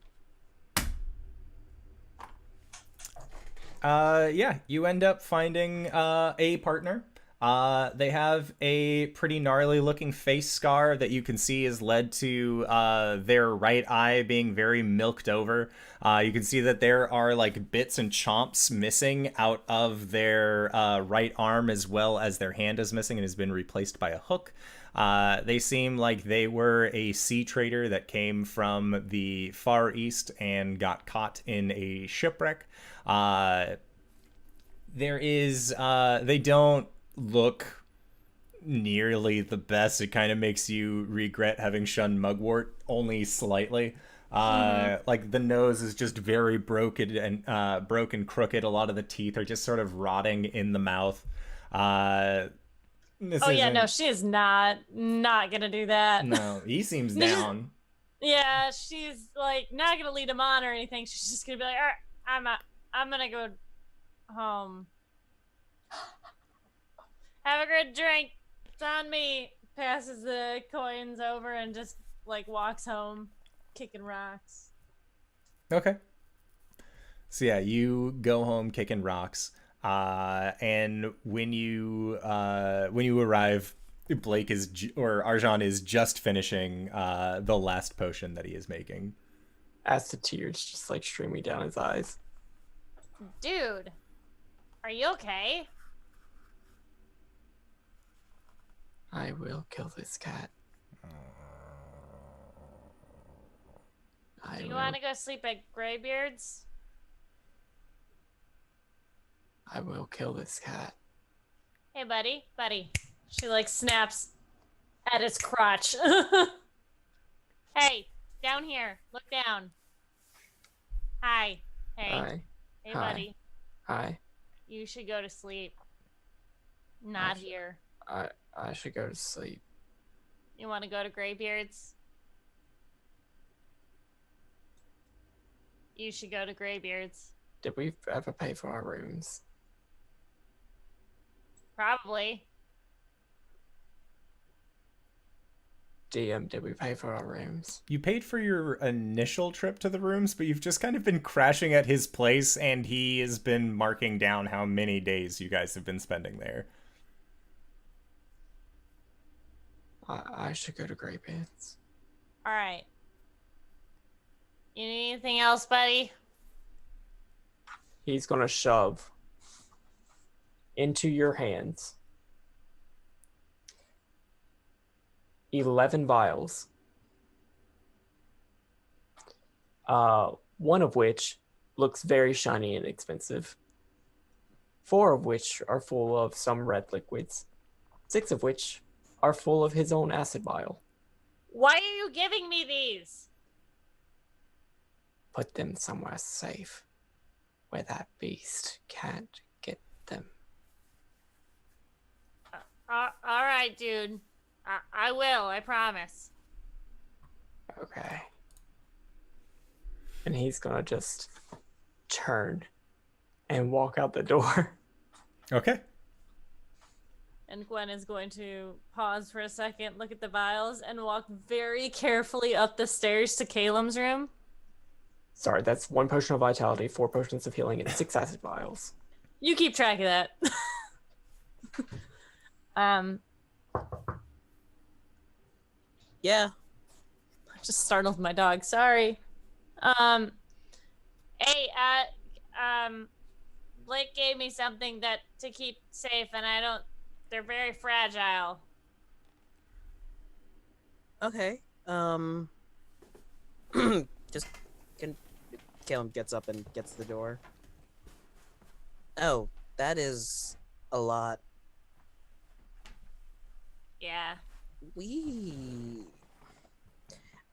[SPEAKER 1] Yeah, you end up finding a partner. They have a pretty gnarly looking face scar that you can see is led to their right eye being very milked over. You can see that there are like bits and chomps missing out of their right arm, as well as their hand is missing and has been replaced by a hook. They seem like they were a sea trader that came from the Far East and got caught in a shipwreck. They don't look nearly the best. It kind of makes you regret having shunned Mugwort only slightly. Like the nose is just very broken and broken, crooked. A lot of the teeth are just sort of rotting in the mouth. This
[SPEAKER 4] Oh yeah,
[SPEAKER 1] isn't-
[SPEAKER 4] no, she is not gonna do that.
[SPEAKER 1] No, he seems down.
[SPEAKER 4] Yeah, she's like not gonna lead him on or anything. She's just gonna be like, all right, I'm gonna go home. Have a good drink. It's on me. Passes the coins over and just like walks home, kicking rocks.
[SPEAKER 1] Okay. So yeah, you go home kicking rocks. And when you arrive, Blake is or Arjan is just finishing the last potion that he is making.
[SPEAKER 5] As the tears just like streaming down his eyes.
[SPEAKER 4] Dude, are you okay?
[SPEAKER 5] I will kill this cat.
[SPEAKER 4] Do you want to go sleep at Greybeard's?
[SPEAKER 5] I will kill this cat.
[SPEAKER 4] Hey, buddy. She like snaps at his crotch. Hey, down here. Look down. Hi. Hey.
[SPEAKER 5] Hi.
[SPEAKER 4] Hey,
[SPEAKER 5] Hi.
[SPEAKER 4] buddy.
[SPEAKER 5] Hi.
[SPEAKER 4] You should go to sleep. Not here.
[SPEAKER 5] I should go to sleep.
[SPEAKER 4] You want to go to Greybeard's? You should go to Greybeard's.
[SPEAKER 5] Did we ever pay for our rooms?
[SPEAKER 4] Probably.
[SPEAKER 5] DM, did we pay for our rooms?
[SPEAKER 1] You paid for your initial trip to the rooms, but you've just kind of been crashing at his place, and he has been marking down how many days you guys have been spending there.
[SPEAKER 5] I should go to Greybeards.
[SPEAKER 4] All right. You need anything else, buddy?
[SPEAKER 5] He's gonna shove into your hands 11 vials. One of which looks very shiny and expensive. 4 of which are full of some red liquids. 6 of which are full of his own acid vial.
[SPEAKER 4] Why are you giving me these?
[SPEAKER 5] Put them somewhere safe, where that beast can't get them.
[SPEAKER 4] All right, dude. I will. I promise.
[SPEAKER 5] Okay. And he's gonna just turn and walk out the door.
[SPEAKER 1] Okay.
[SPEAKER 4] And Gwen is going to pause for a second, look at the vials, and walk very carefully up the stairs to Caelum's room.
[SPEAKER 5] Sorry, that's 1 potion of vitality, 4 potions of healing, and 6 acid vials.
[SPEAKER 4] You keep track of that. Yeah. I just startled my dog. Sorry. Hey, Blake gave me something that to keep safe, and they're very fragile.
[SPEAKER 2] Okay. Just Caelum gets up and gets to the door. Oh, that is a lot.
[SPEAKER 4] Yeah.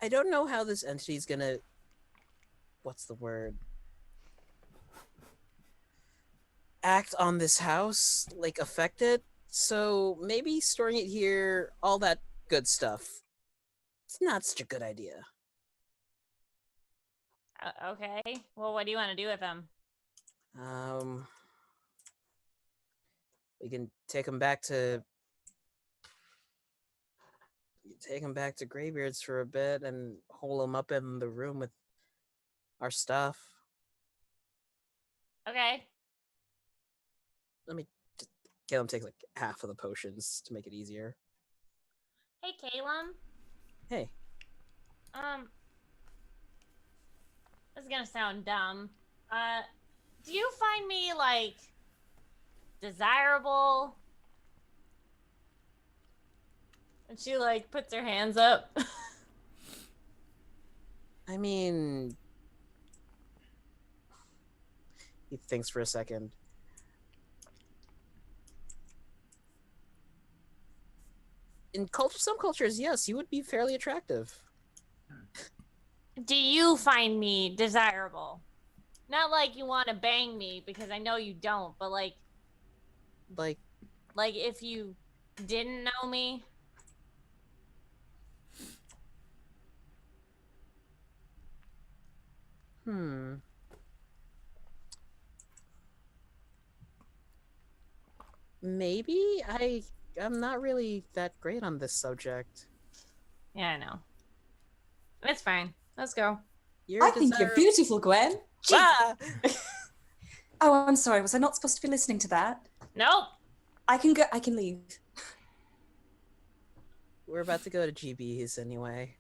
[SPEAKER 2] I don't know how this entity's gonna. What's the word? Act on this house, like affect it. So maybe storing it here, all that good stuff. It's not such a good idea.
[SPEAKER 4] Okay. Well, what do you want to do with them?
[SPEAKER 2] We can take him back to Greybeard's for a bit and hole him up in the room with our stuff.
[SPEAKER 4] Okay.
[SPEAKER 2] Let me just Caelum takes like half of the potions to make it easier.
[SPEAKER 4] Hey, Caelum.
[SPEAKER 2] Hey.
[SPEAKER 4] This is gonna sound dumb. Do you find me, like, desirable? And she, like, puts her hands up.
[SPEAKER 2] I mean, he thinks for a second. In some cultures, yes, you would be fairly attractive.
[SPEAKER 4] Do you find me desirable? Not like you want to bang me, because I know you don't, but like if you didn't know me.
[SPEAKER 2] Maybe I'm not really that great on this subject.
[SPEAKER 4] Yeah, I know. It's fine. Let's go.
[SPEAKER 3] I think you're beautiful, Gwen.
[SPEAKER 2] Ah!
[SPEAKER 3] Oh, I'm sorry. Was I not supposed to be listening to that?
[SPEAKER 4] Nope.
[SPEAKER 3] I can go. I can leave.
[SPEAKER 2] We're about to go to GB's anyway.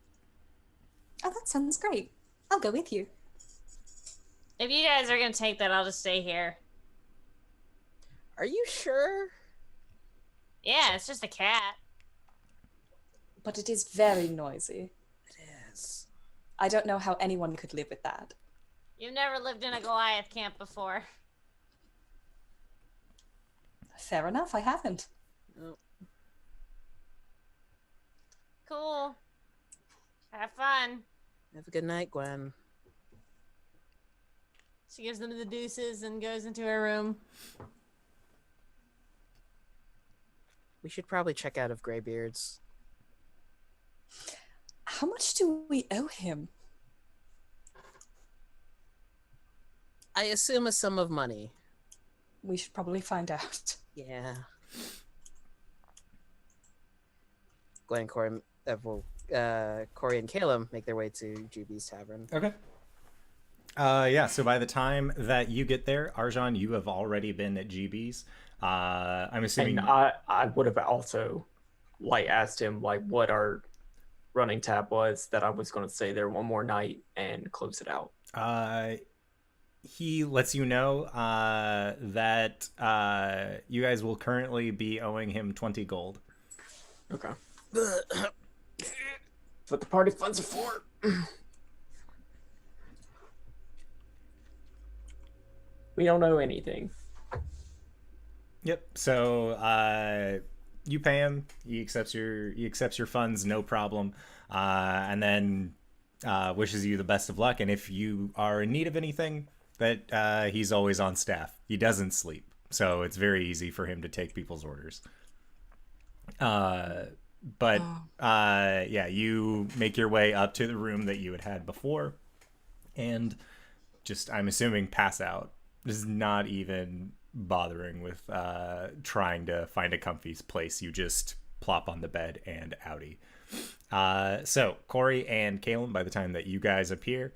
[SPEAKER 3] Oh, that sounds great. I'll go with you.
[SPEAKER 4] If you guys are gonna take that, I'll just stay here.
[SPEAKER 2] Are you sure?
[SPEAKER 4] Yeah, it's just a cat.
[SPEAKER 3] But it is very noisy.
[SPEAKER 2] It is.
[SPEAKER 3] I don't know how anyone could live with that.
[SPEAKER 4] You've never lived in a Goliath camp before.
[SPEAKER 3] Fair enough, I haven't.
[SPEAKER 2] Oh.
[SPEAKER 4] Cool. Have fun.
[SPEAKER 2] Have a good night, Gwen.
[SPEAKER 4] She gives them the deuces and goes into her room.
[SPEAKER 2] We should probably check out of Greybeard's.
[SPEAKER 3] How much do we owe him?
[SPEAKER 2] I assume a sum of money.
[SPEAKER 3] We should probably find out.
[SPEAKER 2] Yeah. Gwen, Cori, Cori and Caelum make their way to GB's tavern.
[SPEAKER 1] Okay. Yeah, so by the time that you get there, Arjan, you have already been at GB's. I'm assuming...
[SPEAKER 5] And I would have also asked him what our running tab was, that I was going to stay there one more night and close it out.
[SPEAKER 1] He lets you know that you guys will currently be owing him 20 gold.
[SPEAKER 5] Okay. What the party funds are for. We don't know anything.
[SPEAKER 1] Yep. So you pay him. He accepts your funds, no problem. And then wishes you the best of luck. And if you are in need of anything, that he's always on staff. He doesn't sleep, so it's very easy for him to take people's orders. Yeah, you make your way up to the room that you had before, and just, I'm assuming, pass out. Just not even bothering with trying to find a comfy place. You just plop on the bed and outie. So Cori and Caelum, by the time that you guys appear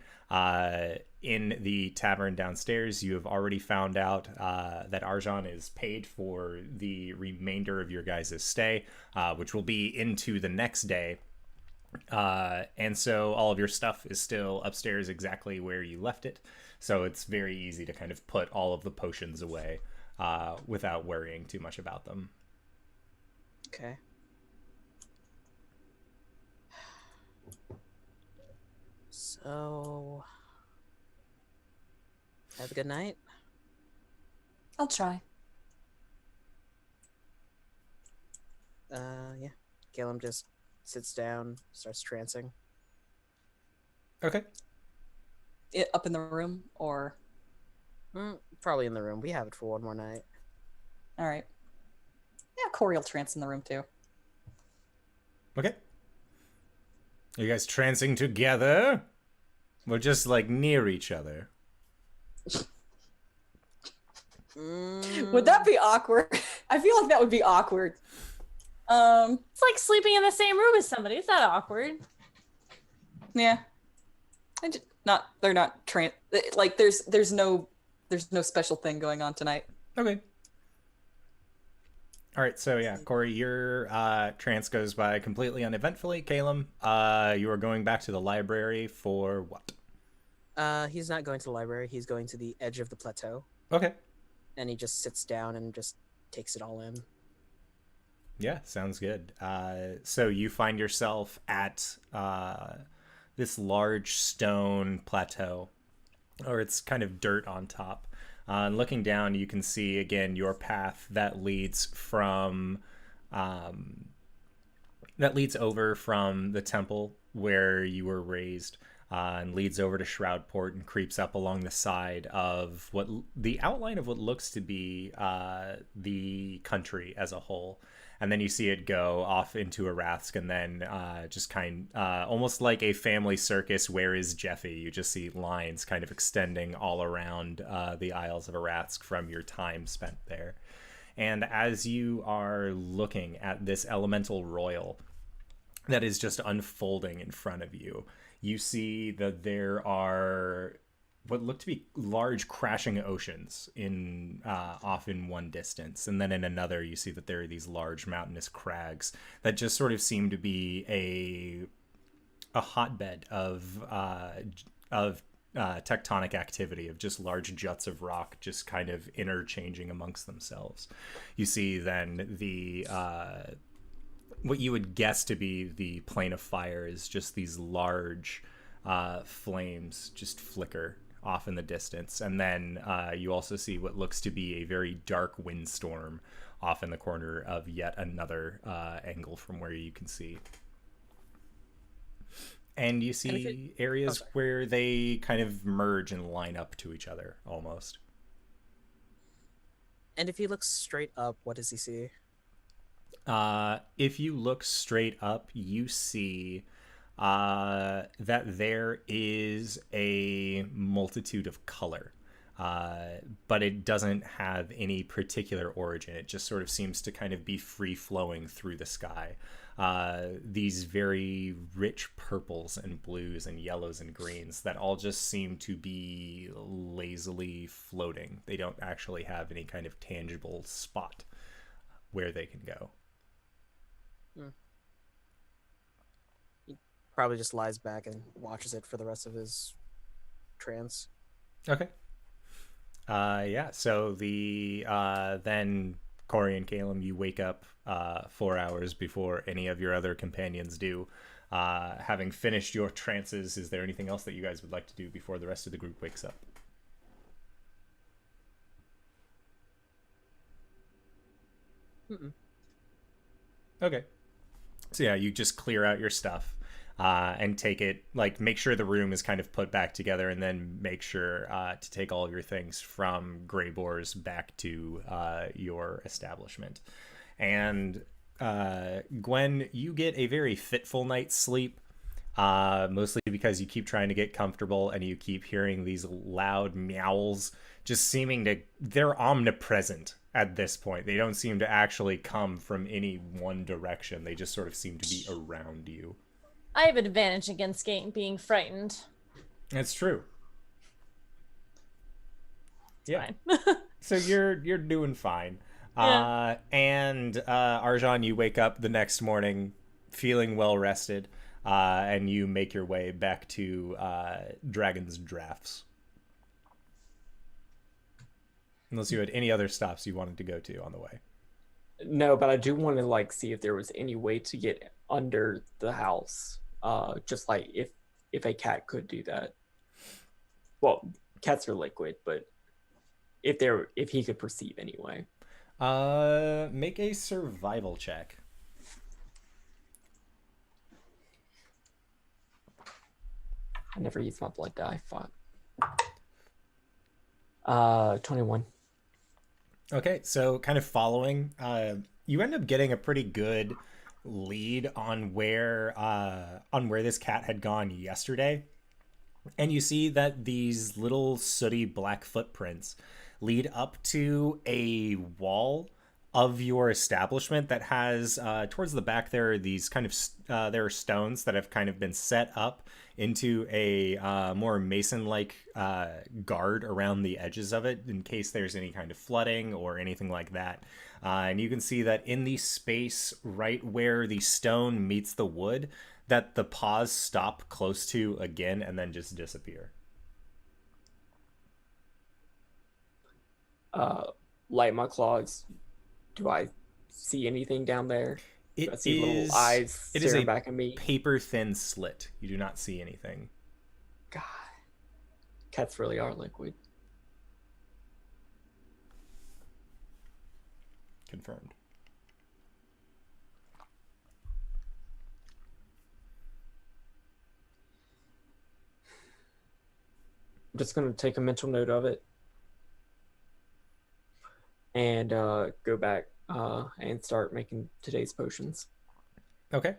[SPEAKER 1] in the tavern downstairs, you have already found out that Arjan is paid for the remainder of your guys' stay, which will be into the next day. And so all of your stuff is still upstairs exactly where you left it. So it's very easy to kind of put all of the potions away without worrying too much about them.
[SPEAKER 2] Okay. So, have a good night.
[SPEAKER 3] I'll try.
[SPEAKER 2] Yeah. Caelum just sits down, starts trancing.
[SPEAKER 1] Okay.
[SPEAKER 3] Up in the room, or?
[SPEAKER 2] Probably in the room. We have it for one more night.
[SPEAKER 3] All right. Yeah, Cori will trance in the room too.
[SPEAKER 1] Okay. Are you guys trancing together? We're just near each other.
[SPEAKER 3] Would that be awkward? I feel like that would be awkward.
[SPEAKER 4] It's like sleeping in the same room as somebody. It's not awkward.
[SPEAKER 3] Yeah. They're not there's no special thing going on tonight.
[SPEAKER 1] Okay. All right, so yeah, Cori, your trance goes by completely uneventfully. Caelum, you are going back to the library for what?
[SPEAKER 2] He's not going to the library. He's going to the edge of the plateau.
[SPEAKER 1] Okay.
[SPEAKER 2] And he just sits down and just takes it all in.
[SPEAKER 1] Yeah, sounds good. So you find yourself at this large stone plateau, or it's kind of dirt on top. And looking down, you can see, again, your path that leads from that leads over from the temple where you were raised, and leads over to Shroudport and creeps up along the side of what the outline of what looks to be the country as a whole. And then you see it go off into Arasthk, and then just almost like a family circus, where is Jeffy? You just see lines kind of extending all around the Isles of Arasthk from your time spent there. And as you are looking at this elemental royal that is just unfolding in front of you, you see that there are what look to be large crashing oceans off in one distance, and then in another you see that there are these large mountainous crags that just sort of seem to be a hotbed of tectonic activity, of just large juts of rock just kind of interchanging amongst themselves. You see then the what you would guess to be the plane of fire is just these large flames just flicker off in the distance. And then you also see what looks to be a very dark windstorm off in the corner of yet another angle from where you can see. And you see areas where they kind of merge and line up to each other almost.
[SPEAKER 2] And if he looks straight up, what does he see?
[SPEAKER 1] If you look straight up, you see that there is a multitude of color, but it doesn't have any particular origin. It just sort of seems to kind of be free-flowing through the sky. These very rich purples and blues and yellows and greens that all just seem to be lazily floating. They don't actually have any kind of tangible spot where they can go.
[SPEAKER 2] He probably just lies back and watches it for the rest of his trance.
[SPEAKER 1] Okay. Yeah, so then Cori and Caelum, you wake up 4 hours before any of your other companions do. Having finished your trances, is there anything else that you guys would like to do before the rest of the group wakes up?
[SPEAKER 2] Mm-mm.
[SPEAKER 1] Okay. So yeah, you just clear out your stuff and take it, like, make sure the room is kind of put back together, and then make sure to take all of your things from Greyboar's back to your establishment. And Gwen, you get a very fitful night's sleep, mostly because you keep trying to get comfortable and you keep hearing these loud meows, just they're omnipresent at this point. They don't seem to actually come from any one direction. They just sort of seem to be around you.
[SPEAKER 4] I have an advantage against being frightened.
[SPEAKER 1] That's true. Yeah.
[SPEAKER 4] Fine.
[SPEAKER 1] So you're doing fine.
[SPEAKER 4] Yeah.
[SPEAKER 1] And Arjan, you wake up the next morning feeling well rested, and you make your way back to Dragon's Drafts. Unless you had any other stops you wanted to go to on the way.
[SPEAKER 5] No, but I do want to see if there was any way to get under the house. Just like if a cat could do that. Well, cats are liquid, but if he could perceive anyway.
[SPEAKER 1] Make a survival check.
[SPEAKER 5] I never use my blood die. Fuck. 21.
[SPEAKER 1] Okay, so kind of following, you end up getting a pretty good lead on where this cat had gone yesterday, and you see that these little sooty black footprints lead up to a wall of your establishment that has towards the back there are these kind of there are stones that have kind of been set up into a more mason-like guard around the edges of it in case there's any kind of flooding or anything like that. And you can see that in the space right where the stone meets the wood, that the paws stop close to again and then just disappear.
[SPEAKER 5] Light my claws. Do I see anything down there?
[SPEAKER 1] It
[SPEAKER 5] I see
[SPEAKER 1] is,
[SPEAKER 5] little eyes
[SPEAKER 1] it is
[SPEAKER 5] staring
[SPEAKER 1] a
[SPEAKER 5] back at me.
[SPEAKER 1] paper-thin slit. You do not see anything.
[SPEAKER 5] God. Cats really are liquid.
[SPEAKER 1] Confirmed.
[SPEAKER 5] I'm just gonna take a mental note of it and go back and start making today's potions.
[SPEAKER 1] Okay.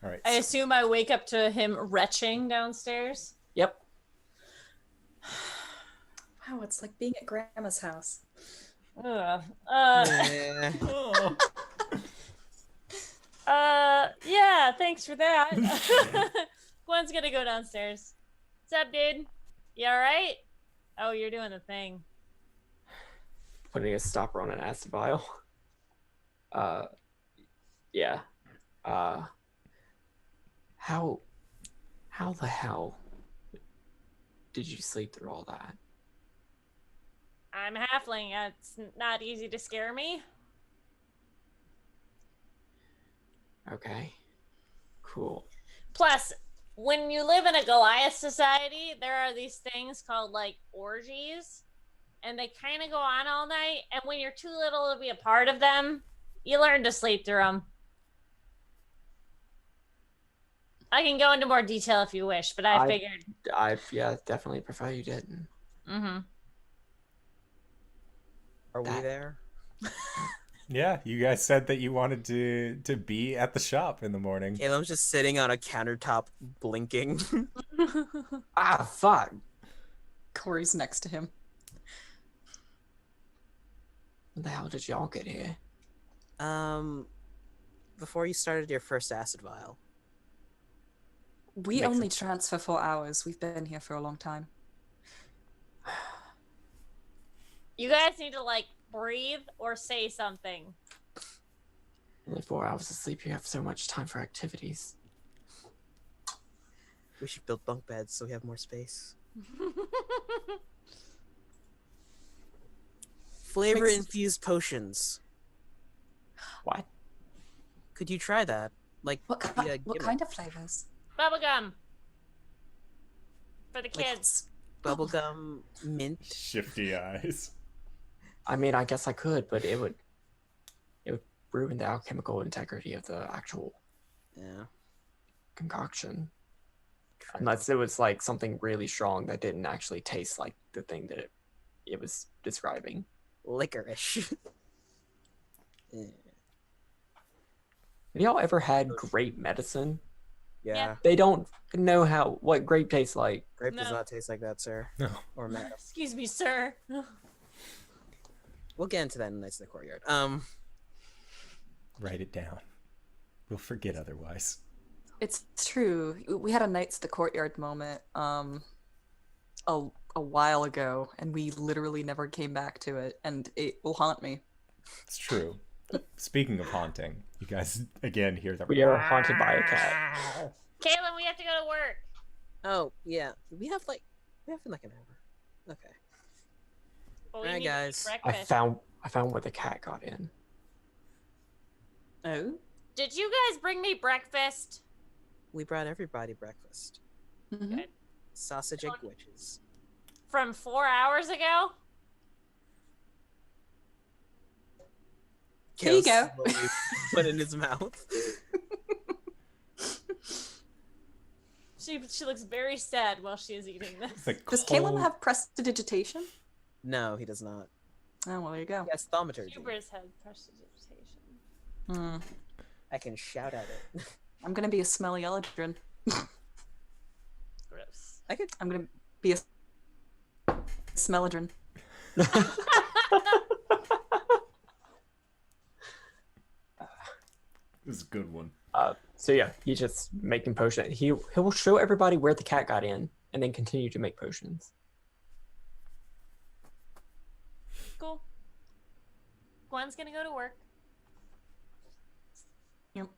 [SPEAKER 1] All right.
[SPEAKER 4] I assume I wake up to him retching downstairs.
[SPEAKER 5] Yep.
[SPEAKER 3] Wow, it's like being at Grandma's house.
[SPEAKER 4] Ugh.
[SPEAKER 2] Yeah.
[SPEAKER 1] Oh.
[SPEAKER 4] Yeah, thanks for that. Gwen's gonna go downstairs. What's up, dude? You alright? Oh, you're doing the thing.
[SPEAKER 5] Putting a stopper on an acid vial. Yeah. How the hell did you sleep through all that?
[SPEAKER 4] I'm a halfling. It's not easy to scare me.
[SPEAKER 5] Okay. Cool.
[SPEAKER 4] Plus, when you live in a Goliath society, there are these things called like orgies, and they kind of go on all night. And when you're too little to be a part of them, you learn to sleep through them. I can go into more detail if you wish, but I figured.
[SPEAKER 5] Yeah, definitely prefer you didn't.
[SPEAKER 4] Mm-hmm.
[SPEAKER 2] Are we there?
[SPEAKER 1] Yeah, you guys said that you wanted to be at the shop in the morning.
[SPEAKER 2] Caleb's just sitting on a countertop blinking.
[SPEAKER 5] Ah, fuck.
[SPEAKER 6] Cori's next to him.
[SPEAKER 5] When the hell did y'all get here?
[SPEAKER 2] Before you started your first acid vial.
[SPEAKER 3] We
[SPEAKER 2] Makes
[SPEAKER 3] only
[SPEAKER 2] sense.
[SPEAKER 3] transfer for hours. We've been here for a long time.
[SPEAKER 4] You guys need to like breathe or say something.
[SPEAKER 5] Only 4 hours of sleep, you have so much time for activities.
[SPEAKER 2] We should build bunk beds so we have more space. Flavor infused potions.
[SPEAKER 5] What?
[SPEAKER 2] Could you try that? Like,
[SPEAKER 3] What
[SPEAKER 2] via
[SPEAKER 3] what
[SPEAKER 2] gimmick.
[SPEAKER 3] kind of flavors?
[SPEAKER 4] Bubblegum. For the
[SPEAKER 2] Like,
[SPEAKER 4] kids.
[SPEAKER 2] bubblegum, mint.
[SPEAKER 1] Shifty eyes.
[SPEAKER 5] I mean, I guess I could, but it would ruin the alchemical integrity of the actual
[SPEAKER 2] Yeah.
[SPEAKER 5] concoction. Unless it was like something really strong that didn't actually taste like the thing that it was describing.
[SPEAKER 2] Licorice. Yeah.
[SPEAKER 5] Have y'all ever had grape medicine?
[SPEAKER 2] Yeah.
[SPEAKER 5] They don't know what grape tastes like.
[SPEAKER 2] Grape does
[SPEAKER 4] No.
[SPEAKER 2] not taste like that, sir.
[SPEAKER 1] No.
[SPEAKER 2] Or mayo.
[SPEAKER 4] Excuse me, sir.
[SPEAKER 2] We'll get into that in Nights in the Courtyard.
[SPEAKER 1] Write it down. We'll forget otherwise.
[SPEAKER 3] It's true. We had a Knights of the Courtyard moment a while ago, and we literally never came back to it, and it will haunt me.
[SPEAKER 1] It's true. Speaking of haunting, you guys again hear the.
[SPEAKER 5] We are haunted by a cat.
[SPEAKER 4] Caelum, we have to go to work.
[SPEAKER 2] Oh, yeah. We have in like an hour. Okay.
[SPEAKER 4] But we
[SPEAKER 2] Alright,
[SPEAKER 4] need to eat
[SPEAKER 2] guys.
[SPEAKER 5] I
[SPEAKER 4] breakfast.
[SPEAKER 5] found where the cat got in.
[SPEAKER 3] Oh?
[SPEAKER 4] Did you guys bring me breakfast?
[SPEAKER 2] We brought everybody breakfast.
[SPEAKER 3] Mm-hmm.
[SPEAKER 4] Good.
[SPEAKER 2] Sausage egg wedges.
[SPEAKER 4] From 4 hours ago?
[SPEAKER 3] Here you go.
[SPEAKER 2] Slowly put in his mouth.
[SPEAKER 4] She looks very sad while she is eating this.
[SPEAKER 1] It's like
[SPEAKER 3] Does
[SPEAKER 1] cold-
[SPEAKER 3] Caleb have prestidigitation?
[SPEAKER 2] No, he does not.
[SPEAKER 3] Oh, well, there you go.
[SPEAKER 2] He has thaumaturgy.
[SPEAKER 4] Hubris had prestidigitation.
[SPEAKER 3] Hmm.
[SPEAKER 2] I can shout at it.
[SPEAKER 3] I'm gonna be a smelly eldrin.
[SPEAKER 4] Gross.
[SPEAKER 3] I'm gonna be a smelladrin.
[SPEAKER 1] This is a good one.
[SPEAKER 5] So yeah, he's just making potions. He will show everybody where the cat got in, and then continue to make potions.
[SPEAKER 4] Cool. Gwen's gonna go to work.
[SPEAKER 3] Yep.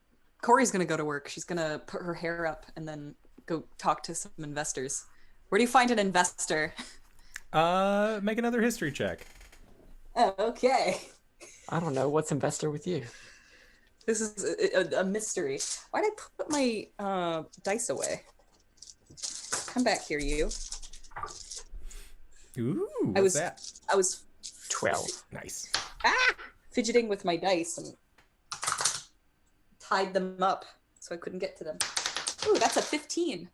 [SPEAKER 3] Cori's gonna go to work. She's gonna put her hair up and then go talk to some investors. Where do you find an investor?
[SPEAKER 1] Make another history check.
[SPEAKER 3] Oh, okay.
[SPEAKER 5] I don't know what's investor with you.
[SPEAKER 3] This is a mystery. Why'd I put my dice away? Come back here, you.
[SPEAKER 1] Ooh, what's
[SPEAKER 3] I was
[SPEAKER 1] that?
[SPEAKER 3] I was
[SPEAKER 5] 12.
[SPEAKER 1] Nice.
[SPEAKER 3] fidgeting with my dice and tied them up so I couldn't get to them. Ooh, that's a 15.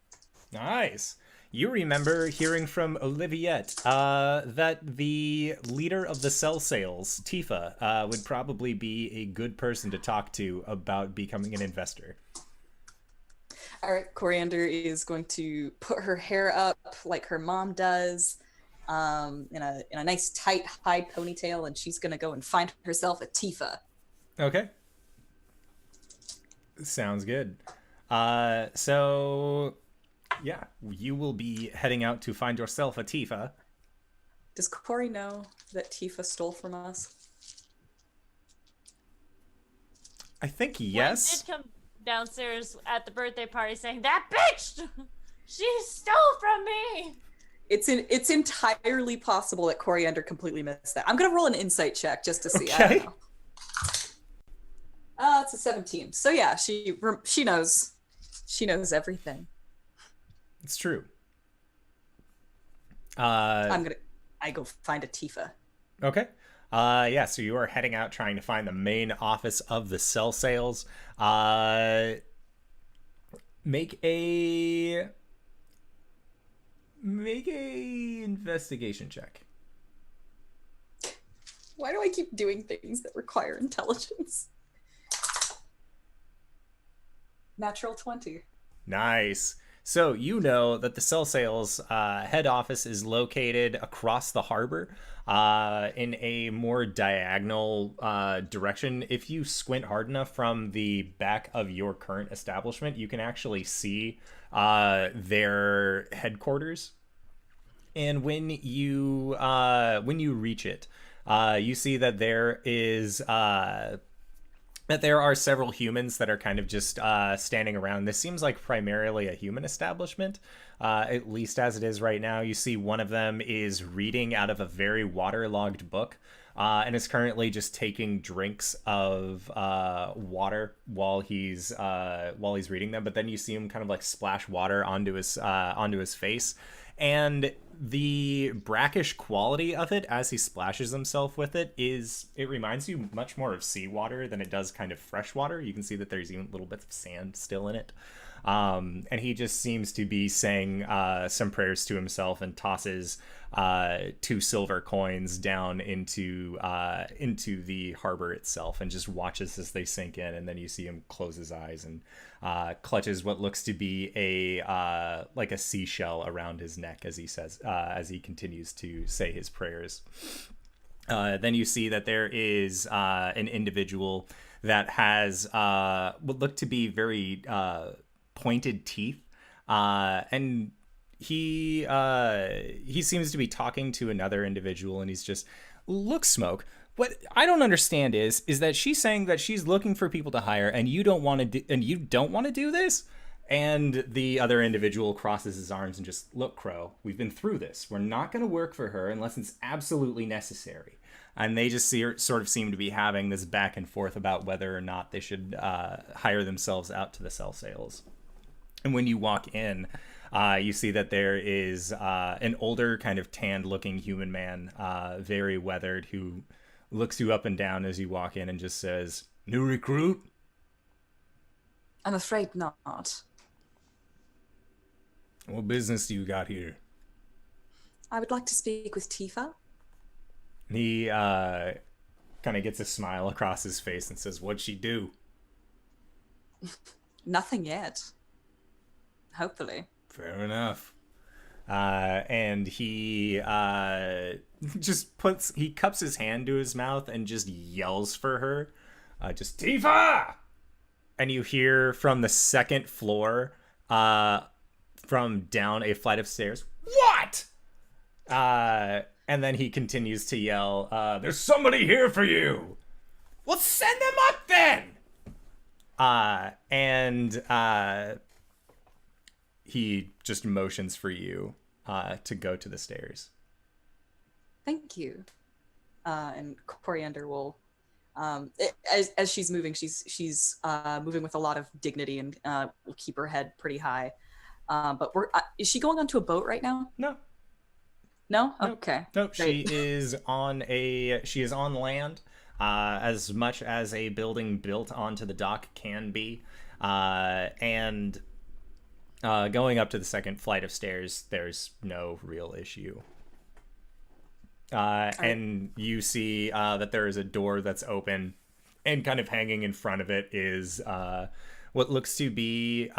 [SPEAKER 1] Nice. You remember hearing from Oliviette that the leader of the cell sales, Tifa, would probably be a good person to talk to about becoming an investor.
[SPEAKER 3] All right, Coriander is going to put her hair up like her mom does, in a nice tight high ponytail, and she's gonna go and find herself a Tifa.
[SPEAKER 1] Okay. Sounds good. So yeah, you will be heading out to find yourself a Tifa.
[SPEAKER 3] Does Cori know that Tifa stole from us?
[SPEAKER 1] I think
[SPEAKER 4] Gwen
[SPEAKER 1] yes.
[SPEAKER 4] did come downstairs at the birthday party saying, "That bitch! She stole from me!"
[SPEAKER 3] It's entirely possible that Coriander completely missed that. I'm gonna roll an insight check just to see. I
[SPEAKER 1] Okay.
[SPEAKER 3] don't know. It's a 17. So yeah, she knows. She knows everything.
[SPEAKER 1] It's true.
[SPEAKER 3] I go find a Tifa.
[SPEAKER 1] Okay. Yeah, so you are heading out trying to find the main office of the cell sales. Make a investigation check.
[SPEAKER 3] Why do I keep doing things that require intelligence? Natural 20.
[SPEAKER 1] Nice. So you know that the cell sales head office is located across the harbor in a more diagonal direction. If you squint hard enough from the back of your current establishment, you can actually see their headquarters. And when you reach it, you see that there are several humans that are kind of just standing around. This seems like primarily a human establishment, at least as it is right now. You see one of them is reading out of a very waterlogged book and is currently just taking drinks of water while he's reading them. But then you see him kind of like splash water onto his face. And the brackish quality of it as he splashes himself with it reminds you much more of seawater than it does kind of fresh water. You can see that there's even little bits of sand still in it. And he just seems to be saying some prayers to himself and tosses 2 silver coins down into the harbor itself and just watches as they sink in. And then you see him close his eyes and clutches what looks to be a seashell around his neck as he continues to say his prayers. Then you see that there is an individual that has what look to be very pointed teeth, and he seems to be talking to another individual, and he's just, "Look, Smoke, what I don't understand is that she's saying that she's looking for people to hire, and you don't want to do this." And the other individual crosses his arms and just, "Look, Crow, we've been through this. We're not going to work for her unless it's absolutely necessary." And they just sort of seem to be having this back and forth about whether or not they should hire themselves out to the cell sales. And when you walk in, you see that there is an older, kind of tanned-looking human man, very weathered, who looks you up and down as you walk in and just says, "New recruit?"
[SPEAKER 3] I'm afraid not.
[SPEAKER 1] "What business do you got here?"
[SPEAKER 3] I would like to speak with Tifa.
[SPEAKER 1] He kind of gets a smile across his face and says, "What'd she do?"
[SPEAKER 3] Nothing yet. Hopefully.
[SPEAKER 1] "Fair enough." And he he cups his hand to his mouth and just yells for her, just, "Tifa!" And you hear from the second floor, from down a flight of stairs, "What?" And then he continues to yell, "There's somebody here for you." "Well, send them up then." And he just motions for you to go to the stairs.
[SPEAKER 3] Thank you. And Coriander will, as she's moving, she's moving with a lot of dignity and will keep her head pretty high. But is she going onto a boat right now?
[SPEAKER 1] No.
[SPEAKER 3] No?
[SPEAKER 1] Nope.
[SPEAKER 3] Okay.
[SPEAKER 1] Nope.
[SPEAKER 3] Great.
[SPEAKER 1] She is on land, as much as a building built onto the dock can be, and Going up to the second flight of stairs, there's no real issue. And you see that there is a door that's open, and kind of hanging in front of it is what looks to be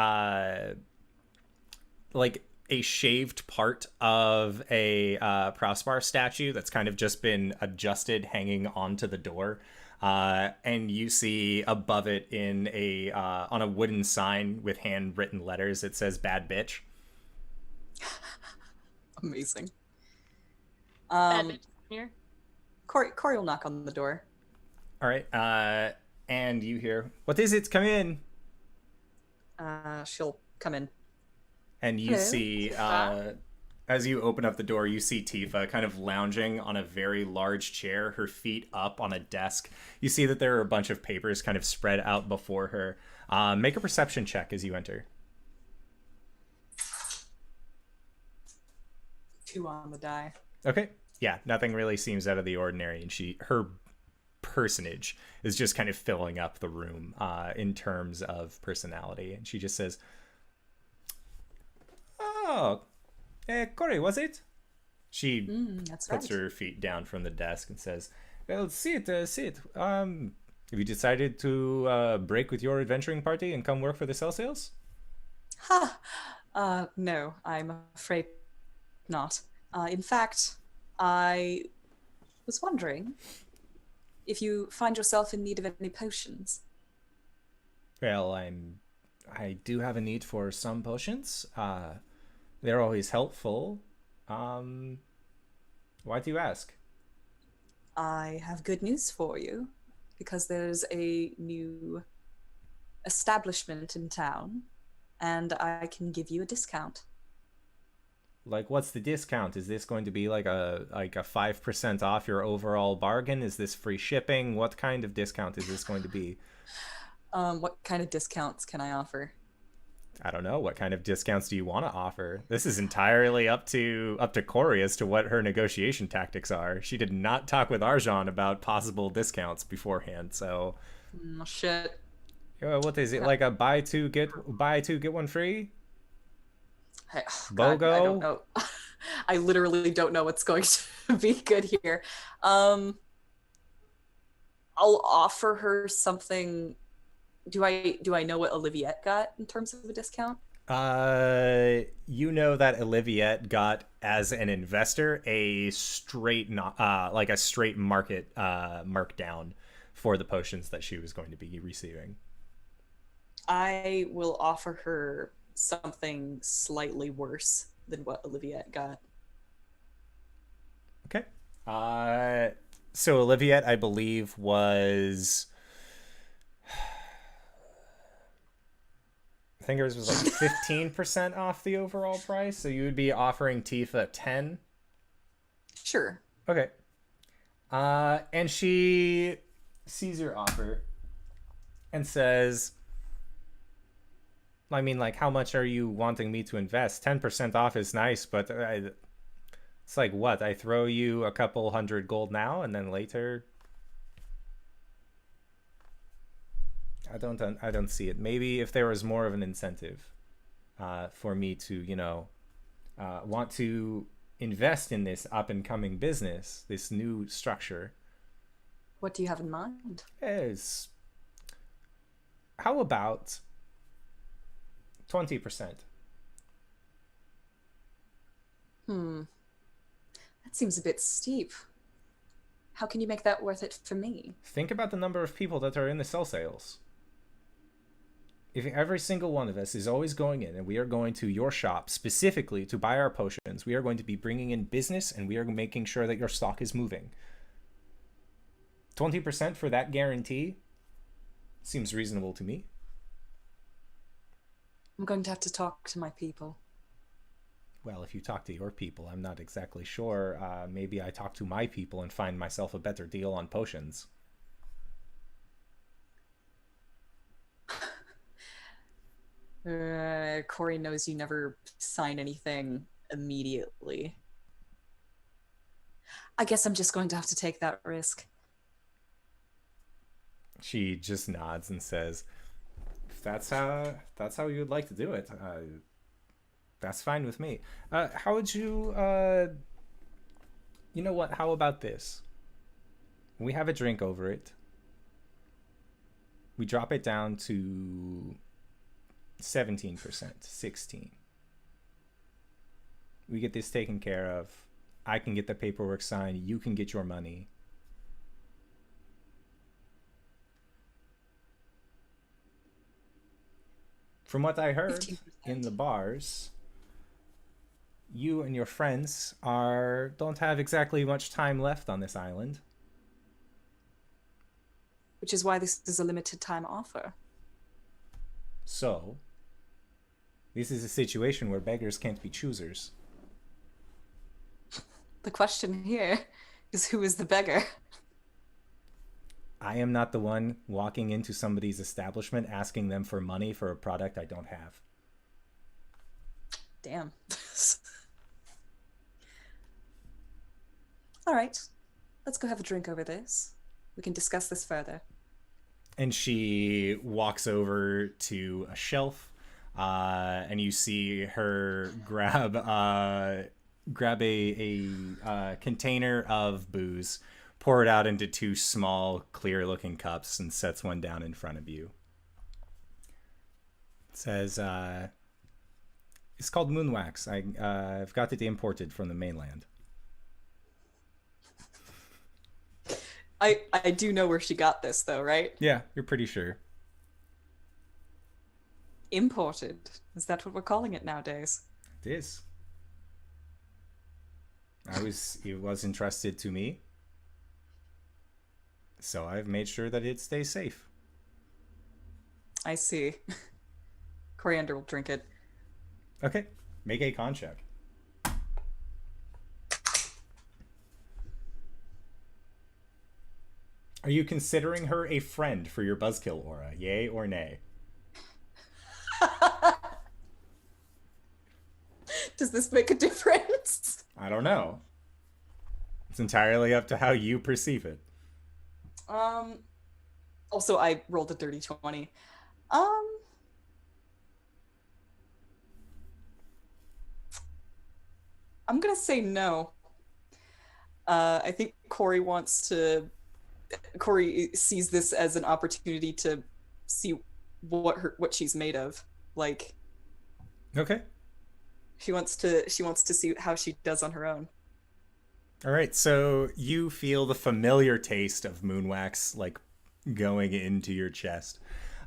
[SPEAKER 1] like a shaved part of a Prospar statue that's kind of just been adjusted, hanging onto the door. And you see above it in a on a wooden sign with handwritten letters, it says "Bad Bitch."
[SPEAKER 6] Amazing.
[SPEAKER 4] Bad bitch here.
[SPEAKER 6] Cori will knock on the door.
[SPEAKER 1] All right. And you hear, "What is it? Come in."
[SPEAKER 6] She'll come in.
[SPEAKER 1] And you
[SPEAKER 3] Hello.
[SPEAKER 1] see, as you open up the door, you see Tifa kind of lounging on a very large chair, her feet up on a desk. You see that there are a bunch of papers kind of spread out before her. Make a perception check as you enter.
[SPEAKER 6] 2 on the die.
[SPEAKER 1] Okay. Yeah, nothing really seems out of the ordinary, and her personage is just kind of filling up the room in terms of personality. And she just says, "Oh, Cori, was it?" She
[SPEAKER 6] That's
[SPEAKER 1] puts
[SPEAKER 6] right.
[SPEAKER 1] her feet down from the desk and says, "Well, sit. Have you decided to break with your adventuring party and come work for the cell sales?"
[SPEAKER 6] Ha! No, I'm afraid not. In fact, I was wondering if you find yourself in need of any potions.
[SPEAKER 1] Well, I do have a need for some potions. They're always helpful. Why do you ask?
[SPEAKER 6] I have good news for you, because there's a new establishment in town, and I can give you a discount.
[SPEAKER 1] Like, what's the discount? Is this going to be like a 5% off your overall bargain? Is this free shipping? What kind of discount is this going to be?
[SPEAKER 6] What kind of discounts can I offer?
[SPEAKER 1] I don't know. What kind of discounts do you want to offer? This is entirely up to Cori as to what her negotiation tactics are. She did not talk with Arjan about possible discounts beforehand. So,
[SPEAKER 6] Shit.
[SPEAKER 1] what is it, like a buy two get one free?
[SPEAKER 6] Hey, God, I
[SPEAKER 1] BOGO?
[SPEAKER 6] don't know. I literally don't know what's going to be good here. I'll offer her something. Do I know what Oliviette got in terms of a discount?
[SPEAKER 1] You know that Oliviette got, as an investor, a straight market markdown for the potions that she was going to be receiving.
[SPEAKER 6] I will offer her something slightly worse than what Oliviette got.
[SPEAKER 1] Okay. So Oliviette, I believe, was, I think hers was like 15% off the overall price. So you would be offering Tifa 10.
[SPEAKER 6] Sure.
[SPEAKER 1] Okay. And she sees your offer and says, I mean, like, how much are you wanting me to invest? 10% off is nice, but it's like, what? I throw you a couple hundred gold now, and then later, I don't see it. Maybe if there was more of an incentive for me to, want to invest in this up and coming business, this new structure.
[SPEAKER 6] What do you have in mind?
[SPEAKER 1] How about 20%?
[SPEAKER 6] That seems a bit steep. How can you make that worth it for me?
[SPEAKER 1] Think about the number of people that are in the cell sales. If every single one of us is always going in and we are going to your shop specifically to buy our potions, we are going to be bringing in business and we are making sure that your stock is moving. 20% for that guarantee seems reasonable to me.
[SPEAKER 6] I'm going to have to talk to my people.
[SPEAKER 1] Well, if you talk to your people, I'm not exactly sure. Maybe I talk to my people and find myself a better deal on potions.
[SPEAKER 6] Cori knows you never sign anything immediately. I guess I'm just going to have to take that risk.
[SPEAKER 1] She just nods and says, if that's how you'd like to do it, That's fine with me. How would you, you know what? How about this? We have a drink over it. We drop it down to 17%, 16. We get this taken care of. I can get the paperwork signed. You can get your money. From what I heard
[SPEAKER 6] 15%.
[SPEAKER 1] in the bars, you and your friends don't have exactly much time left on this island.
[SPEAKER 3] Which is why this is a limited time offer.
[SPEAKER 1] So, this is a situation where beggars can't be choosers.
[SPEAKER 3] The question here is, who is the beggar?
[SPEAKER 1] I am not the one walking into somebody's establishment asking them for money for a product I don't have.
[SPEAKER 3] Damn. All right, let's go have a drink over this. We can discuss this further.
[SPEAKER 1] And she walks over to a shelf, and you see her grab a container of booze, pour it out into two small, clear-looking cups, and sets one down in front of you. It says, it's called Moonwax. I've got it imported from the mainland.
[SPEAKER 6] I do know where she got this, though, right?
[SPEAKER 1] Yeah, you're pretty sure.
[SPEAKER 6] Imported. Is that what we're calling it nowadays?
[SPEAKER 1] It is. It was entrusted to me, so I've made sure that it stays safe.
[SPEAKER 6] I see. Coriander will drink it.
[SPEAKER 1] Okay, make a con check. Are you considering her a friend for your buzzkill aura? Yay or nay?
[SPEAKER 6] Does this make a difference?
[SPEAKER 1] I don't know. It's entirely up to how you perceive it.
[SPEAKER 6] Also, I rolled a dirty 20. I'm gonna say no. I think Cori sees this as an opportunity to see what she's made of. Like,
[SPEAKER 1] Okay.
[SPEAKER 6] she wants to see how she does on her own.
[SPEAKER 1] All right, so you feel the familiar taste of Moonwax, like, going into your chest.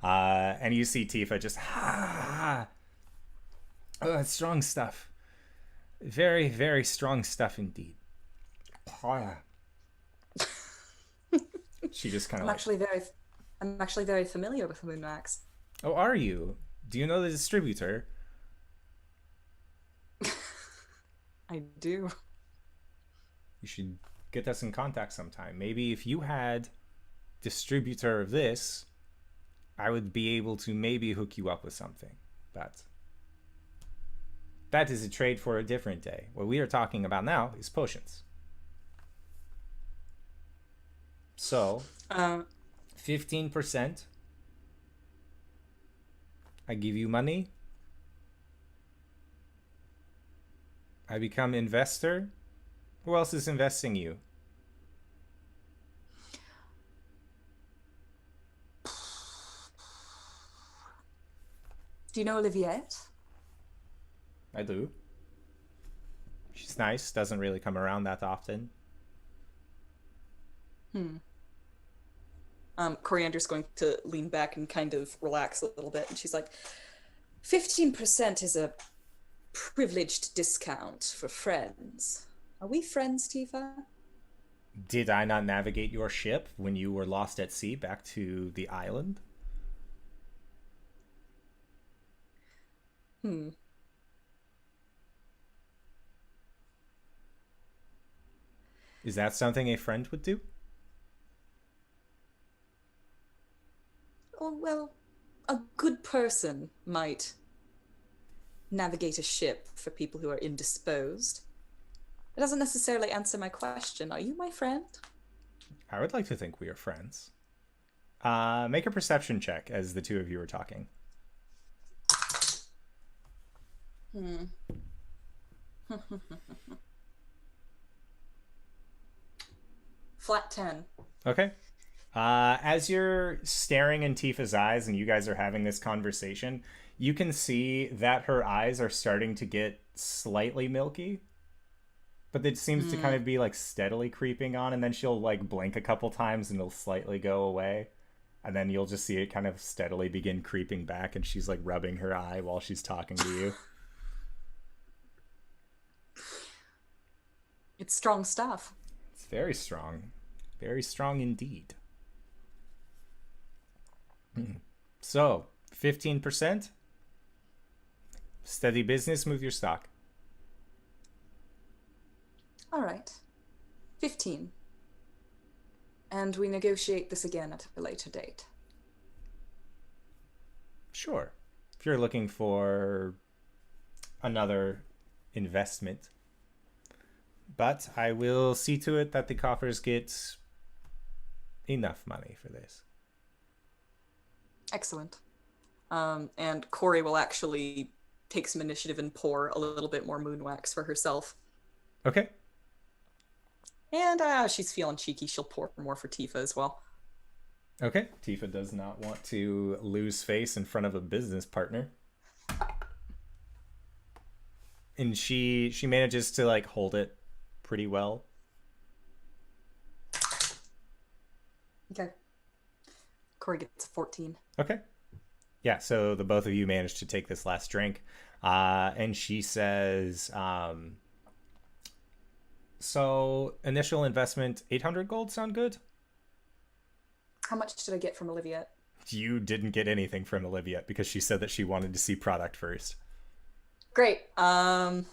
[SPEAKER 1] And you see Tifa just, oh, that's strong stuff. Very, very strong stuff indeed. She just kind of
[SPEAKER 3] I'm actually very familiar with Moonwax.
[SPEAKER 1] Oh, are you? Do you know the distributor?
[SPEAKER 6] I do.
[SPEAKER 1] You should get us in contact sometime. Maybe if you had distributor of this, I would be able to maybe hook you up with something. But that is a trade for a different day. What we are talking about now is potions. So, 15%. I give you money. I become investor. Who else is investing you?
[SPEAKER 3] Do you know Oliviette?
[SPEAKER 1] I do. She's nice. Doesn't really come around that often.
[SPEAKER 6] Coriander's going to lean back and kind of relax a little bit, and she's like, 15% is a privileged discount for friends. Are we friends, Tifa?
[SPEAKER 1] Did I not navigate your ship when you were lost at sea back to the island? Is that something a friend would do?
[SPEAKER 6] Oh, well, a good person might navigate a ship for people who are indisposed. It doesn't necessarily answer my question. Are you my friend?
[SPEAKER 1] I would like to think we are friends. Make a perception check as the two of you are talking.
[SPEAKER 3] Hmm. Flat 10.
[SPEAKER 1] Okay. As you're staring in Tifa's eyes and you guys are having this conversation, you can see that her eyes are starting to get slightly milky. But it seems to kind of be like steadily creeping on, and then she'll like blink a couple times and it'll slightly go away. And then you'll just see it kind of steadily begin creeping back, and she's like rubbing her eye while she's talking to you.
[SPEAKER 3] It's strong stuff.
[SPEAKER 1] It's very strong. Very strong indeed. So, 15%. Steady business, move your stock.
[SPEAKER 3] All right. 15. And we negotiate this again at a later date.
[SPEAKER 1] Sure. If you're looking for another investment. But I will see to it that the coffers get enough money for this.
[SPEAKER 3] Excellent. And Cori will actually take some initiative and pour a little bit more moon wax for herself.
[SPEAKER 1] Okay.
[SPEAKER 3] And she's feeling cheeky. She'll pour more for Tifa as well.
[SPEAKER 1] Okay. Tifa does not want to lose face in front of a business partner. And she manages to like hold it pretty well.
[SPEAKER 3] Okay. Cori gets a 14.
[SPEAKER 1] Okay. Yeah, so the both of you manage to take this last drink. And she says, so initial investment, 800 gold sound good?
[SPEAKER 3] How much did I get from Olivia?
[SPEAKER 1] You didn't get anything from Olivia because she said that she wanted to see product first.
[SPEAKER 3] Great. I'll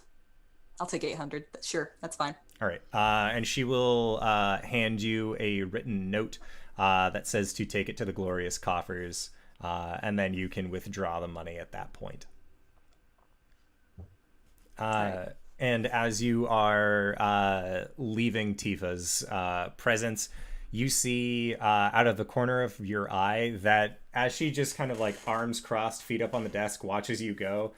[SPEAKER 3] take 800. Sure, that's fine.
[SPEAKER 1] All right. And she will hand you a written note that says to take it to the glorious coffers, and then you can withdraw the money at that point.
[SPEAKER 3] Right.
[SPEAKER 1] And as you are leaving Tifa's presence, you see out of the corner of your eye that as she just kind of like arms crossed, feet up on the desk, watches you go,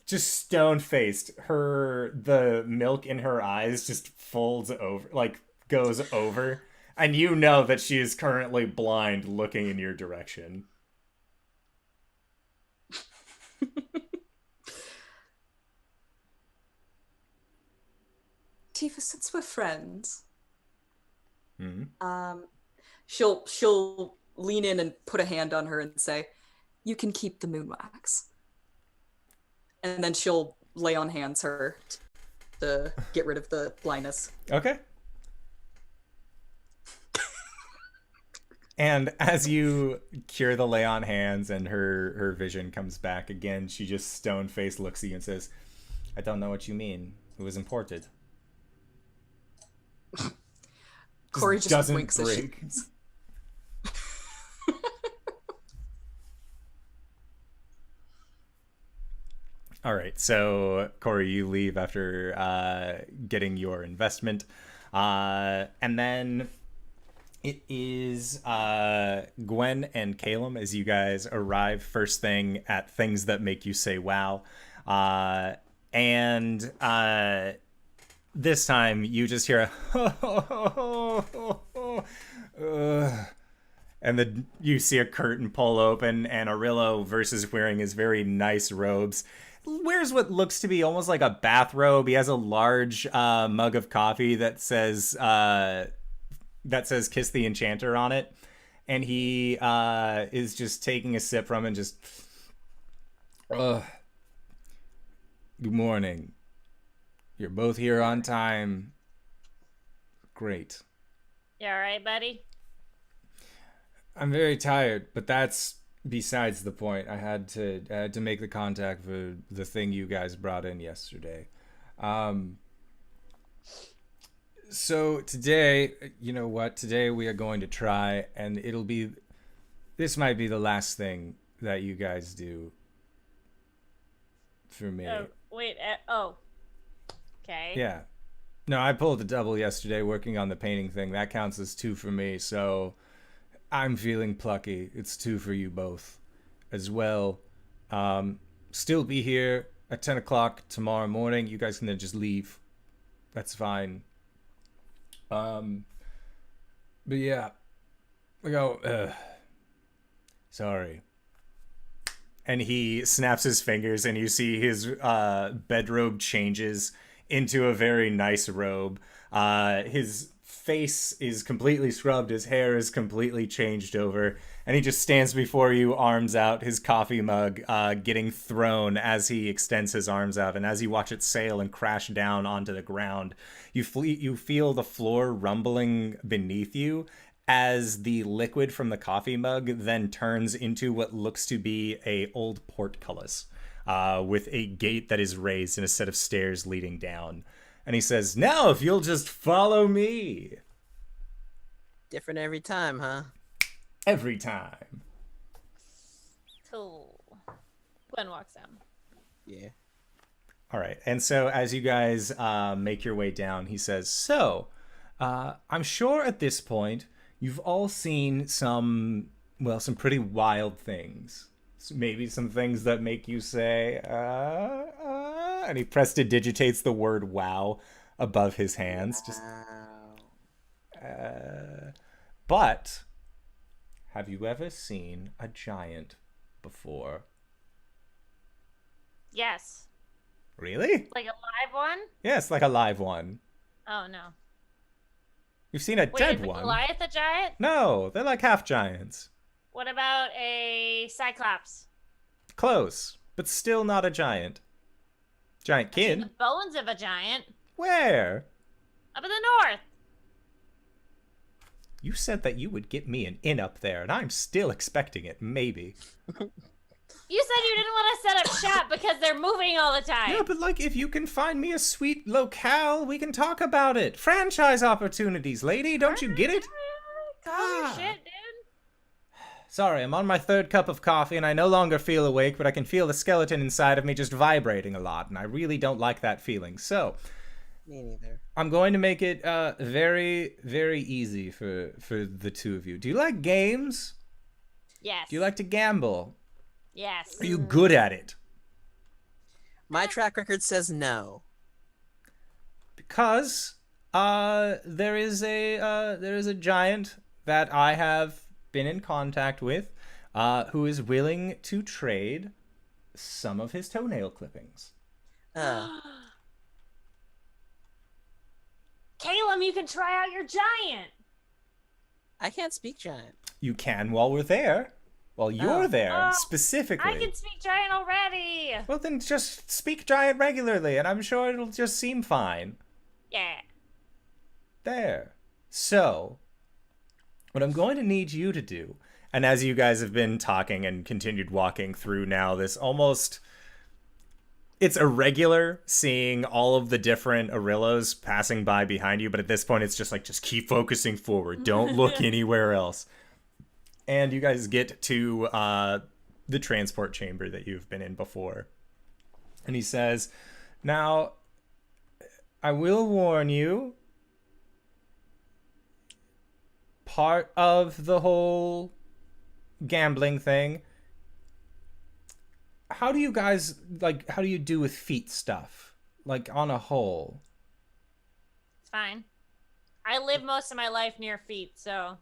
[SPEAKER 1] just stone-faced, the milk in her eyes just folds over, like goes over, and you know that she is currently blind looking in your direction.
[SPEAKER 3] Tifa, since we're friends,
[SPEAKER 1] Mm-hmm.
[SPEAKER 3] she'll lean in and put a hand on her and say, "You can keep the moon wax." And then she'll lay on hands her to get rid of the blindness.
[SPEAKER 1] Okay. And as you cure the lay on hands and her vision comes back again, she just stone-faced looks at you and says, "I don't know what you mean. It was imported."
[SPEAKER 3] Cori just
[SPEAKER 1] doesn't
[SPEAKER 3] winks as she...
[SPEAKER 1] break. All right, so Cori, you leave after getting your investment, and then it is Gwen and Caelum as you guys arrive first thing at Things That Make You Say Wow, and this time you just hear a and then you see a curtain pull open, and Arillo versus wearing his very nice robes. Wears what looks to be almost like a bathrobe. He has a large mug of coffee that says "Kiss the Enchanter" on it, and he is just taking a sip from it and just. Good morning. You're both here on time. Great.
[SPEAKER 4] You all right, buddy?
[SPEAKER 1] I'm very tired, but that's besides the point. I had to make the contact for the thing you guys brought in yesterday. So today, you know what? Today we are going to try, and this might be the last thing that you guys do for me.
[SPEAKER 4] Wait. Okay.
[SPEAKER 1] Yeah. No, I pulled a double yesterday working on the painting thing. That counts as 2 for me, so I'm feeling plucky. It's 2 for you both as well. Still be here at 10 o'clock tomorrow morning. You guys can then just leave. That's fine. But yeah. We go, sorry. And he snaps his fingers, and you see his bedrobe changes into a very nice robe. His face is completely scrubbed, his hair is completely changed over, and he just stands before you, arms out, his coffee mug getting thrown as he extends his arms out, and as you watch it sail and crash down onto the ground, you feel the floor rumbling beneath you as the liquid from the coffee mug then turns into what looks to be a old portcullis with a gate that is raised and a set of stairs leading down. And he says, "Now, if you'll just follow me."
[SPEAKER 2] Different every time, huh?
[SPEAKER 1] Every time.
[SPEAKER 4] Cool. Gwen walks down.
[SPEAKER 2] Yeah.
[SPEAKER 1] All right. And so as you guys make your way down, he says, "So, I'm sure at this point you've all seen some pretty wild things. Maybe some things that make you say, and he prestidigitates the word wow above his hands. Just, but have you ever seen a giant before?"
[SPEAKER 4] Yes.
[SPEAKER 1] Really?
[SPEAKER 4] Like a live one?
[SPEAKER 1] Yes, like a live one.
[SPEAKER 4] Oh, no.
[SPEAKER 1] You've seen a
[SPEAKER 4] Wait,
[SPEAKER 1] dead
[SPEAKER 4] is the
[SPEAKER 1] one.
[SPEAKER 4] Goliath a giant?
[SPEAKER 1] No, they're like half giants.
[SPEAKER 4] What about a Cyclops?
[SPEAKER 1] Close, but still not a giant. Giant
[SPEAKER 4] I've seen
[SPEAKER 1] kid?
[SPEAKER 4] the bones of a giant.
[SPEAKER 1] Where?
[SPEAKER 4] Up in the north.
[SPEAKER 1] You said that you would get me an inn up there, and I'm still expecting it, maybe.
[SPEAKER 4] You said you didn't want to set up shop because they're moving all the time.
[SPEAKER 1] Yeah, but like, if you can find me a sweet locale, we can talk about it. Franchise opportunities, lady, don't you get it?
[SPEAKER 4] Call your
[SPEAKER 1] Ah.
[SPEAKER 4] shit, dude.
[SPEAKER 1] Sorry, I'm on my third cup of coffee, and I no longer feel awake, but I can feel the skeleton inside of me just vibrating a lot, and I really don't like that feeling. So,
[SPEAKER 2] Me neither.
[SPEAKER 1] I'm going to make it very, very easy for the two of you. Do you like games?
[SPEAKER 4] Yes.
[SPEAKER 1] Do you like to gamble?
[SPEAKER 4] Yes.
[SPEAKER 1] Are you good at it?
[SPEAKER 2] My track record says no.
[SPEAKER 1] Because there is a giant that I have been in contact with who is willing to trade some of his toenail clippings.
[SPEAKER 4] Caelum, you can try out your giant.
[SPEAKER 2] I can't speak giant.
[SPEAKER 1] You can while we're there. While you're there,
[SPEAKER 4] Oh,
[SPEAKER 1] specifically.
[SPEAKER 4] I can speak giant already.
[SPEAKER 1] Well, then just speak giant regularly, and I'm sure it'll just seem fine.
[SPEAKER 4] Yeah.
[SPEAKER 1] There. So, what I'm going to need you to do, and as you guys have been talking and continued walking through now, this almost... It's irregular seeing all of the different Arillos passing by behind you, but at this point it's just like, just keep focusing forward. Don't look anywhere else. And you guys get to the transport chamber that you've been in before. And he says, "Now, I will warn you, part of the whole gambling thing, how do you guys, like, how do you do with feet stuff? Like, on a whole?"
[SPEAKER 4] It's fine. I live most of my life near feet, so...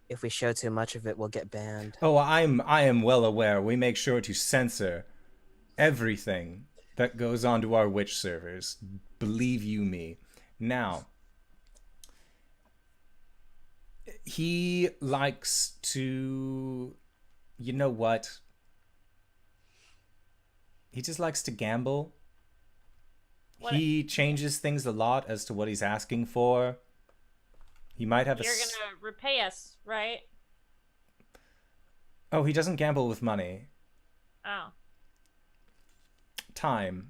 [SPEAKER 2] If we show too much of it, we'll get banned.
[SPEAKER 1] Oh, I am well aware. We make sure to censor everything that goes onto our witch servers. Believe you me. Now, he likes to... You know what? He just likes to gamble.
[SPEAKER 4] What-
[SPEAKER 1] He changes things a lot as to what he's asking for. He might have
[SPEAKER 4] You're gonna repay us, right?
[SPEAKER 1] Oh, he doesn't gamble with money.
[SPEAKER 4] Oh.
[SPEAKER 1] Time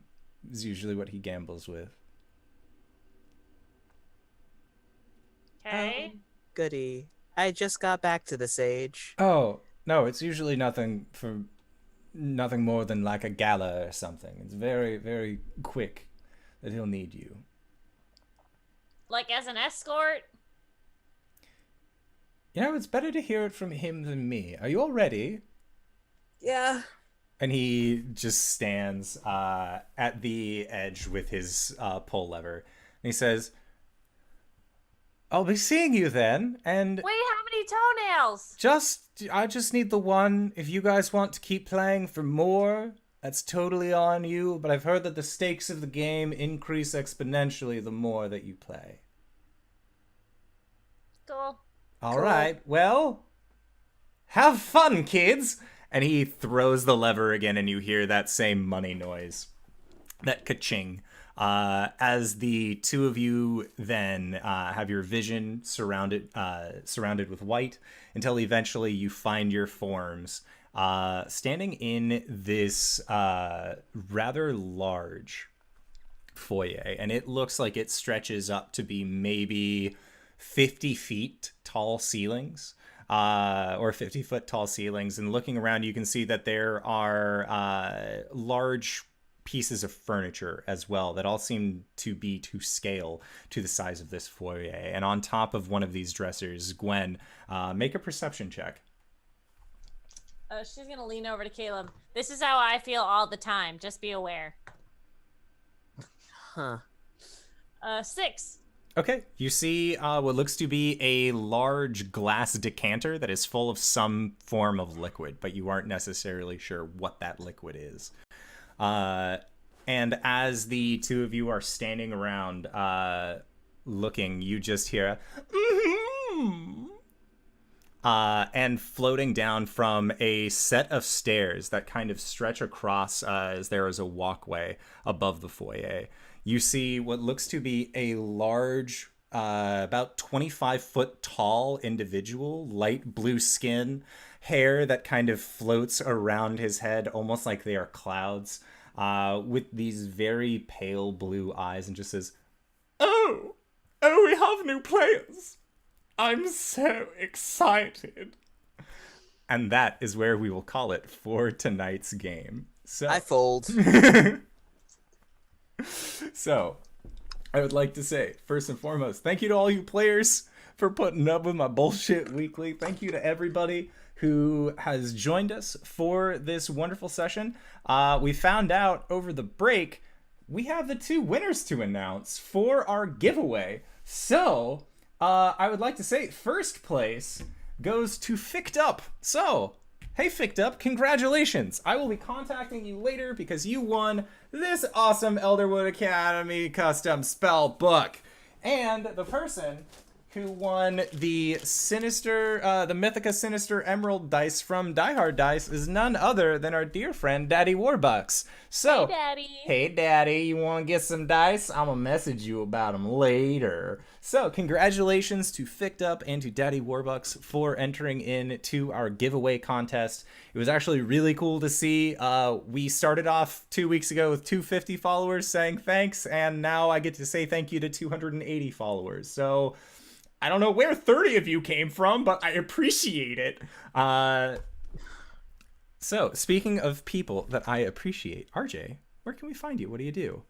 [SPEAKER 1] is usually what he gambles with.
[SPEAKER 4] Okay.
[SPEAKER 2] Oh, goody. I just got back to the sage.
[SPEAKER 1] Oh, no, it's usually nothing more than like a gala or something. It's very, very quick that he'll need you.
[SPEAKER 4] Like as an escort?
[SPEAKER 1] You know, it's better to hear it from him than me. Are you all ready?
[SPEAKER 2] Yeah.
[SPEAKER 1] And he just stands at the edge with his pull lever. And he says, I'll be seeing you then, and
[SPEAKER 4] Wait, how many toenails?
[SPEAKER 1] I just need the one. If you guys want to keep playing for more, that's totally on you, but I've heard that the stakes of the game increase exponentially the more that you play.
[SPEAKER 4] Cool.
[SPEAKER 1] All right, well, have fun, kids! And he throws the lever again, and you hear that same money noise. That ka-ching. As the two of you then have your vision surrounded with white until eventually you find your forms standing in this rather large foyer, and it looks like it stretches up to be maybe 50 feet tall ceilings. Or 50-foot tall ceilings, and looking around you can see that there are large pieces of furniture as well that all seem to be to scale to the size of this foyer. And on top of one of these dressers, Gwen, make a perception check.
[SPEAKER 4] She's gonna lean over to Caleb. This is how I feel all the time. Just be aware.
[SPEAKER 2] Huh.
[SPEAKER 4] 6.
[SPEAKER 1] Okay, you see what looks to be a large glass decanter that is full of some form of liquid, but you aren't necessarily sure what that liquid is. And as the two of you are standing around looking, you just hear and floating down from a set of stairs that kind of stretch across as there is a walkway above the foyer. You see what looks to be a large, about 25-foot tall individual, light blue skin, hair that kind of floats around his head, almost like they are clouds, with these very pale blue eyes, and just says, Oh, we have new players. I'm so excited. And that is where we will call it for tonight's game. So
[SPEAKER 2] I fold.
[SPEAKER 1] So, I would like to say, first and foremost, thank you to all you players for putting up with my bullshit weekly. Thank you to everybody who has joined us for this wonderful session. We found out over the break we have the 2 winners to announce for our giveaway. So, I would like to say first place goes to Ficked Up. So, hey Ficked Up, congratulations. I will be contacting you later because you won this awesome Elderwood Academy custom spell book. And the person who won the Sinister, the Mythica Sinister Emerald dice from Die Hard Dice is none other than our dear friend Daddy Warbucks. So, hey Daddy, you want to get some dice? I'm gonna message you about them later. So, congratulations to Ficked Up and to Daddy Warbucks for entering into our giveaway contest. It was actually really cool to see. We started off 2 weeks ago with 250 followers saying thanks, and now I get to say thank you to 280 followers. So, I don't know where 30 of you came from, but I appreciate it. So, speaking of people that I appreciate, RJ, where can we find you? What do you do?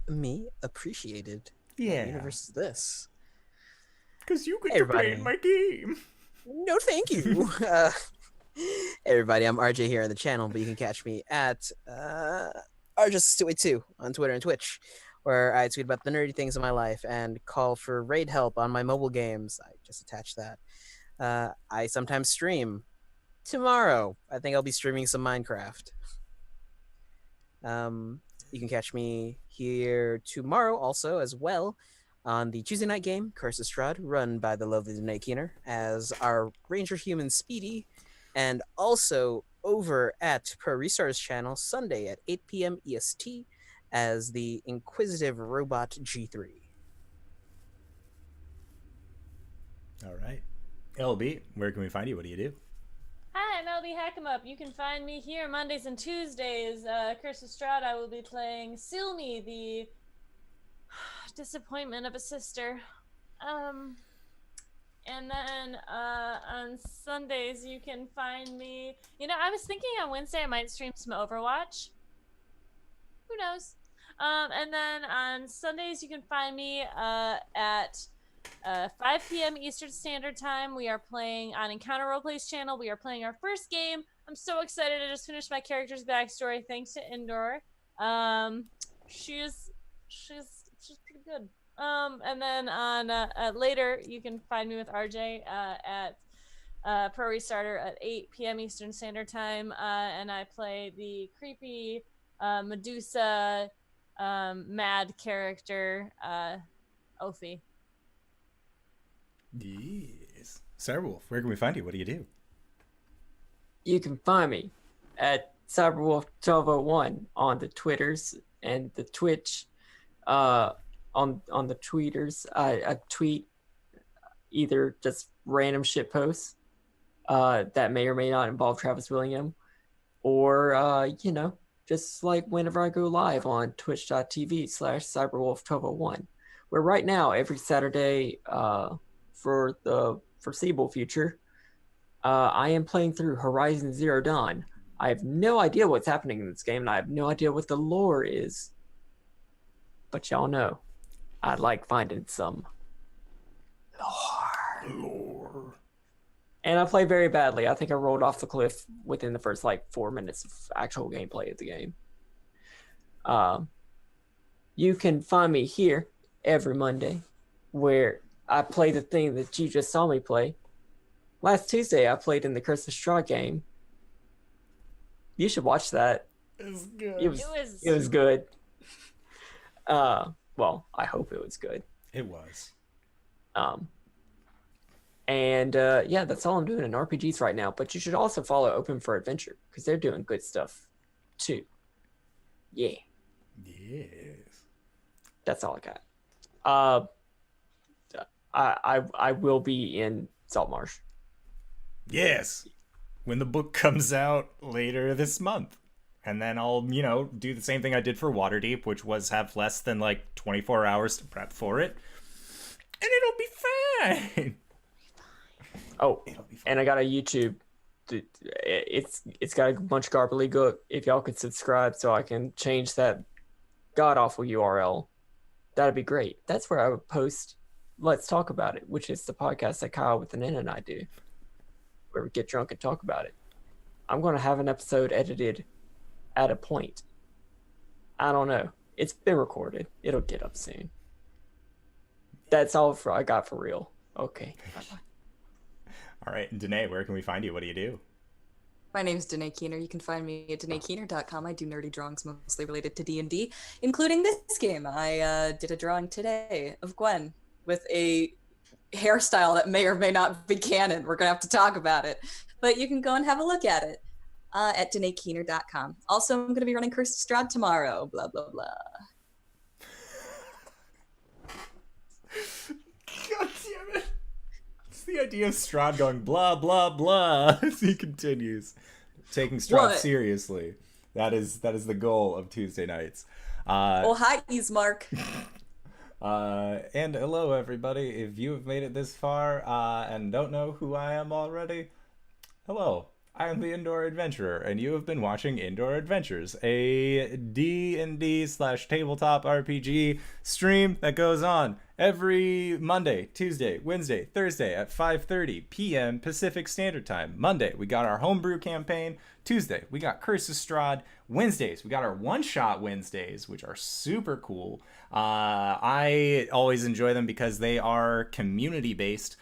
[SPEAKER 2] Me appreciated.
[SPEAKER 1] Yeah.
[SPEAKER 2] What universe is this?
[SPEAKER 1] Because you get
[SPEAKER 2] Hey,
[SPEAKER 1] to play
[SPEAKER 2] everybody.
[SPEAKER 1] in my game.
[SPEAKER 2] No, thank you. Hey everybody, I'm RJ here on the channel, but you can catch me at RJustice282 on Twitter and Twitch, where I tweet about the nerdy things in my life and call for raid help on my mobile games. I just attached that. I sometimes stream. Tomorrow, I think I'll be streaming some Minecraft. You can catch me here tomorrow also as well on the Tuesday night game, Curse of Strahd, run by the lovely Danae Keener, as our Ranger Human Speedy, and also over at Pro Restar's channel Sunday at 8 p.m. EST as the Inquisitive Robot G3.
[SPEAKER 1] All right. LB, where can we find you? What do you do?
[SPEAKER 4] Hi, I'm LBHackEmUp. You can find me here Mondays and Tuesdays. Curse of Strahd, I will be playing Silmi, the disappointment of a sister. And then on Sundays you can find me. You know, I was thinking on Wednesday I might stream some Overwatch. Who knows? And then on Sundays you can find me at 5 p.m. Eastern Standard Time. We are playing on Encounter Roleplay's channel. We are playing our first game I'm so excited to just finish my character's backstory thanks to Indoor. She's pretty good. And then on later you can find me with RJ at Pro Restarter at 8 p.m. Eastern Standard Time, and I play the creepy Medusa mad character Ophi.
[SPEAKER 1] Yes. Cyberwolf, where can we find you? What do you do?
[SPEAKER 5] You can find me at Cyberwolf1201 on the Twitters and the Twitch. On the tweeters, I tweet either just random shit posts that may or may not involve Travis Willingham, or just like whenever I go live on twitch.tv/Cyberwolf1201, where right now every Saturday for the foreseeable future, I am playing through Horizon Zero Dawn. I have no idea what's happening in this game, and I have no idea what the lore is. But y'all know, I like finding some lore. And I play very badly. I think I rolled off the cliff within the first 4 minutes of actual gameplay of the game. You can find me here every Monday, where I play the thing that you just saw me play. Last Tuesday, I played in the Curse of Straw game. You should watch that.
[SPEAKER 1] It was good.
[SPEAKER 5] It was good. Well, I hope it was good.
[SPEAKER 1] It was.
[SPEAKER 5] And that's all I'm doing in RPGs right now. But you should also follow Open for Adventure, because they're doing good stuff too. Yeah.
[SPEAKER 1] Yes.
[SPEAKER 5] That's all I got. I will be in Saltmarsh.
[SPEAKER 1] Yes. When the book comes out later this month. And then I'll, do the same thing I did for Waterdeep, which was have less than 24 hours to prep for it. And it'll be fine.
[SPEAKER 5] Oh, and I got a YouTube. It's got a bunch of gobbledygook. If y'all could subscribe so I can change that god-awful URL, that'd be great. That's where I would post Let's Talk About It, which is the podcast that Kyle with an N and I do, where we get drunk and talk about it. I'm going to have an episode edited at a point. I don't know. It's been recorded. It'll get up soon. That's all I got for real. Okay. Bye-bye.
[SPEAKER 1] All right, and Danae, where can we find you? What do you do?
[SPEAKER 3] My name's Danae Keener. You can find me at DanaeKeener.com. I do nerdy drawings mostly related to D&D, including this game. I did a drawing today of Gwen with a hairstyle that may or may not be canon. We're going to have to talk about it. But you can go and have a look at it at DanaeKeener.com. Also, I'm going to be running Curse of Strahd tomorrow. Blah, blah, blah.
[SPEAKER 1] God damn it. It's the idea of Strahd going blah, blah, blah as he continues. Taking Strahd seriously. That is the goal of Tuesday nights.
[SPEAKER 3] Hi, Mark.
[SPEAKER 1] And hello, everybody. If you have made it this far and don't know who I am already, hello. I am the Indoor Adventurer, and you have been watching Indoor Adventures, a D&D/tabletop RPG stream that goes on every Monday, Tuesday, Wednesday, Thursday at 5:30 p.m. Pacific Standard Time. Monday, we got our homebrew campaign. Tuesday, we got Curse of Strahd. Wednesdays, we got our one-shot Wednesdays, which are super cool. I always enjoy them because they are community-based.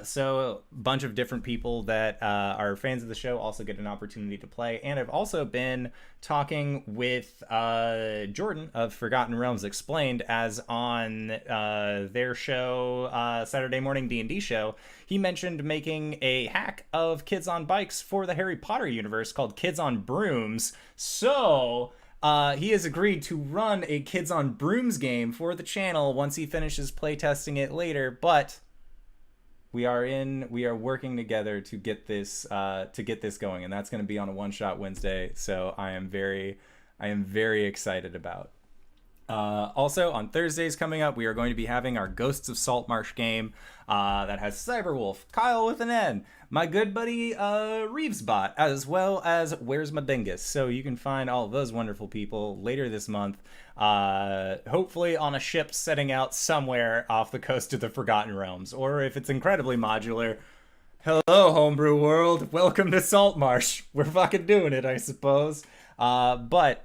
[SPEAKER 1] So a bunch of different people that are fans of the show also get an opportunity to play. And I've also been talking with Jordan of Forgotten Realms Explained, as on their show, Saturday Morning D&D Show. He mentioned making a hack of Kids on Bikes for the Harry Potter universe called Kids on Brooms. So he has agreed to run a Kids on Brooms game for the channel once he finishes playtesting it later. But we are working together to get this going, and that's going to be on a one-shot Wednesday. So I am very excited about. Also on Thursdays coming up, we are going to be having our Ghosts of Saltmarsh game that has Cyberwolf, Kyle with an N, my good buddy Reevesbot, as well as Where's My Dingus. So you can find all of those wonderful people later this month, hopefully on a ship setting out somewhere off the coast of the Forgotten Realms, or if it's incredibly modular, Hello, homebrew world. Welcome to Saltmarsh. We're fucking doing it, I suppose. But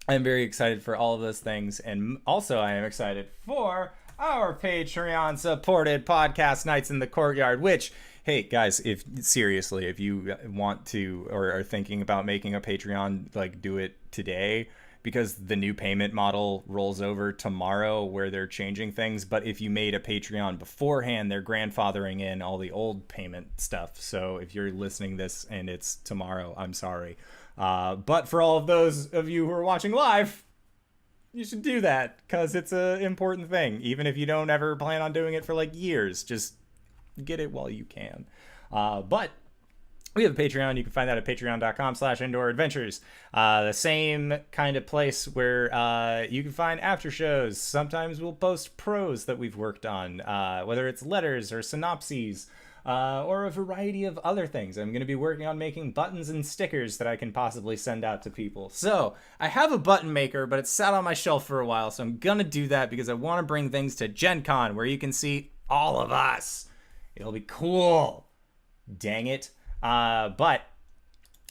[SPEAKER 1] I'm very excited for all of those things. And also I am excited for our Patreon-supported podcast, Nights in the Courtyard, which, hey, guys, if you want to or are thinking about making a Patreon, like, do it today, because the new payment model rolls over tomorrow where they're changing things. But if you made a Patreon beforehand, they're grandfathering in all the old payment stuff. So if you're listening this and it's tomorrow, I'm sorry. But for all of those of you who are watching live, you should do that because it's an important thing. Even if you don't ever plan on doing it for like years, just get it while you can. But we have a Patreon. You can find that at patreon.com/indooradventures. The same kind of place where you can find after shows. Sometimes we'll post prose that we've worked on, whether it's letters or synopses, or a variety of other things. I'm going to be working on making buttons and stickers that I can possibly send out to people. So I have a button maker, but it's sat on my shelf for a while. So I'm going to do that because I want to bring things to Gen Con where you can see all of us. It'll be cool. Dang it. But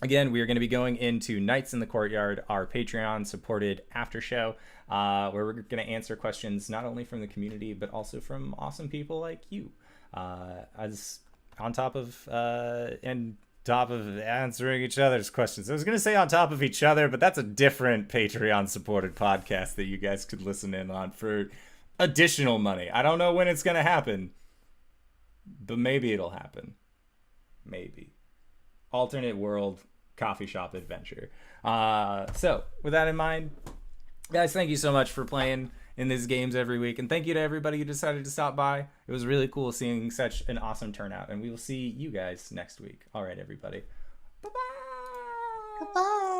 [SPEAKER 1] again, we are going to be going into Nights in the Courtyard, our Patreon supported after show, where we're going to answer questions not only from the community, but also from awesome people like you. As on top of answering each other's questions. I was going to say on top of each other, but that's a different Patreon supported podcast that you guys could listen in on for additional money. I don't know when it's going to happen, but maybe it'll happen. Maybe. Alternate world coffee shop adventure. So with that in mind, guys, thank you so much for playing in these games every week, and thank you to everybody who decided to stop by. It was really cool seeing such an awesome turnout, and we will see you guys next week. All right, everybody. Bye-bye.
[SPEAKER 3] Goodbye.